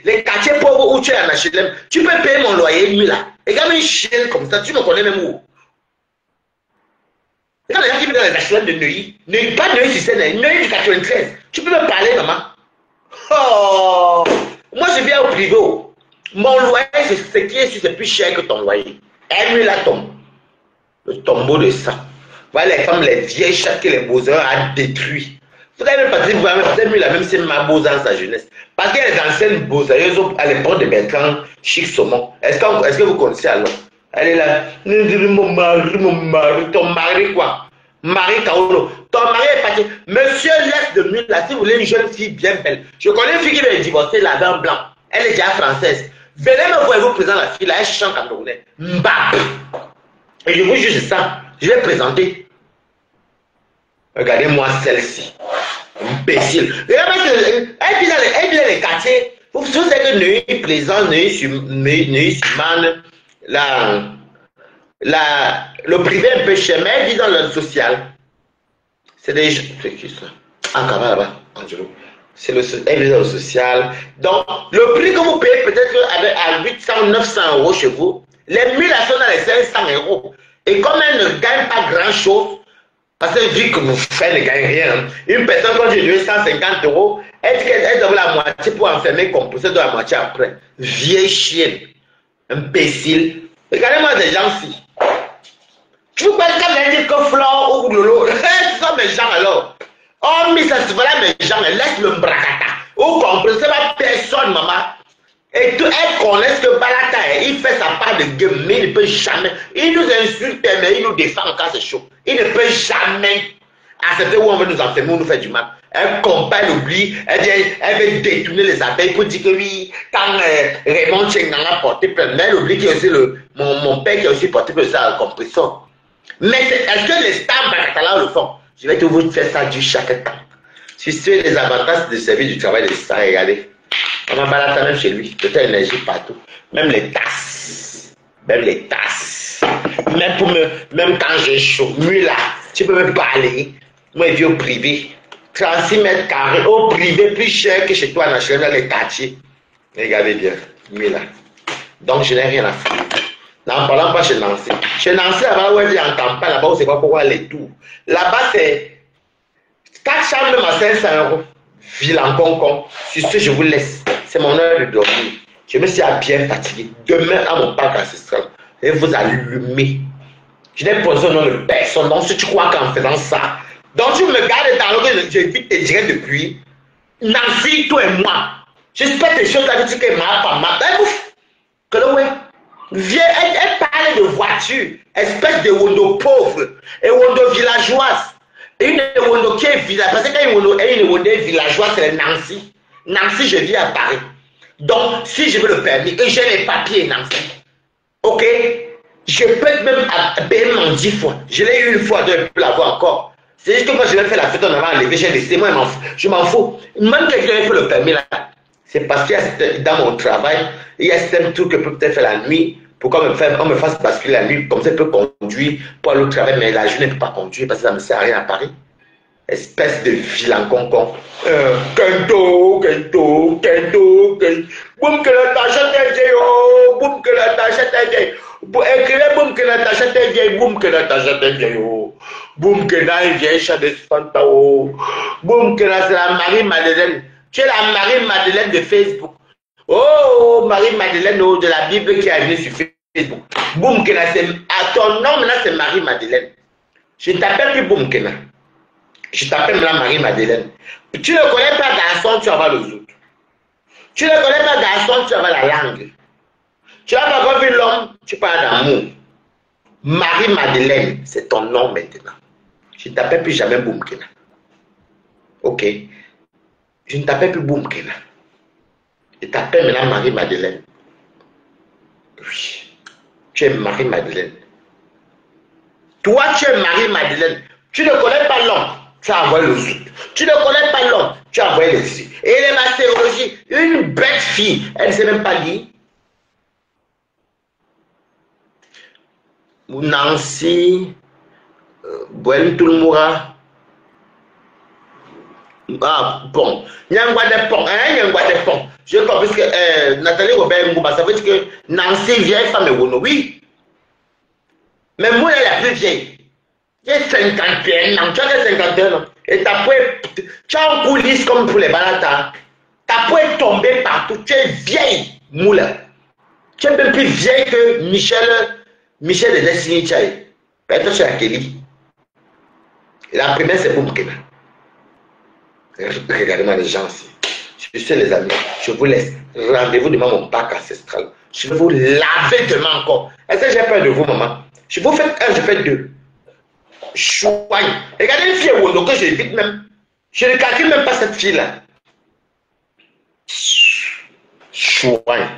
les quartiers pauvres où tu es en HLM. Tu peux payer mon loyer, Mula. Et quand une chienne comme ça, tu me connais même où? Quand les gens qui vivent dans les HLM de Neuilly, pas Neuilly, si c'est Neuilly du 93, tu peux me parler, maman. Oh! Moi, je viens au privé. Mon loyer, c'est ce qui est c'est plus cher que ton loyer. Elle la tombe. Le tombeau de sang. Voilà les femmes, les vieilles chattes que les beaux-arts a détruit. Vous avez même pas dit, vous avez mis la même scène ma beaux dans sa jeunesse. Parce que les anciennes beaux-arts, à l'époque de Bertrand, Chic Saumon. Est-ce que vous connaissez alors? Elle est là. Mon mari, ton mari quoi? Marie Kaolo. Ton mari est parti. Monsieur laisse de nuit là, si vous voulez une jeune fille bien belle. Je connais une fille qui veut divorcer la dame blanc. Elle est déjà française. Venez me voir, vous présenter la fille là, elle chante camerounais. Mbap. Et je vous juge ça. Je vais présenter. Regardez-moi celle-ci. Imbécile. Regardez, elle vit dans les quartiers. Vous savez que Neuilly Plaisant, Neuilly-sur-Marne, le privé un peu cher, mais elle vit dans le social. C'est des gens. C'est qui ça? Ah, quand même là-bas, Angelo. Elle vit dans le social. Donc, le prix que vous payez peut-être à 800, 900 euros chez vous, les 1000 sont dans les 500 euros. Et comme elle ne gagne pas grand-chose, parce que vu que vous faites ne gagne rien, une personne quand j'ai donné 150 euros, elle dit qu'elle doit la moitié pour enfermer, composer de la moitié après. Vieille chienne, imbécile. Regardez-moi des gens-ci. Tu veux pas quand elle dit que Flore ou Lolo, ce sont mes gens alors. Oh, mais ça se voilà mes gens, laisse le bracata. Vous comprenez, c'est pas personne, maman. Et tout, elle connaît ce que Balata est. Il fait sa part de game, mais il ne peut jamais. Il nous insulte, mais il nous défend quand c'est chaud. Il ne peut jamais accepter où on veut nous enfermer, où nous faire du mal. Elle compare l'oubli, elle veut détourner les abeilles pour dire que oui, quand Raymond Tchengan a porté plainte, mais elle oublie qu'il y a aussi mon père qui a aussi porté plainte à la compression. Mais est-ce que les stars Bakatala le font? Je vais toujours vous faire ça du chaque temps. Si c'est les avantages de service du travail des stars, regardez. On a Balata même chez lui, toute l'énergie partout. Même les tasses. Même les tasses. Même quand j'ai chaud, lui là, tu peux me parler. Moi, je vis au privé. 36 mètres carrés, au privé, plus cher que chez toi dans les quartiers. Regardez bien, lui là. Donc, je n'ai rien à faire. N'en parlant pas chez Nancy. Chez Nancy, là-bas, où elle vit en campagne, là-bas, on ne sait pas pourquoi elle est tout. Là-bas, c'est 4 chambres même à 500 euros. Ville en concon. Sur ce, je vous laisse. C'est mon heure de dormir. Je me suis bien fatigué. Demain, à mon parc ancestral, je vais vous allumer. Je n'ai besoin de personne. Donc, si tu crois qu'en faisant ça, donc tu me gardes dans le que j'évite tes directs depuis. Nancy, toi et moi. J'espère que les choses là, tu dis que ma femme m'a. Que le ouais. Elle parle de voiture, espèce de Wondo pauvre et Wondo villageoise. Une Wondo qui est villageoise, parce que une Wondo villageoise, c'est Nancy. Nancy, je vis à Paris. Donc, si je veux le permis, et j'ai les papiers, Nancy, ok, je peux même payer mon 10 fois. Je l'ai eu une fois, je peux l'avoir encore. C'est juste que moi, je vais faire la fête, on avait enlevé, j'ai laissé, moi, je m'en fous. Même que je vais faire le permis là, c'est parce qu'il y a dans mon travail, il y a certains trucs que je peux peut-être faire la nuit pour qu'on me fasse basculer la nuit, comme ça je peux conduire pour aller au travail, mais la journée je ne peux pas conduire parce que ça ne me sert à rien à Paris. Espèce de vilain concon. Kento. Boum que la tâche est vieille, boum que la tâche est vieille. Écrivez boum que la tâche est vieille, boum que la tâche est vieille. Boum que la vieille chat de Fanta. Boum que la c'est la Marie-Madeleine. Tu es la Marie-Madeleine de Facebook. Oh, Marie-Madeleine de la Bible qui est venue sur Facebook. Boum que la c'est. À ton nom, là, c'est Marie-Madeleine. Je t'appelle plus Boum que la. Je t'appelle la Marie-Madeleine. Tu ne connais pas garçon, tu vas voir le autres. Tu ne connais pas garçon, tu vas voir la langue. Tu n'as pas encore vu l'homme, tu parles d'amour. Marie-Madeleine, c'est ton nom maintenant. Je ne t'appelle plus jamais Boumkena. Ok. Je ne t'appelle plus Boumkena. Je t'appelle maintenant Marie-Madeleine. Oui. Tu es Marie-Madeleine. Toi, tu es Marie-Madeleine. Tu ne connais pas l'homme, tu as envoyé le zout. Tu ne connais pas l'homme, tu as envoyé les yeux. Et les mastéologies, une bête fille, elle ne sait même pas lire. Nancy, Bouentoulmoura. Ah, bon. Nyangwa de pont, Nyangwa de pont. Je comprends parce que Nathalie Robert Ngouba, ça veut dire que Nancy, vieille femme, oui. Mais moi, elle est la plus vieille. J'ai 51 ans, tu as 51 ans. Et ta peau est, tu as un coulisse comme pour les balatas. Ta peau est tombée partout. Tu es vieille, moula. Tu es même plus vieille que Michel de Destiny Chai. Mais toi, tu es la Kelly. La première, c'est Boumkena. Regardez-moi les gens ici. Je suis les amis. Je vous laisse. Rendez-vous devant mon parc ancestral. Je vais vous laver demain encore. Est-ce que j'ai peur de vous, maman? Je vous fais un, je fais deux. Chouaille. Regardez une fille Wondo que j'évite même. Je ne calcule même pas cette fille-là. Chouaille.